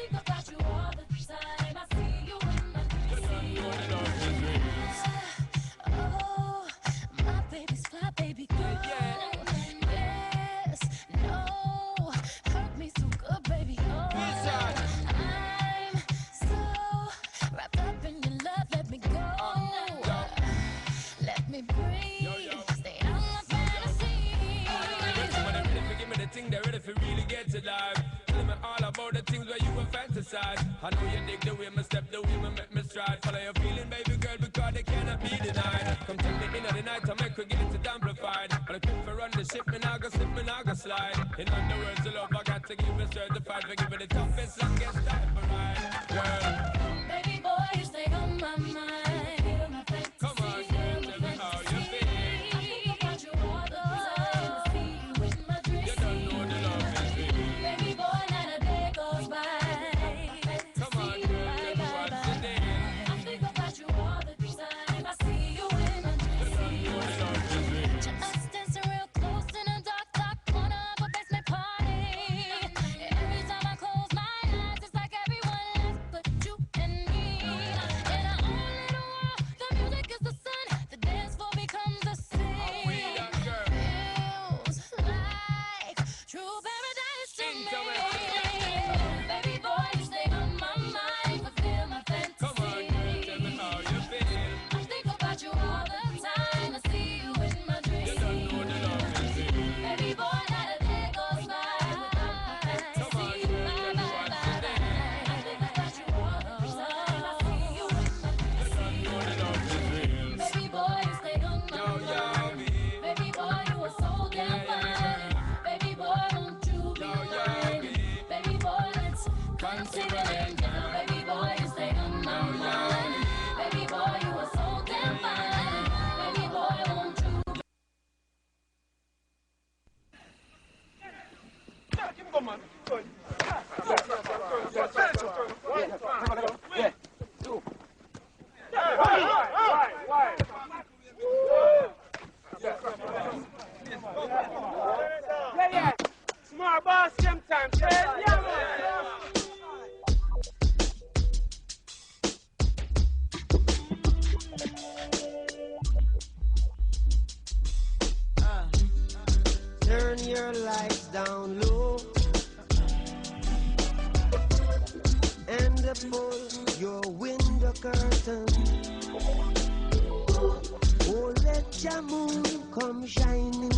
get to life. Tell me all about the things where you were fantasize. I know you dig the way me step, the way me make me stride. Follow your feeling, baby girl, because they cannot be denied. Come take me in the night to make her get it amplified. But I keep for run the ship, me now go slip, me now go slide. In other words, the love I got to give it certified. For give it the toughest, longest time for ride. Girl,
Baby boy, you stay on my mind. Feel my fantasy,
come on, girl, tell me how you feel.
I think about you all the time. I see you in my dreams.
You don't know the love is real.
Baby boy, not a day goes by.
Come on, girl, tell me what's the deal.
I think about you all the time. I see you in my dreams. Just dancing real close in a dark, dark corner of a basement party. Every time I close my eyes, it's like everyone else but you and me. In our own little world, the music is the sun. The dance floor becomes the sea. Feels like true paradise to me. Baby boy, you stay on my mind, fulfill my fantasy.
Come on, girl, tell me how you feel.
I think about you all the time. I see you in my dreams.
You don't know the love is real.
Baby boy, not a day goes by.
Come on, girl, tell me what's the deal.
I think about you all the time. I see you in my dreams.
You don't know the love is real.
Baby boy, you stay on my mind. Baby boy, you are so damn fine. Baby boy, won't you be mine? Baby boy, let's consider it now. Baby boy, you stay on my mind. Baby boy, you are so damn fine. Baby boy, won't you be
Yeah. Smart boss, sometimes. Yeah, man.
Turn your lights down low and pull your window curtain. Oh, let your moon come shining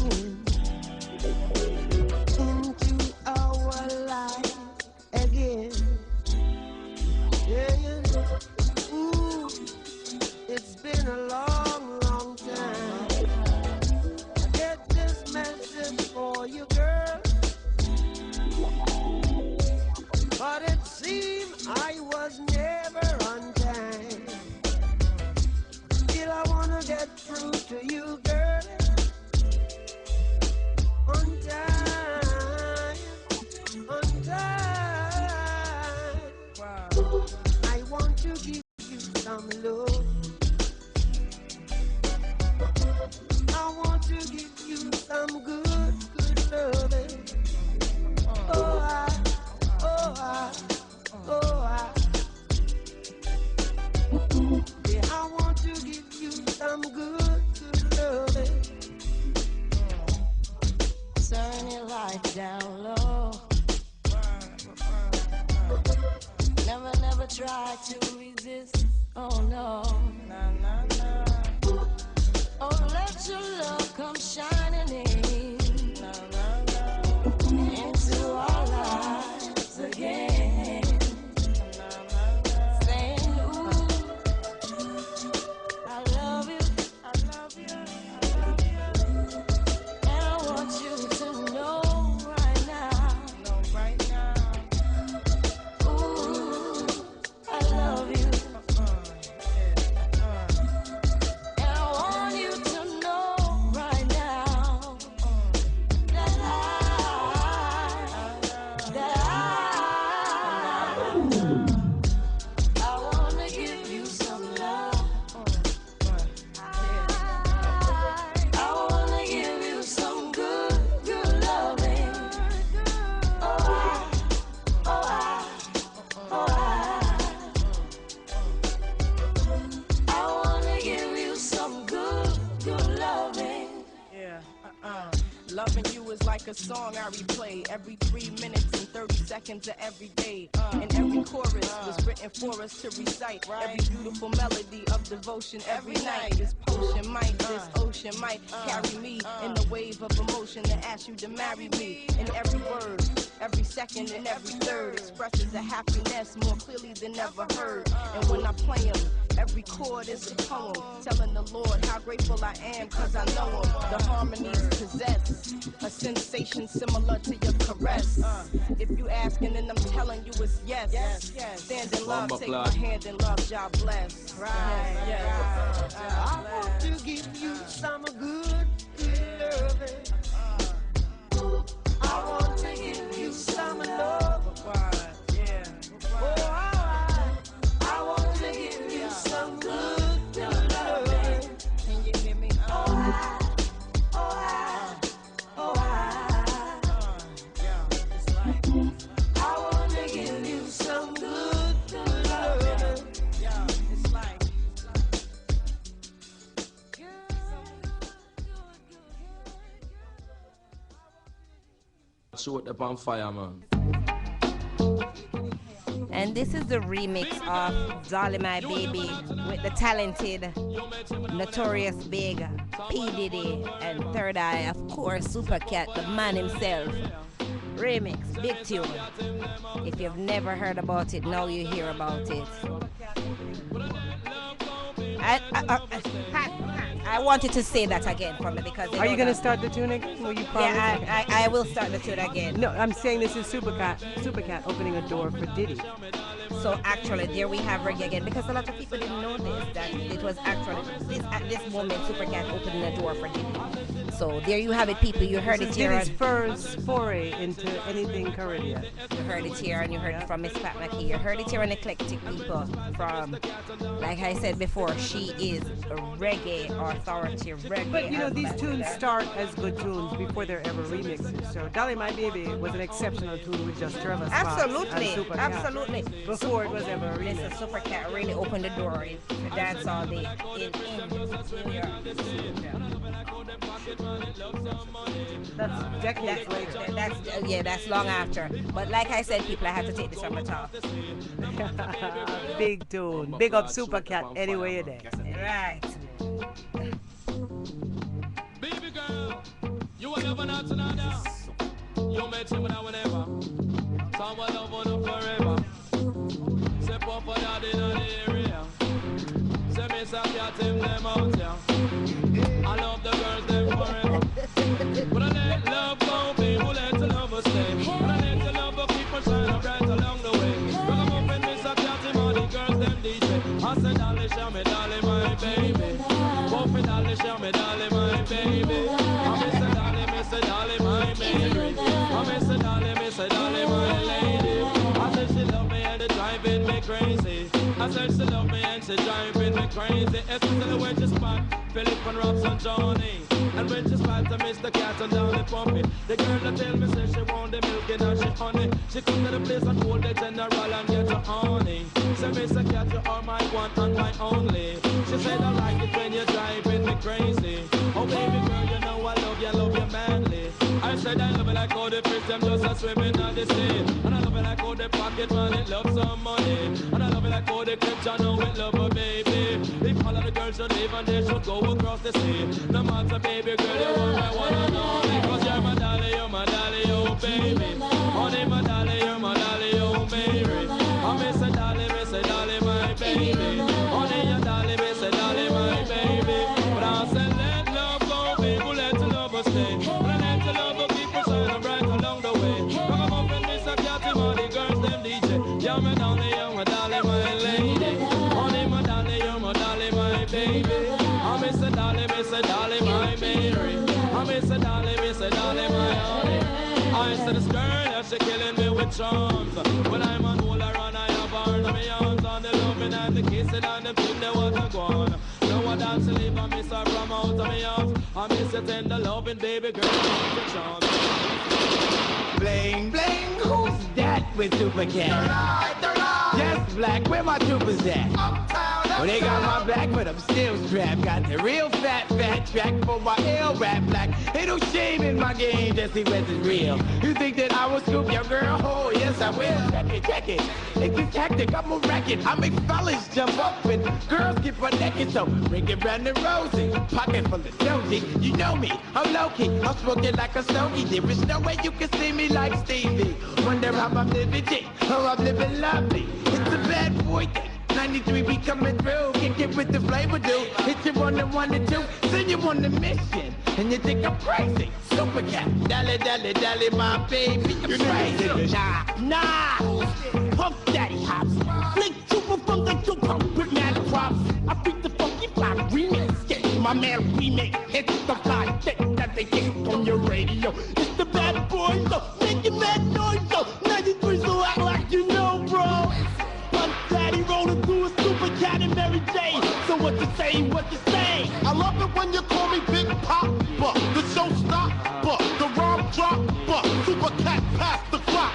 into our life again. Yeah. Ooh, it's been a long, long time. I get this message for you, girl, but it seemed I was never on time. Still I wanna get through to you, girl, on time, on time. I want to give you some love. I want to give you some good, good loving. Oh, yeah, I want to give you some good, good loving.
turn your light down low? Never try to resist. Oh no. Oh, let your love come shining in into our lives again. Saying, ooh, I love you, and I want you to know right now. Ooh, I love you. And I want you to know right now.
a song I replay every 3 minutes and 30 seconds of every day. And every chorus was written for us to recite. Every beautiful melody of devotion every night. This ocean might carry me in the wave of emotion to ask you to marry me. And every word, every second and every third expresses a happiness more clearly than ever heard. And when I play them, every chord is a poem, telling the Lord how grateful I am, cause I know him. The harmonies possess a sensation similar to your caress. If you asking, then I'm telling you it's yes. Stand in love, take my hand in love, God bless.
Right.
Yes.
I want to give you some good loving. I want to give you some love. I want to give you some good loving.
Can you hear me?
I want to give you some good loving.
It's like
Shoot up on fire, man.
And this is the remix of Dolly My Baby with the talented, notorious big P. Diddy and Third Eye, of course, Super Cat, the man himself. Remix, big tune. If you've never heard about it, now you hear about it. I wanted to say that again for me because
Are you going to start the tune again? Will you promise?
Yeah, I will start the tune again.
No, I'm saying this is Super Cat opening a door for Diddy.
So actually, there we have reggae again, because a lot of people didn't know this, that it was actually at this moment Super Cat opening the door for Diddy. So there you have it, people. You heard it here.
Diddy's first foray into anything Caribbean.
You heard it here, and you heard it from Miss Pat Mckay. You heard it here on Eclectic, people. From, like I said before, she is a reggae authority, reggae.
But you know, these tunes start as good tunes before they're ever remixes. So Dolly My Baby was an exceptional tune with just Trevor Spots
Absolutely,
and Super Cat.
absolutely.
Before it was ever a remix.
Listen, Super Cat really opened the door to dance all day in New York.
That's decades later.
That's long after. But like I said, people, I have to take this from the top.
Big tune. Big up Super Cat anyway you're there.
Right.
Baby girl, you will never not another. You met him now whenever. Someone love on forever. Step up for that in the area. Say me some cat him them out here. I love the girls them forever. But I let love go, people let the love stay. But I let the love keep on shining bright along the way. But I'm up in this cat him all the girls them DJ. I said, darling, show me, darling, my baby. Both me, darling, show me, darling, my baby. I miss a darling, my Mary. I miss a darling, my lady. I said she love me and it driving me crazy. I said she love me and she driving me crazy. Especially when she spot Philip and Robson Johnny. And when she spot to Mr. Cat and down the pumpy. The girl that tell me say she want the milk and she honey. She come to the place and hold the general and get her honey. Say Mr. Cat, you are my one and my only. She said I like it when you're driving me crazy. Oh baby girl, you know I love you manly. I said I love it like all the fish them just a swimming on the sea. And I love it like all the pocket money love some money. And I love it like all the clips I know it love a baby. If all of the girls should leave and they should go across the sea. No matter baby girl, you are my one and only. Cause you're my dolly, oh baby. Honey, my dolly, oh Mary. I miss a dolly, my baby. Honey, your dolly, miss a dolly, my baby. But I said let love go, people, let the love stay. But I let the love keep on shining bright along the way. Come up and miss a cat, all the girls, them DJ. You're my dolly, my lady. Honey, my dolly, my baby. I miss a dolly, my Mary. I miss a dolly, my honey. I said this girl, yeah, she killing me with charms. When I'm on hold around, I have her in my arms. On the loving and the kissing and the thing, they want to go on. No one dance to leave, I miss her from out of my arms. I miss your tender loving, baby girl, your charms.
Bling, bling, who's that with Super Cat?
They're right.
Yes, Black, where my troopers at?
Uptown,
Well, they got my back, but I'm still strapped. Got the real fat track for my ill rap black. Ain't no shame in my game, just see what's real. You think that I will scoop your girl? Oh, yes, I will. Check it. It's Eclectic, I'm a racket. I make fellas jump up and girls get my naked. So bring it round the rosy, pocket full of dozy. You know me, I'm low-key, I'm smoking like a stogie. There is no way you can see me like Stevie. Wonder how I'm living G, how I'm living lovely. It's a bad boy thing. 93 we coming through, kick it with the flavor, dude. Hit you on the 1 and 2, send you on the mission. And you think I'm crazy, super cat. Dally, my baby, I'm crazy. Nah, Puff Daddy hops. Flick trooper from the two pump with mad props. I beat the funky block remix, get my man remake. It's the fly thing that they get on your radio. It's the bad boys, so make your bad noise, so 93 so act like you know, bro. Puff Daddy rolling through a super cat and Mary Jane. So what you say?
I love it when you call me Big Pop, but the show stop, but the rhyme drop, but Super Cat pass the clock.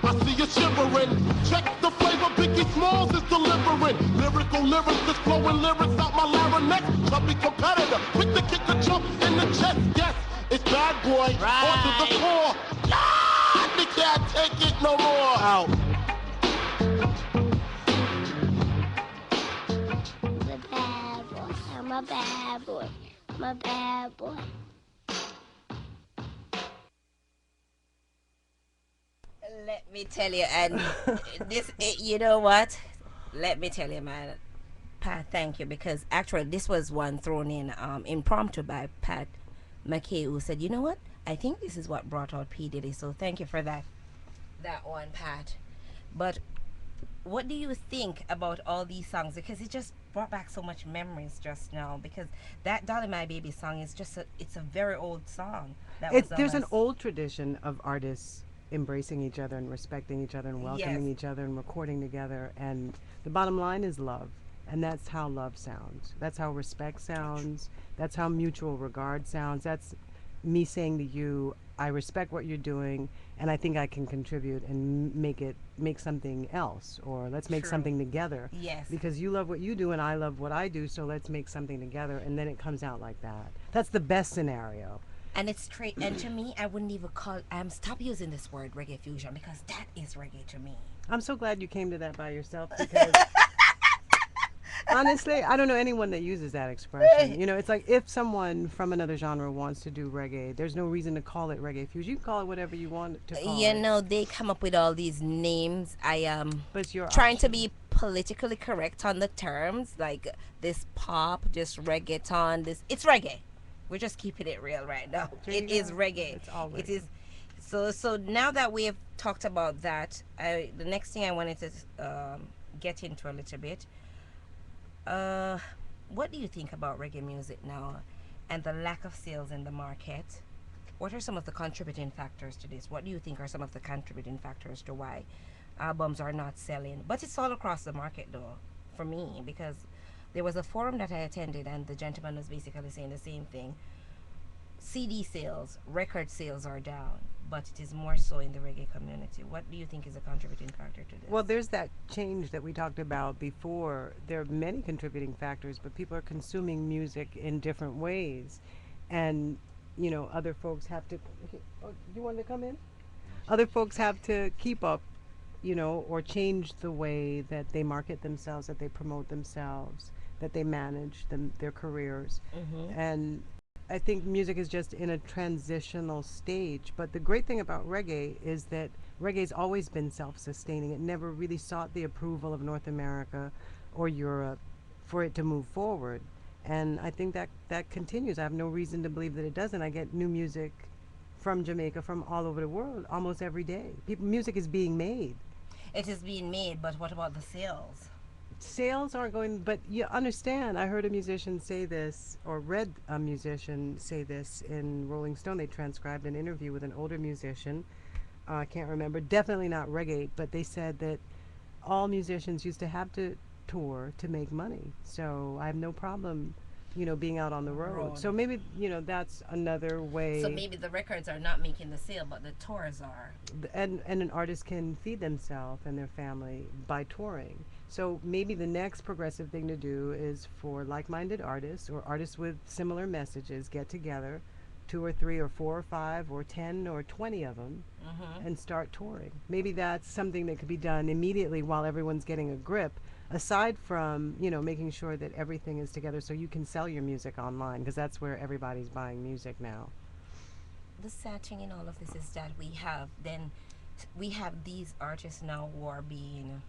I see you shivering. Check the flavor Biggie Smalls is delivering. Lyrical lyrics, just flowing lyrics out my larynx. Chubby competitor, quick to kick a jump in the chest. Yes, it's bad boy.
Right.
On to the floor. Ah, they can't take it no more. Out.
I'm a bad boy. I'm a bad boy.
Let me tell you, and you know what? Let me tell you, man. Pat, thank you, because actually this was one thrown in impromptu by Pat Mckay, who said, you know what? I think this is what brought out P. Diddy. So thank you for that one, Pat. But what do you think about all these songs? Because it just brought back so much memories just now. Because that Dolly My Baby song is just it's a very old song.
There's an old tradition of artists embracing each other and respecting each other and welcoming each other and recording together. And the bottom line is love. And that's how love sounds. That's how respect sounds. That's how mutual regard sounds. That's me saying to you, I respect what you're doing, and I think I can contribute and make something else, or let's make something together.
Yes.
Because you love what you do and I love what I do, so let's make something together, and then it comes out like that. That's the best scenario.
And it's straight. And to me, I wouldn't even call. Stop using this word reggae fusion, because that is reggae to me.
I'm so glad you came to that by yourself, because honestly, I don't know anyone that uses that expression. You know, it's like if someone from another genre wants to do reggae, there's no reason to call it reggae fusion. You can call it whatever you want to call it.
You know, they come up with all these names. I am
but
trying to be politically correct on the terms, like this pop, this reggaeton, it's reggae. We're just keeping it real right now. It is reggae.
It's all reggae.
It is. So now that we have talked about that, the next thing I wanted to get into a little bit. What do you think about reggae music now and the lack of sales in the market? What are some of the contributing factors to this? What do you think are some of the contributing factors to why albums are not selling? But it's all across the market though, for me, because there was a forum that I attended and the gentleman was basically saying the same thing. CD sales, record sales are down, but it is more so in the reggae community. What do you think is a contributing factor to this?
Well, there's that change that we talked about before. There are many contributing factors, but people are consuming music in different ways. And, you know, other folks have to... Oh, you wanted to come in? Other folks have to keep up, you know, or change the way that they market themselves, that they promote themselves, that they manage their careers.
Mm-hmm.
And I think music is just in a transitional stage. But the great thing about reggae is that reggae's always been self-sustaining. It never really sought the approval of North America or Europe for it to move forward. And I think that continues. I have no reason to believe that it doesn't. I get new music from Jamaica, from all over the world, almost every day. Music is being made.
It is being made, but what about the sales?
Sales aren't going, but you understand, I heard a musician say this, or read a musician say this in Rolling Stone. They transcribed an interview with an older musician. I can't remember, definitely not reggae, but they said that all musicians used to have to tour to make money. So I have no problem, you know, being out on the road. So maybe, you know, that's another way.
So maybe the records are not making the sale, but the tours are.
And an artist can feed themselves and their family by touring. So maybe the next progressive thing to do is for like-minded artists or artists with similar messages get together, 2 or 3 or 4 or 5 or 10 or 20 of them, and start touring. Maybe that's something that could be done immediately while everyone's getting a grip, aside from, you know, making sure that everything is together so you can sell your music online, because that's where everybody's buying music now.
The sad thing in all of this is that we have these artists now who are being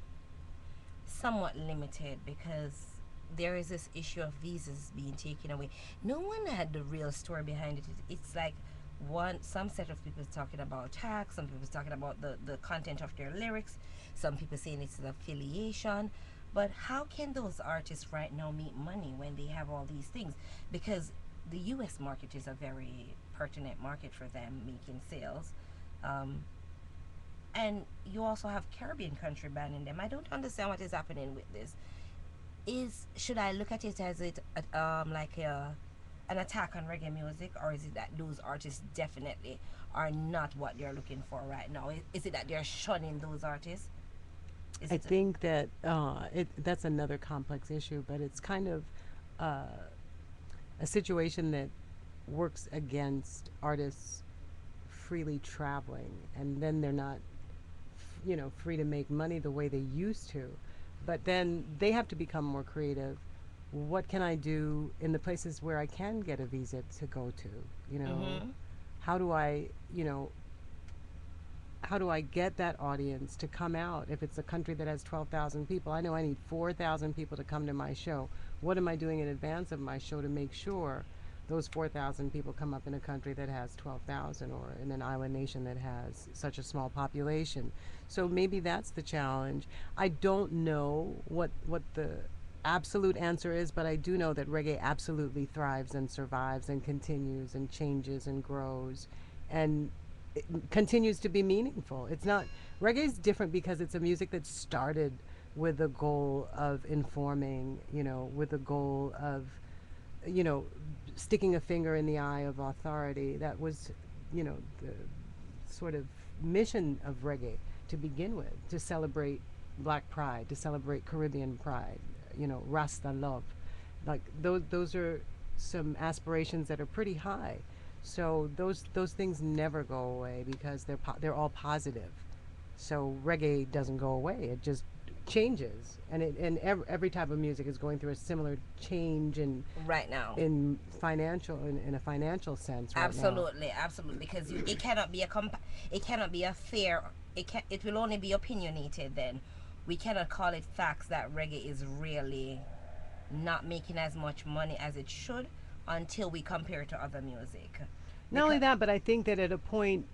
somewhat limited because there is this issue of visas being taken away. No one had the real story behind it. It's like some set of people talking about tax, some people talking about the content of their lyrics, some people saying it's an affiliation. But how can those artists right now make money when they have all these things? Because the US market is a very pertinent market for them making sales. And you also have Caribbean country banning them. I don't understand what is happening with this. Should I look at it as an attack on reggae music, or is it that those artists definitely are not what they're looking for right now? Is it that they're shunning those artists?
I think that that's another complex issue, but it's kind of a situation that works against artists freely traveling, and then they're not free to make money the way they used to. But then they have to become more creative. What can I do in the places where I can get a visa to go to? How do I get that audience to come out? If it's a country that has 12,000 people, I know I need 4,000 people to come to my show. What am I doing in advance of my show to make sure those 4,000 people come up in a country that has 12,000, or in an island nation that has such a small population? So maybe that's the challenge. I don't know what the absolute answer is, but I do know that reggae absolutely thrives and survives and continues and changes and grows and it continues to be meaningful. It's not, reggae is different because it's a music that started with the goal of informing, with the goal of, sticking a finger in the eye of authority. That was, the sort of mission of reggae to begin with, to celebrate Black pride, to celebrate Caribbean pride, Rasta love. Like those are some aspirations that are pretty high. So those things never go away because they're all positive. So reggae doesn't go away; it just changes, and every type of music is going through a similar change in
right now
in a financial sense. Right
absolutely, because it cannot be a fair. It will only be opinionated. Then we cannot call it facts that reggae is really not making as much money as it should until we compare it to other music.
Not only that, but I think that at a point,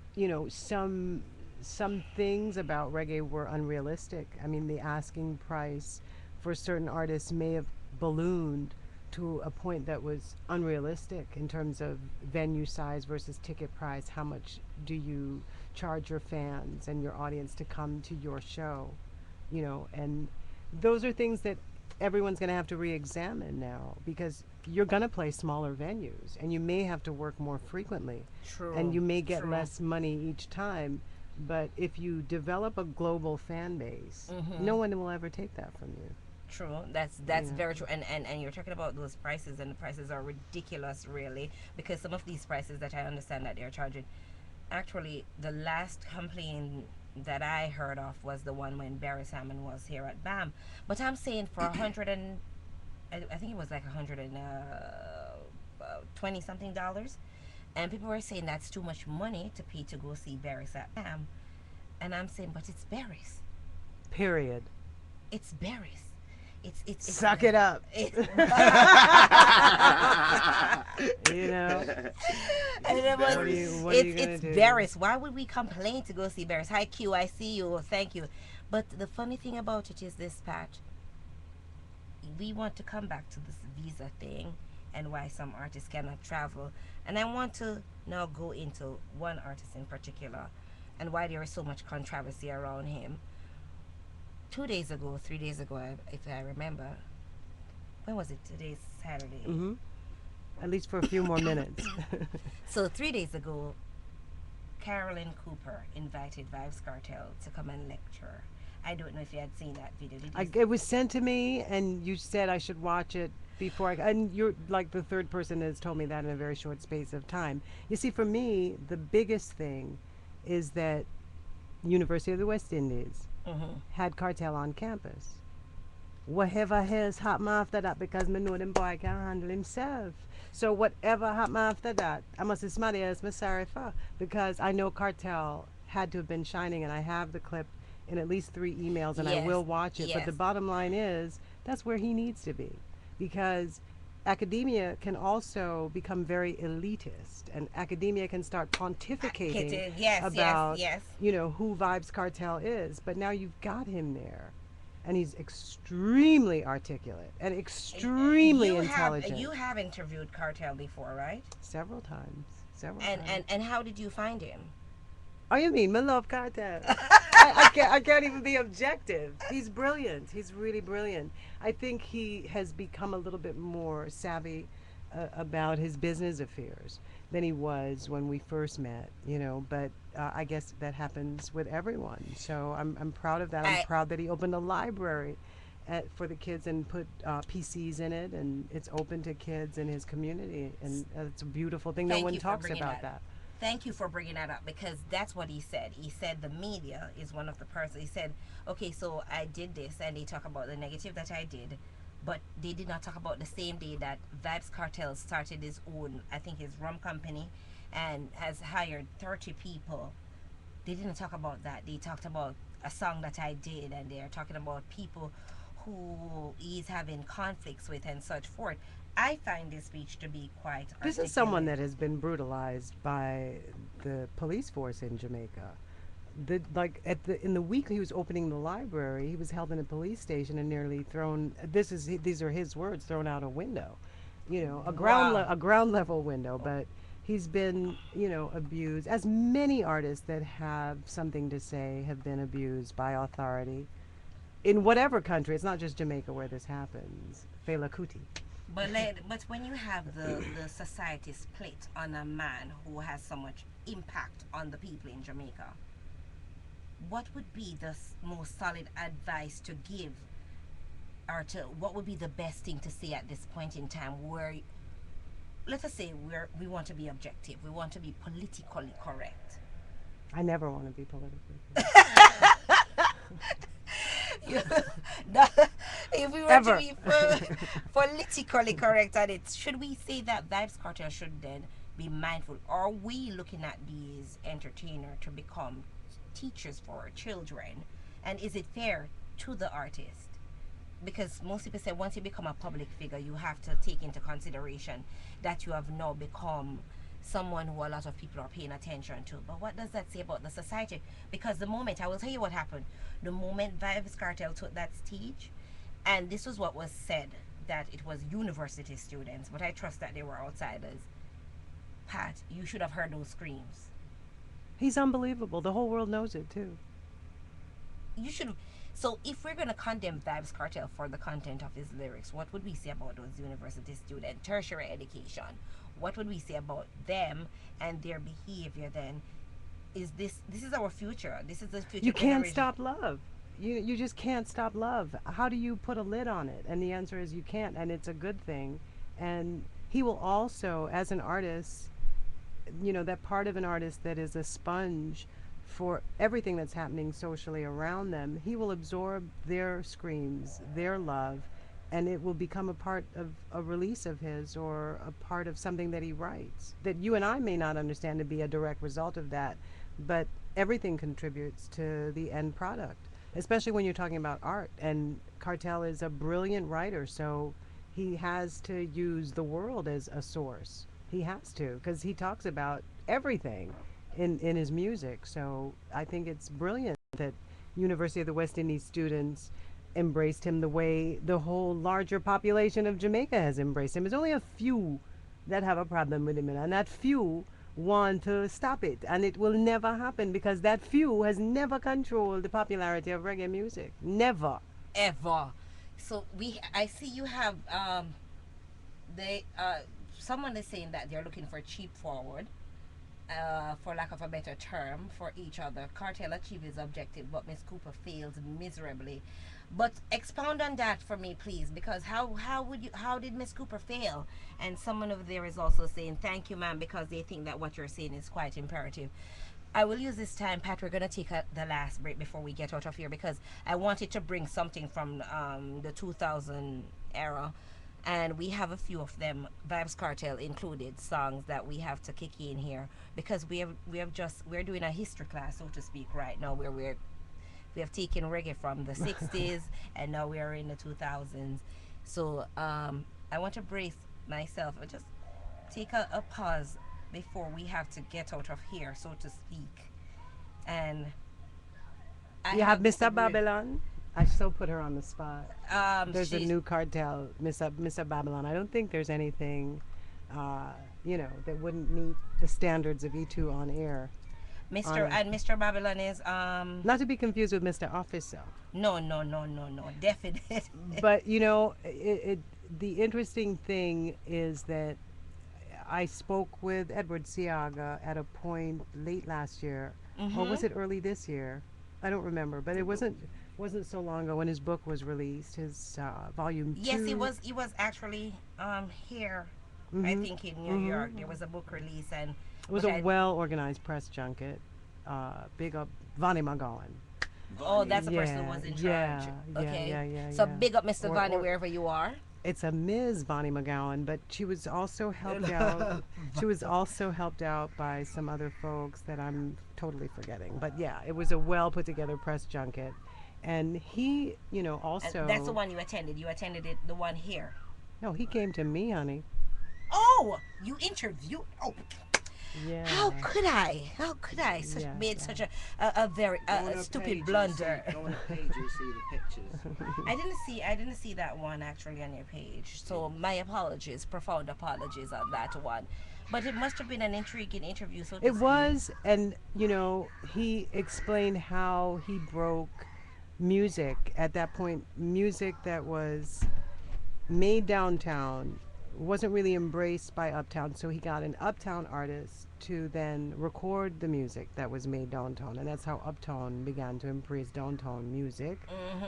some things about reggae were unrealistic. I mean, the asking price for certain artists may have ballooned to a point that was unrealistic in terms of venue size versus ticket price. How much do you charge your fans and your audience to come to your show? And those are things that everyone's going to have to re-examine now, because you're going to play smaller venues and you may have to work more frequently.
True.
And you may get less money each time. But if you develop a global fan base, no one will ever take that from you.
True. That's very true. And you're talking about those prices, and the prices are ridiculous, really, because some of these prices that I understand that they're charging, actually, the last complaint that I heard of was the one when Barry Salmon was here at BAM. But I'm saying for I think it was like $120 something. And people were saying that's too much money to pay to go see Barry's at BAM. And I'm saying, but it's Barry's.
Period.
It's Barry's. It's
Suck it up.
It's Barry's. Why would we complain to go see Barry's? Hi, Q, I see you. Thank you. But the funny thing about it is this, Pat. We want to come back to this visa thing and why some artists cannot travel. And I want to now go into one artist in particular and why there is so much controversy around him. 3 days ago, if I remember, when was it? Today's Saturday.
At least for a few more minutes.
So 3 days ago, Carolyn Cooper invited Vibes Cartel to come and lecture I don't know if you had seen that video. Did you?
It was sent to me, and you said I should watch it before and you're like the third person that's told me that in a very short space of time. You see, for me, the biggest thing is that University of the West Indies had cartel on campus. Whatever has happened after that, because me know them boy can handle himself. So whatever happened after that, I must say somebody else me sorry for, because I know cartel had to have been shining, and I have the clip in at least 3 emails, and I will watch it. But the bottom line is that's where he needs to be, because academia can also become very elitist, and academia can start pontificating about you know who Vibes Cartel is. But now you've got him there, and he's extremely articulate and extremely intelligent.
You have interviewed Cartel before, right?
Several times.
And how did you find him?
Oh, you mean me love Cartel? I can't even be objective. He's brilliant. He's really brilliant. I think he has become a little bit more savvy about his business affairs than he was when we first met, you know, but I guess that happens with everyone. So I'm proud of that. I'm proud that he opened a library for the kids and put PCs in it, and it's open to kids in his community, and it's a beautiful thing. No one talks about that.
Thank you for bringing that up, because that's what he said. He said the media is one of the persons. He said, okay, so I did this, and they talk about the negative that I did, but they did not talk about the same day that Vibes Cartel started his own, I think his rum company, and has hired 30 people. They didn't talk about that. They talked about a song that I did, and they're talking about people who he's having conflicts with and such forth. I find this speech to be quite articulate.
This is someone that has been brutalized by the police force in Jamaica. In the week he was opening the library, he was held in a police station and nearly thrown. These are his words, thrown out a window, you know, a ground level window. But he's been, you know, abused, as many artists that have something to say have been abused by authority in whatever country. It's not just Jamaica where this happens. Fela Kuti.
But when you have the society split on a man who has so much impact on the people in Jamaica, what would be the most solid advice to give, or what would be the best thing to say at this point in time, where, let us say, we want to be objective, we want to be politically correct?
I never want to be politically correct.
If we were to be politically correct at it, should we say that Vibes Cartel should then be mindful? Are we looking at these entertainers to become teachers for our children? And is it fair to the artist? Because most people say once you become a public figure, you have to take into consideration that you have now become someone who a lot of people are paying attention to. But what does that say about the society? Because the moment, I will tell you what happened, the moment Vibes Cartel took that stage, and this was what was said, that it was university students, but I trust that they were outsiders. Pat, you should have heard those screams.
He's unbelievable. The whole world knows it too.
You should. So if we're going to condemn Vibes Cartel for the content of his lyrics, what would we say about those university students, tertiary education? What would we say about them and their behavior then? This is our future. This is the future.
You can't stop love. You just can't stop love. How do you put a lid on it? And the answer is you can't, and it's a good thing. And he will also, as an artist, you know, that part of an artist that is a sponge for everything that's happening socially around them, he will absorb their screams, their love, and it will become a part of a release of his, or a part of something that he writes that you and I may not understand to be a direct result of that, but everything contributes to the end product, especially when you're talking about art. And Cartel is a brilliant writer, so he has to use the world as a source. He has to, because he talks about everything in his music. So I think it's brilliant that University of the West Indies students embraced him the way the whole larger population of Jamaica has embraced him. There's only a few that have a problem with him, and that few want to stop it, and it will never happen, because that few has never controlled the popularity of reggae music. Never.
Ever. So I see you have someone is saying that they're looking for cheap forward, for lack of a better term, for each other. Cartel achieved its objective, but Miss Cooper failed miserably. But expound on that for me, please, because how did Miss Cooper fail? And someone over there is also saying thank you, ma'am, because they think that what you're saying is quite imperative. I will use this time, Pat. We're going to take the last break before we get out of here, because I wanted to bring something from the 2000 era, and we have a few of them, Vibes Cartel included, songs that we have to kick in here, because we're doing a history class, so to speak, right now, where we have taken reggae from the 60s and now we are in the 2000s. So I want to brace myself and just take a pause before we have to get out of here, so to speak. And
you have Mr. Babylon. I still put her on the spot. There's a new cartel, Mr. Babylon. I don't think there's anything, that wouldn't meet the standards of E2 on air.
Mr. Babylon is
not to be confused with Mr. Officer.
No, definitely.
But the interesting thing is that I spoke with Edward Siaga at a point late last year, or was it early this year? I don't remember, but it wasn't so long ago when his book was released, his volume 2.
Yes, he was actually here. I think in New York there was a book release, and
it was a well-organized press junket. Big up Vonnie McGowan.
Oh, that's the person who was in charge. Okay. So big up Mr. Vonnie wherever you are.
It's a Ms. Vonnie McGowan, but she was also helped out. She was also helped out by some other folks that I'm totally forgetting. But yeah, it was a well put together press junket, and he, also.
That's the one you attended. You attended it, the one here.
No, he came to me, honey.
Oh, you interviewed. Oh.
Yeah.
How could I? Made such a very stupid blunder.
Go on the page, you'll see the pictures.
I didn't see that one actually on your page. So my apologies, profound apologies on that one. But it must have been an intriguing interview. So
it was, and he explained how he broke music at that point. Music that was made downtown wasn't really embraced by Uptown, so he got an Uptown artist to then record the music that was made downtown, and that's how Uptown began to embrace downtown music.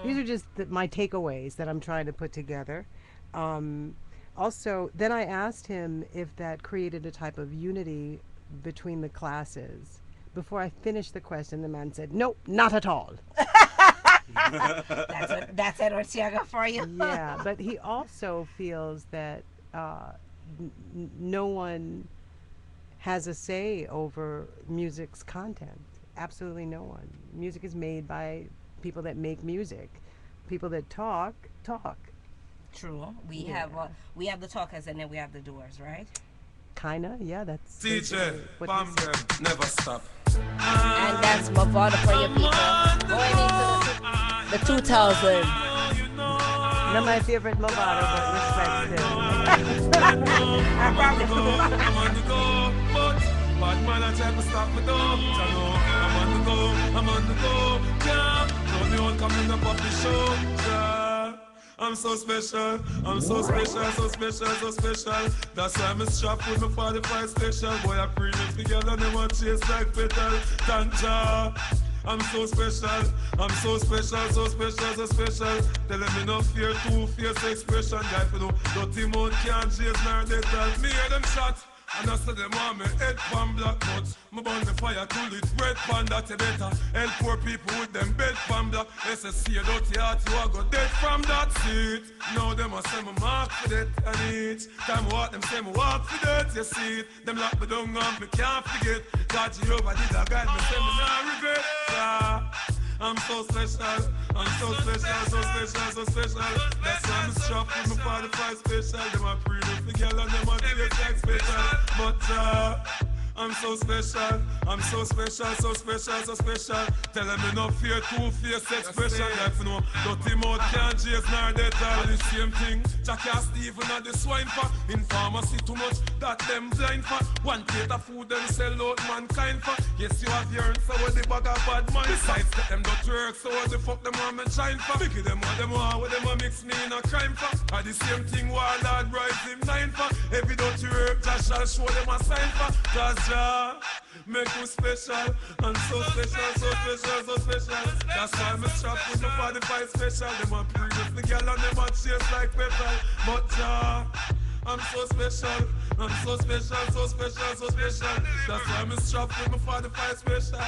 These are just my takeaways that I'm trying to put together. Also, then I asked him if that created a type of unity between the classes. Before I finished the question, the man said, "Nope, not at all."
That's Edward Siaga for you.
Yeah, but he also feels that no one has a say over music's content. Absolutely no one. Music is made by people that make music. People that talk.
True. We have the talkers and then we have the doers, right?
Kinda, yeah. That's
DJ, bam them, never stop.
And that's Mavado for your people. Going into the 2000s.
Not my favorite Mavado, but respect him.
I'm on the go, but bad man I try to stop me though. I'm on the go, yeah. Now the old coming up off the show, yeah. I'm so special, so special. That's why I'm strapped with my 45 special. Boy, I bring it together and they want chase like petal. Tanja. I'm so special, so special. Tell them me no fear, two-face expression. Guy for no dirty mouth can't chase nor they tell me hear them shot. And I said them want me head pan black nuts. Me burn the fire till it's red pan that you better. Help poor people with them bed pan black. SSC a dirty heart, you a go dead from that seat. Now them a say me mark for that and each time what them say me walk for that, you see it. Them lock me down and me can't forget. God Jehovah did a guide me, say me not regret. Yeah. I'm so special, so special. That's why I'm strapped with my 45 special. Them a pre-rip the girl and them a taste like special. But I'm so special, so special. Tell them me no fear, two-face expression. Like you know, dirty mouth can't chase nor they tell the same thing. Jackie and Stephen and the swine for. In pharmacy too much, that them blind for. One plate of food them sell out mankind for. Yes, you have your answer with the bag of bad mind. Besides, let them don't work, so what the fuck them want me shine for? Biggie them what them want mix me in a crime for. And the same thing Warlord rise him 9 for. Every don't you work, just shall show them a sign for. Cause
Jah make you special and so special, so special, so special. That's why me strap with my 45 special. Them a previous the girl and them a chase like petal. But Jah, I'm so special, I'm so special, so special, so special. That's why me strap with my 45 special.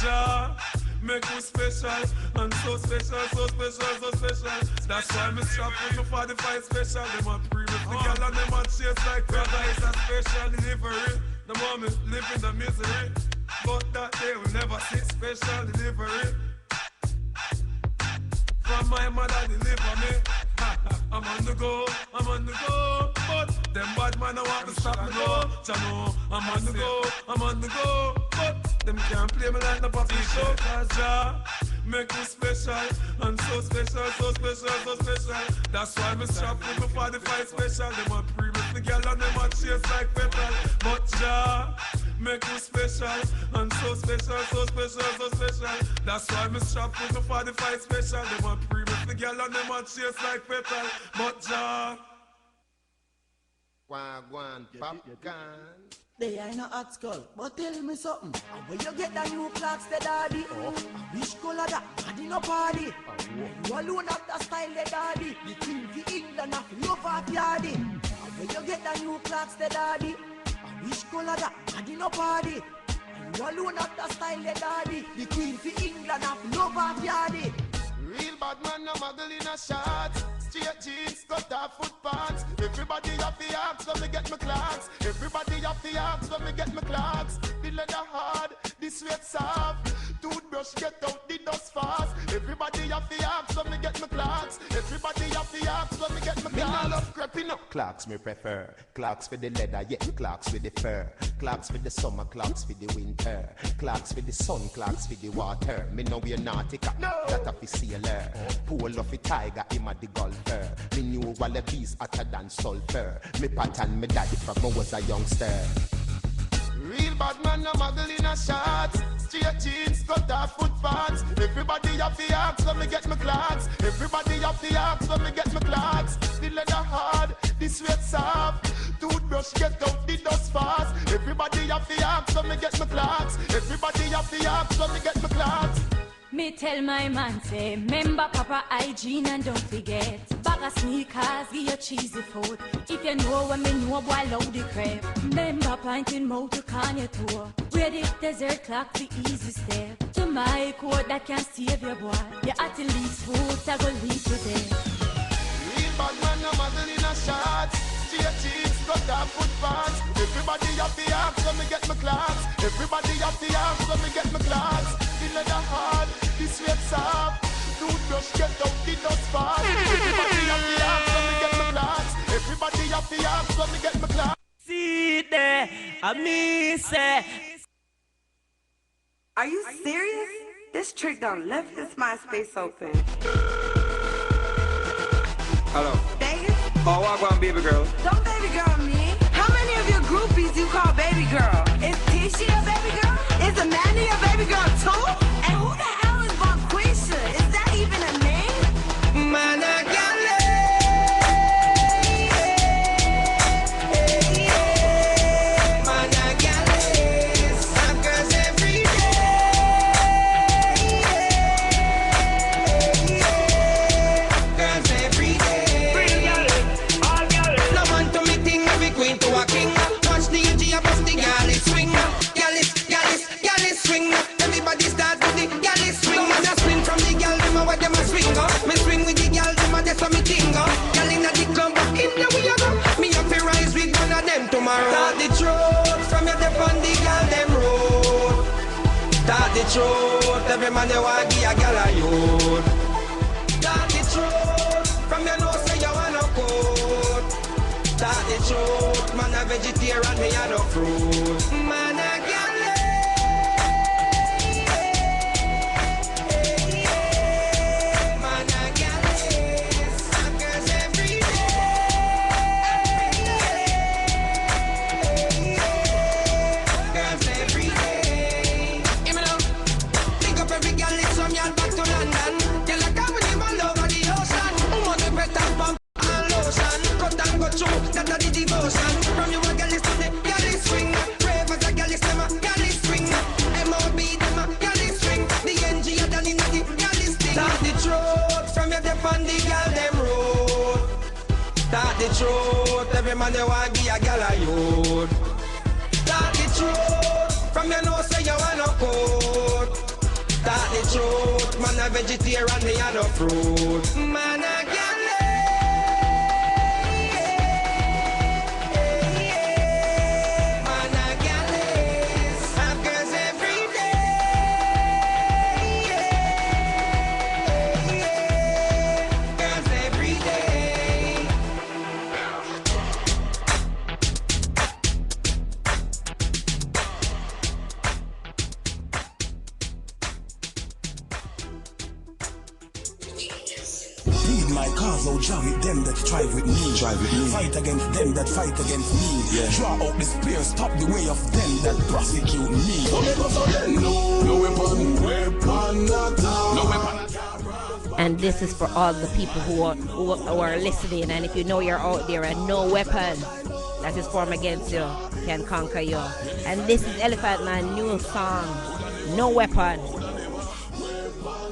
Jah make you special and so special, so special, so special. That's why me strap with my 45 special. Them a previous the girl and them a chase like brother. It's a special delivery. The moment live in the misery, but that day will never see special delivery. From my mother deliver me. I'm on the go, I'm on the go. But them bad man I want to stop me go. Chano, I'm on the go, I'm on the go. But them can't play me like the puppy show. Cause Jah make me special and so special, so special, so special. That's why me strap with me 45 special. Them a previous the girl and them a chase like petal. But Jah make me special and so special, so special, so special. That's why me strap with me 45 special. Them a previous the girl and them a chase like petal. But Jah
Wagwan popcorn.
They ain't no hot skull, but tell me something. Where you get the new clocks, the daddy? Which color that? Daddy no party. You alone have the style, the daddy. The king for England have love of yardy. Where you get the new clocks, the daddy? Which color that? Daddy no party. You alone have the style, the daddy. The queen for England have love of yardy.
Real bad man, no muggle in a shot. Straight jeans, cut off foot pants. Everybody have the axe when me get my clocks. Everybody have the axe when me get my clocks. The leather hard, the sweat soft. Toothbrush get out the dust fast. Everybody have the axe when me get my clocks. Everybody have the axe when me get my clocks. Me not love creeping up.
Clocks me prefer. Clocks for the leather, yeah, clocks for the fur. Clocks for the summer, clocks for the winter. Clocks for the sun, clocks for the water. Me know we're nautica, that of the sailor. Pull off a tiger, him a the golfer. Me knew wallabies hotter than sulfur. Me pattern me daddy from I was a youngster.
Real bad man, no muggle in a shot. Straight jeans, cut off foot pants. Everybody have the axe when me get my clocks. Everybody have the axe when me get my clocks. The leather hard, the sweat soft. Toothbrush get out the dust fast. Everybody have the axe when me get my clocks. Everybody have the axe when me get my clocks.
Me tell my man say, remember Papa hygiene and don't forget. Bag of sneakers, give you cheesy food. If you know what me know, boy, load the crap. Remember pointing mouth to can you tour. Where the desert clock the easy step. To my code that can save your boy. You at the least food, I go lead to there.
Real bad man, no muggle in a shot. Straight jeans, cut off foot pants. Everybody have the axe when me get my clocks. Everybody have the axe when me get my clocks. The leather hard, the sweat soft. Toothbrush get out the dust fast. Everybody have the axe when me get my clocks. Everybody have the axe when me get my clocks.
See there, I mean say.
Are you serious? This trick done left his MySpace open.
Hello.
Vegas?
Oh, wagwan, baby girl.
Don't baby girl me. How many of your groupies you call baby girl? Is Tisha a baby girl? Is Amanda a baby girl too? And who the hell is Bonquisha? Is that even a name?
Man, I got me swing with the girl, them a that's what me think of. Girl inna the club, in the way I go. Me have to rise with one of them tomorrow. Start the truth, from your dep on the girl them road. Start the truth, every man they want give a girl a youth. Start the truth, from your nose say you wanna coat. Start the truth, man a vegetarian, me a no fruit. Man a girl. That a the devotion. From
truth. Every man you want give a gal a youth. Talk the truth. From your nose say you want no coat. Talk the truth. Man a vegetarian, me a no fruit. Man a gal.
So jam with them that strive with me. Fight against them that fight against me. Draw out the spear, stop the way of them that prosecute me. No weapon at all. No weapon at all.
And this is for all the people who are listening. And if you know you're out there and no weapon that is formed against you can conquer you. And this is Elephant Man's new song, No Weapon.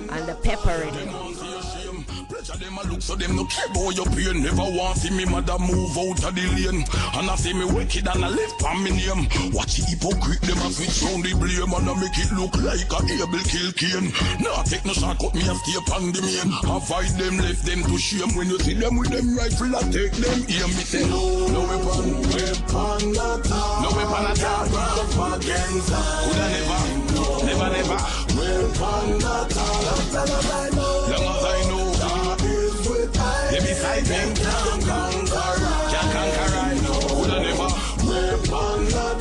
And the peppering.
Them a look so them no care about your pain. Never want see me mother move out of the lane. And I see me wicked and I left on me name. Watch the hypocrite them a switch round the blame. And I make it look like a able kill Cain. Nah take no shortcut, me a stay upon the main. Avoid them, left them to shame. When you see them with them rifle, I take them aim. Me say no weapon at all. No weapon at all. Against coulda never weapon at all. Long as I know they beside me, can't conquer I know. Coulda never weapon at all.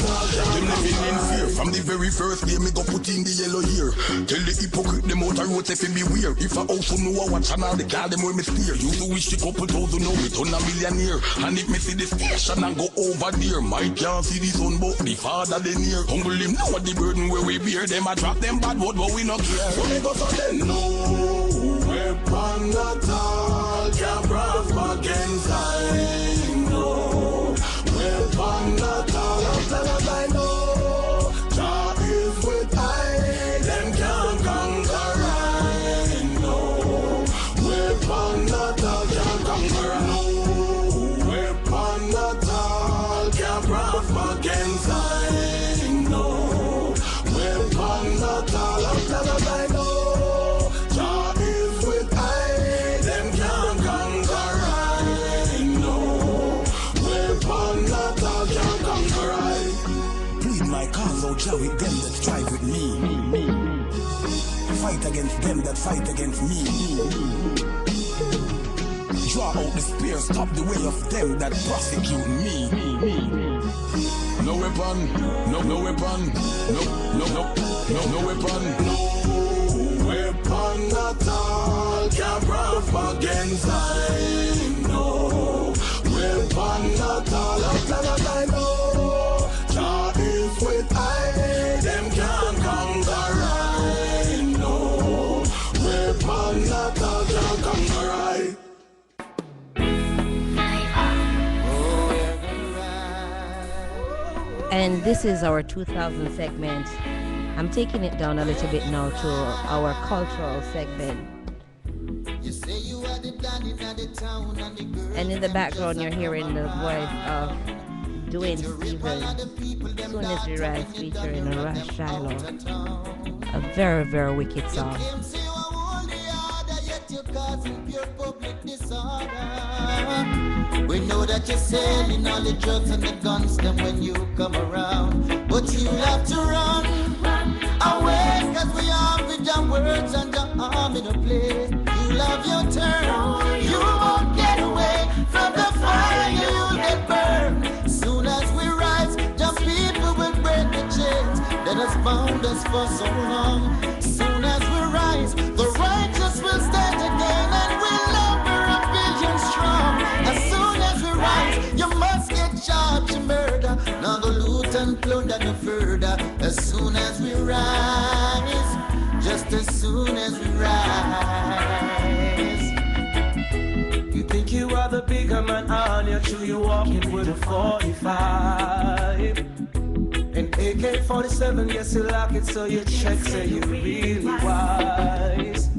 Them living in fear from the very first day. Me go put in the yellow here. Tell the hypocrite them out the road if it be weird. If I also know I watch and all the call them where me steer. You to wish the couple thousand know me turn a millionaire. And if me see the station and go over there, might can't see the son but the father they near. Humble him know the burden where we bear. Them a drop them bad word but we not care. So me go so then no weapon at all can prosper against I know. Weapon at all, I know. Jah is with I, them can't conquer I know. Weapon at all can conquer I know. Weapon at all can prosper against I know. Weapon at all, I know. Jah with them that strive with me. Fight against them that fight against me. Draw out the spear, stop the way of them that prosecute me. No weapon, no weapon, no weapon. No weapon at all can prosper against I know. Weapon at all, I know. Jah is with I, them can't conquer I know. Weapon at all can conquer I.
And this is our 2000 segment. I'm taking it down a little bit now to our cultural segment. And in the background you're hearing the voice of Dwayne Stevens, Soon as We Rise featuring Ras Reggae. A very, very wicked song.
We know that you're selling all the drugs and the guns them when you come around, but you have to run away, cause we are with your words and your arm in a play. You love your turn, you won't get away from the fire, you'll get burned. Soon as we rise, just people will break the chains that has bound us for so long. Soon as we rise, the righteous will stand again and we'll number 1 billion strong. As soon as we rise, you must get charged to murder. Now go loot and plunder no further. As soon as we rise, just as soon as we rise.
You think you are the bigger man on your true, you walking with a 45. An AK-47, yes you lock it so you check, say you really wise.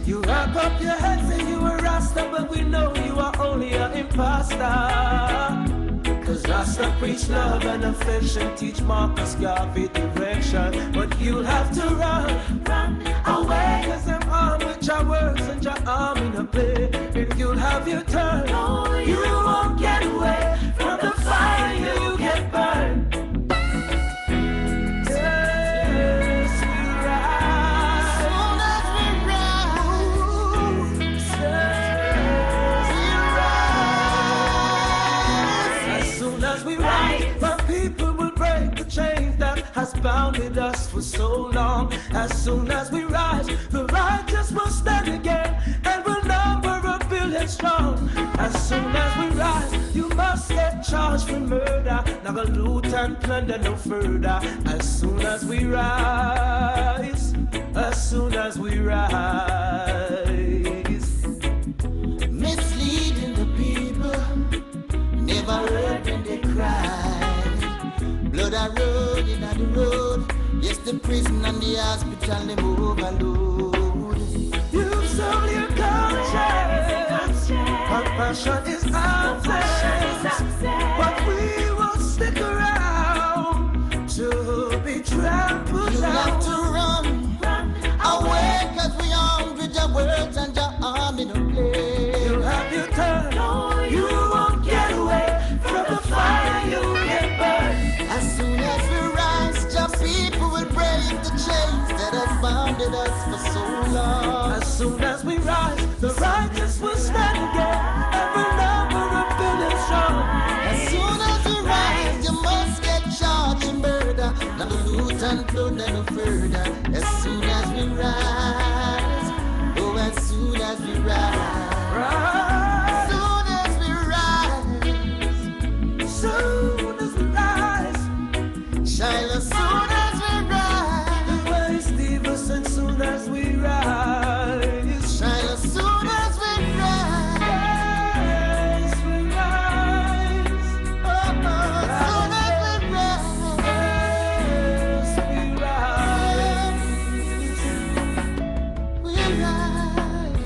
You wrap up your head, say you a Ras Rasta, but we know you are only an imposter. Cause Rasta preach love and affection, teach Marcus Garvey direction. But you'll have to run away, cause I'm armed with your words and your arm in a play. And you'll have your turn. You won't get away from the fire, you get burned. Chains that has bounded us for so long. As soon as we rise, the righteous will stand again and will number 1 billion strong. As soon as we rise, you must get charged for murder. Never loot and plunder no further. As soon as we rise, as soon as we rise.
Misleading the people, never heard when they cry. Blood a road in the road. Yes, the prison and the hospital they overload.
You've sold your conscience. Compassion is absent. But we will stick around to be trampled down.
You have to run away, cause we armed with your words and your arm in a play.
You have your turn. You won't get away from the fire, you get burned.
As soon as we rise, just people will break the chains that have bounded us for so long.
As soon as we rise, the righteous will stand again and will number 1 billion strong.
As soon as we rise, you must get charged in murder. Now the loot and plunder no further. As soon as we rise, oh, as soon as we rise. Soon as we rise,
soon as we rise.
Shine as soon as we rise.
The way Stevenson, soon as we rise.
Shine as soon as we rise.
Yes, we rise.
Oh, as soon as we rise.
Yes, we rise.
We rise.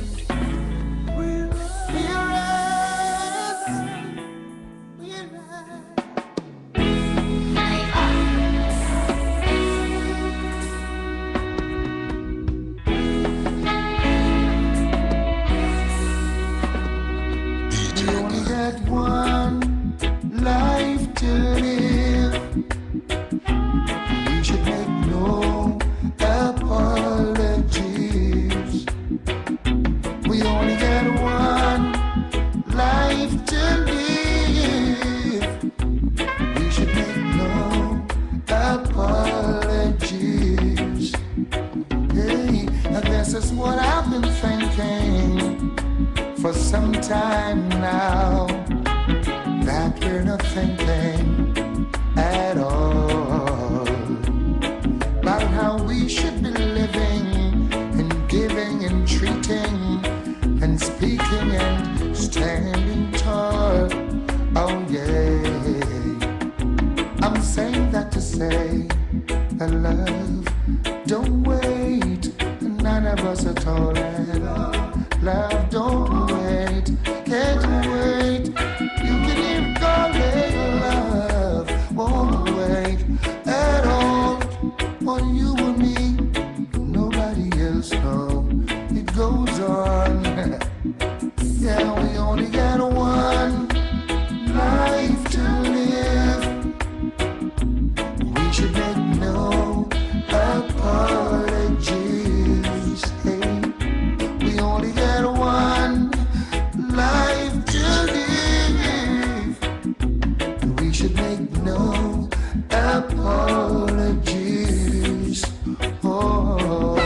We rise. We rise. One life to live. We should make no apologies. We only get one life to live. We should make no apologies. Hey, and this is what I've been thinking for some time now, that we're not thinking at all about how we should be living and giving and treating and speaking and standing tall. Oh yeah, I'm saying that to say that love don't wait, none of us at all. Love don't wait, can't wait. You can even call it love, won't wait at all. On you and me, nobody else know. It goes on. Yeah, we only got one life to live. We should make no apologies. Hey, we only got one life to live. We should make no apologies. Oh,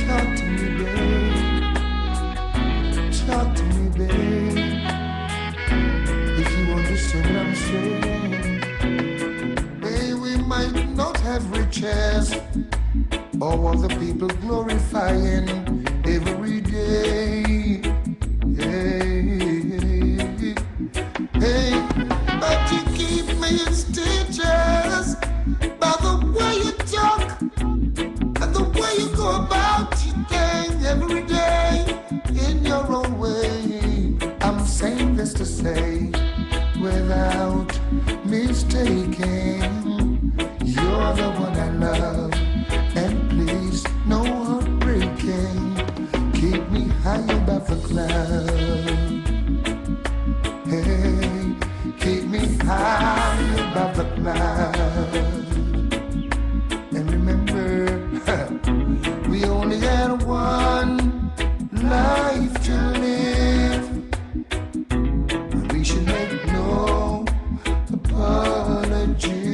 talk to me, babe. Talk to me, babe. If you understand what I'm saying, hey, we might not have riches or all the people glorifying every day. Hey, hey, but you keep me in stitches by the way you talk and the way you go about your thing every day. say without mistaking, you're the one I love, and please, no heartbreaking. Keep me high above the clouds. Hey, keep me high above the clouds. And remember, we only got one life to live. We should make no apologies.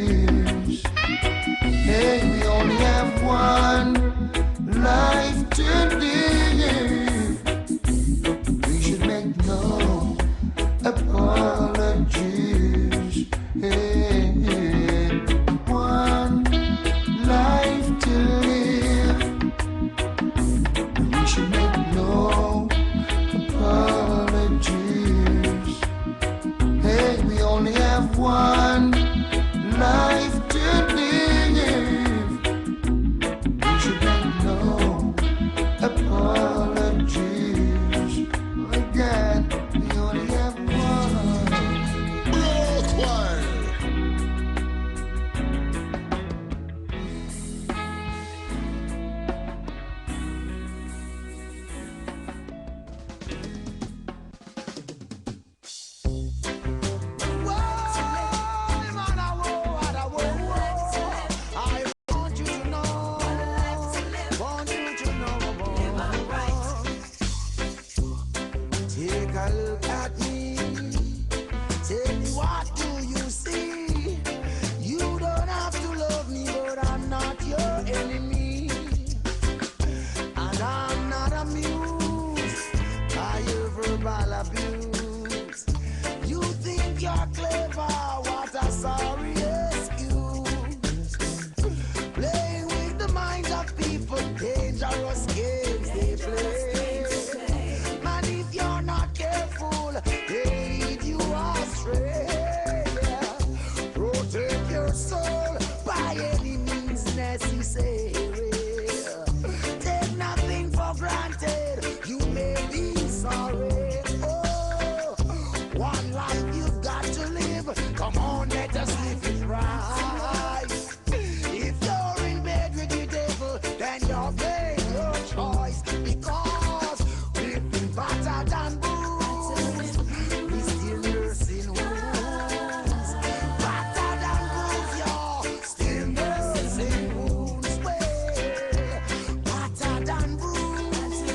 Hey, we only have one life to live. We should make no apologies. Hey, one life to live. We should make no apologies. Hey, we only have one life to live. We should make no apologies. Again, we only have one.
Take a look at me. Tell me, what do you see? You don't have to love me, but I'm not your enemy. And I'm not amused by your verbal abuse. You think you're clever, what a sorry excuse. Playing with the minds of people, dangerous games they play. Man, if you're not careful, they lead you astray. Protect your soul by any means necessary. Take nothing for granted, you may be sorry. Oh, one life you've got to live. Come on, let us live it right. If you're in bed with the devil, then you're paying your choice. Because we've been battered and bruised, we still nursing wounds. Battered and bruised, you're still nursing wounds. Well, battered and bruised,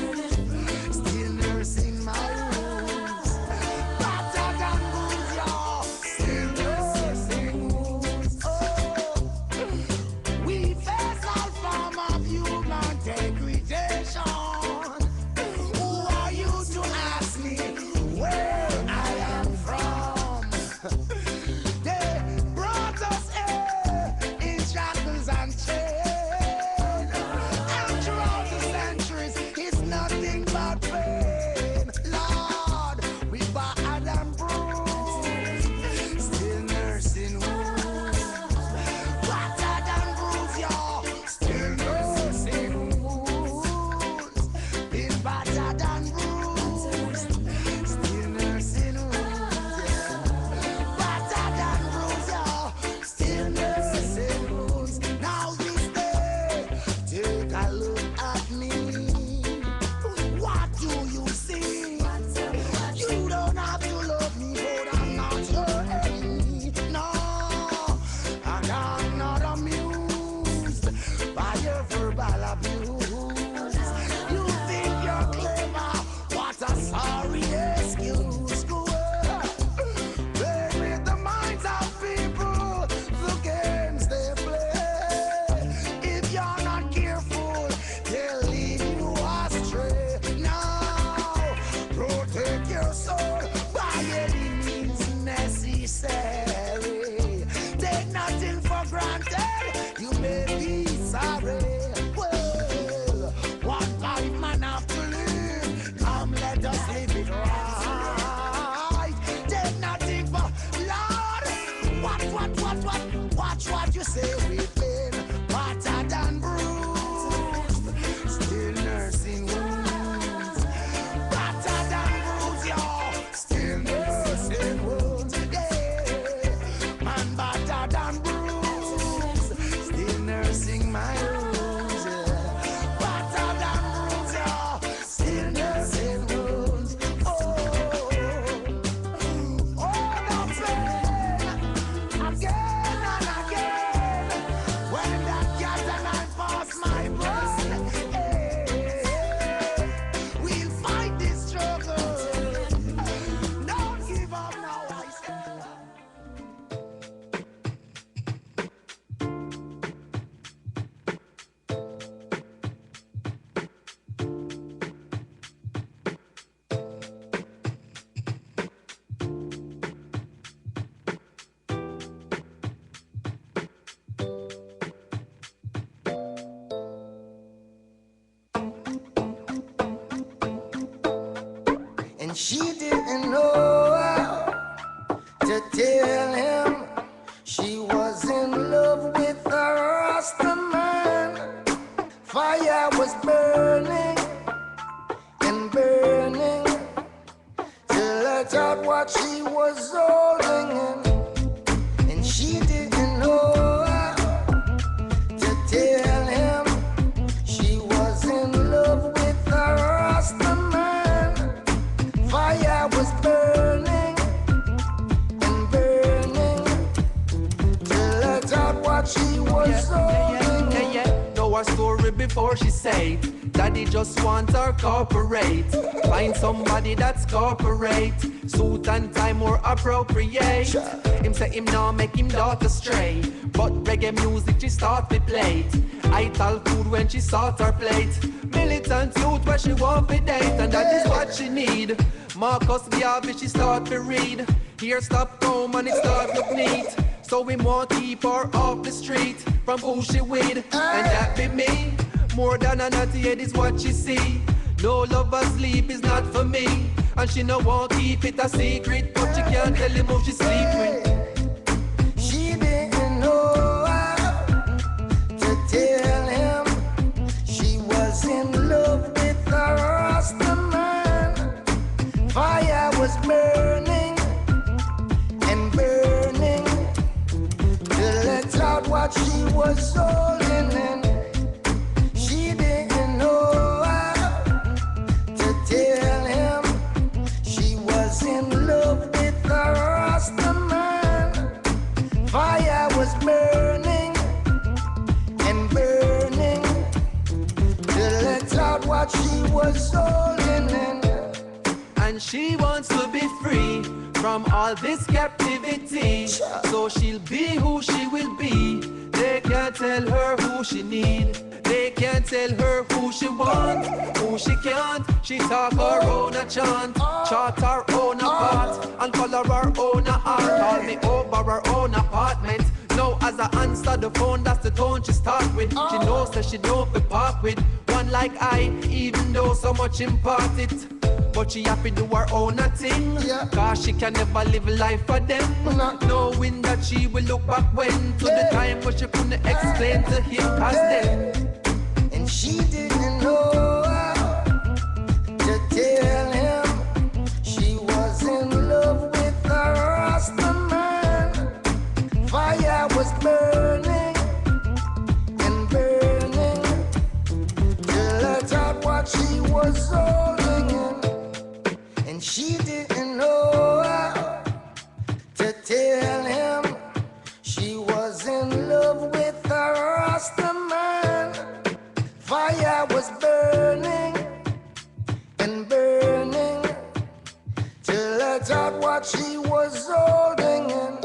still nursing my wounds. Battered and bruised, you're still nursing wounds. Oh, we face all form of human degradation. Who are you to ask me where I am from? They brought us here in shackles and chains, and throughout the centuries, it's nothing but pain. Lord, we battered and bruised, still nursing wounds. Battered and bruised, y'all, still nursing wounds. Been battered and bruised, still nursing wounds. Battered and bruised, y'all, still nursing wounds. Now this day, take a look at me. What do you see? You don't have to love me, but I'm not your enemy. No, and I'm not amused by your verbal abuse. You think you're clever? What a sorry excuse. Play with the minds of people, the games they play. If you're not careful, they'll lead you astray. Now, protect your soul by any means necessary. Take nothing for granted, you may be sorry. Well, one life man have to live. Come, let us live it right. Take nothing for Lord. Watch what you say. We've been battered and bruised, still nursing wounds. Battered and bruised, y'all, still nursing
she didn't know how to tell him she was in love with a Rasta man. Fire was burning and burning to let out what she was holding in, and she didn't know how to tell him she was in love with a Rasta man. Fire was burning and burning to let out what she was holding in.
Know her story before she say Daddy just want her corporate. Find somebody that's corporate. Suit and tie more appropriate. Him say him now make him daughter stray. But reggae music she start to play. I tell food when she sort her plate. Militant youth where she want to date. And that is what she need. Marcus Garvey she start to read. Here stop home and it start look neat. So we want keep her off the street from who she with. And that be me. More than a naughty head is what she see. No lover sleep is not for me. And she no want keep it a secret. But she can't tell him who she sleep with.
She didn't know how to tell him she was in love with a Rasta man. Fire was burning and burning to let out what she was holding in. She didn't know how to tell him she was in love with a Rasta man. Fire was burning and burning to let out what she was holding in.
And she wants to be free from all this captivity. So she'll be who she will be. They can't tell her who she need. They can't tell her who she want, who she can't. She talk her own a chant, chart her own a part, and color her own a art. Call me over her own apartment. Now as I answer the phone, that's the tone she start with. She knows that she don't be part with one like I, even though so much impart it. But she happy do her own a thing, cause she can never live life for them. Knowing that she will look back when to the time when she couldn't explain to him past them.
And she didn't know how to tell him she was in love with a Rasta man. Fire was burning and burning to let out what she was holding in. And she didn't know how to tell him she was in love with a Rasta man. Fire was burning and burning to let out what she was holding in.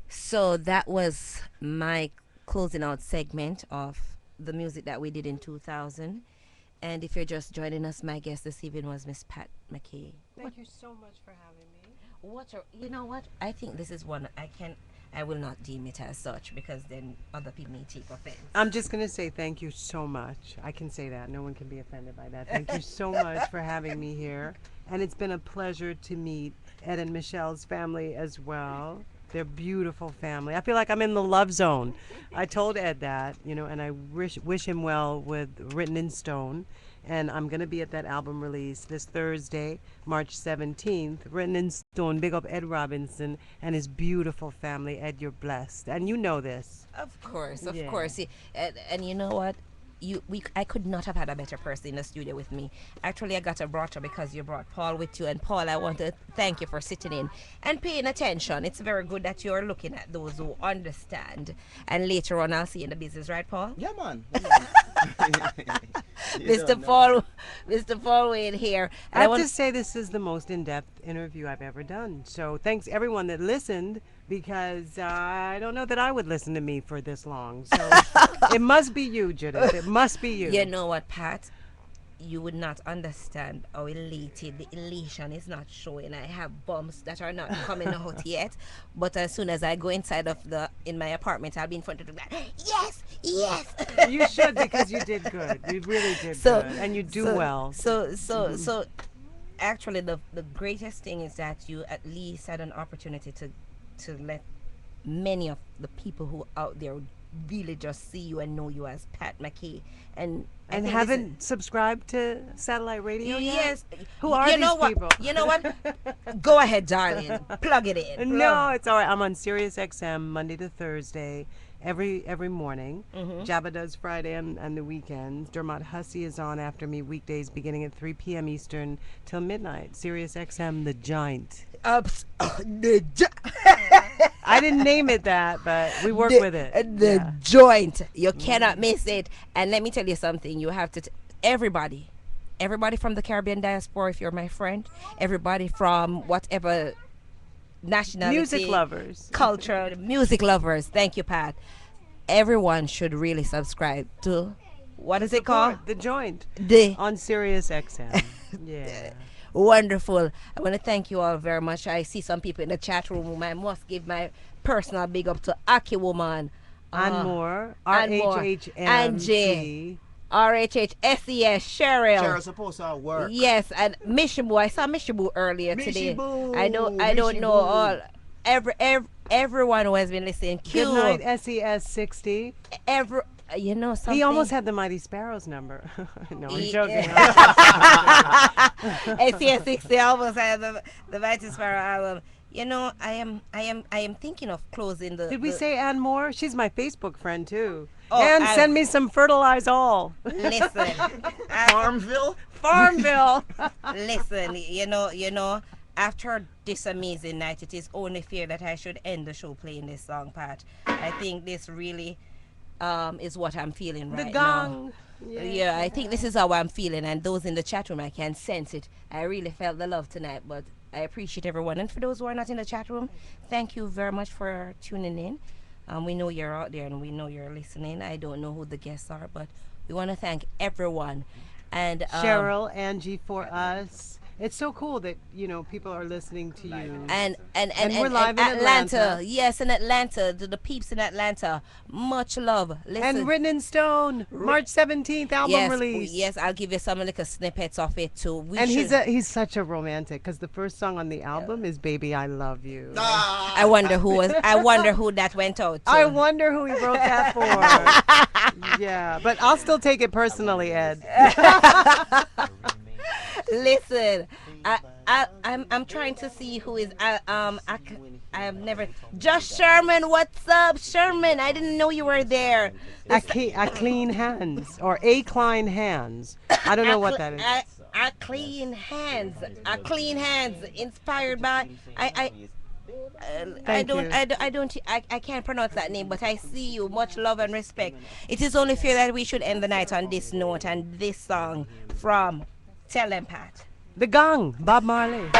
So that was my closing out segment of the music that we did in 2000. And if you're just joining us, my guest this evening was Miss Pat Mckay.
Thank you so much for having me.
You know what? I think this is one I will not deem it as such because then other people may take offense.
I'm just going to say thank you so much. I can say that. No one can be offended by that. Thank you so much for having me here. And it's been a pleasure to meet Ed and Michelle's family as well. They're beautiful family. I feel like I'm in the love zone. I told Ed that, and I wish him well with Written in Stone. And I'm going to be at that album release this Thursday, March 17th. Written in Stone. Big up Ed Robinson and his beautiful family. Ed, you're blessed. And you know this.
Of course. And you know what? I could not have had a better person in the studio with me. Actually, I got a brother because you brought Paul with you. And Paul, I want to thank you for sitting in and paying attention. It's very good that you're looking at those who understand. And later on, I'll see you in the business, right, Paul?
Yeah, man.
Mr. Paul Wade here.
I have to say this is the most in-depth interview I've ever done. So thanks everyone that listened, because I don't know that I would listen to me for this long. So it must be you, Judith. It must be you.
You know what, Pat? you would not understand how elated the elation is not showing. I have bumps that are not coming out yet, but as soon as I go inside of in my apartment, I'll be in front of the glass. Yes, yes.
You should, because you did good. You really did good, and you do well.
So actually, the greatest thing is that you at least had an opportunity to let many of the people who are out there really just see you and know you as Pat Mckay, and
haven't subscribed to satellite radio yet?
Yes.
Who are these people?
You know what? Go ahead, darling. Plug it in.
No, it's all right. I'm on Sirius XM Monday to Thursday, every morning. Jabba does Friday and the weekends. Dermot Hussey is on after me weekdays beginning at 3 p.m. Eastern till midnight. Sirius XM, The Giant. I didn't name it that, but we work with it.
The joint. You cannot miss it. And let me tell you something. You have to, everybody from the Caribbean diaspora, if you're my friend, everybody from whatever nationality,
music lovers,
culture, music lovers. Thank you, Pat. Everyone should really subscribe to, what is it called?
The Joint. On Sirius XM. Yeah.
Wonderful. I want to thank you all very much. I see some people in the chat room whom I must give my personal big up to Aki Woman.
Ann Moore. RHHMG.
Angie. RHHSES. Cheryl.
Cheryl's supposed to work.
Yes, and Mishibu. I saw Mishibu earlier today. I don't know all. Everyone who has been listening.
Good night, SES 60.
You know something?
He almost had the Mighty Sparrows number. No, I'm joking.
SES 60 almost had the Mighty Sparrow album. You know, I am thinking of closing the.
Did we say Ann Moore? She's my Facebook friend too.
Oh,
and send me some fertilize all.
Listen,
Farmville.
Listen, you know. After this amazing night, it is only fair that I should end the show playing this song, Pat. I think this really is what I'm feeling right now.
The gong.
Yeah, I think this is how I'm feeling, and those in the chat room, I can sense it. I really felt the love tonight, but I appreciate everyone. And for those who are not in the chat room, thank you very much for tuning in. We know you're out there and we know you're listening. I don't know who the guests are, but we want to thank everyone. And
Cheryl, Angie, for us. It's so cool that, people are listening to you.
And
we're live in Atlanta.
Yes, in Atlanta. To the peeps in Atlanta. Much love. Listen.
And Written in Stone, March 17th album release.
Yes, I'll give you some little snippets of it too.
He's such a romantic, because the first song on the album is Baby I Love You.
I wonder who that went out to.
I wonder who he wrote that for. Yeah, but I'll still take it personally, Ed.
Listen, I'm trying to see who is I have never. Just Sherman, what's up, Sherman? I didn't know you were there.
A clean hands or a clean hands. I don't know what that is.
A clean hands. A clean hands. Inspired by I can't pronounce that name, but I see you. Much love and respect. It is only fair that we should end the night on this note and this song from. Tell them, Pat.
The Gong, Bob Marley.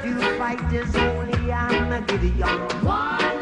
you fight is holy and a Gideon. One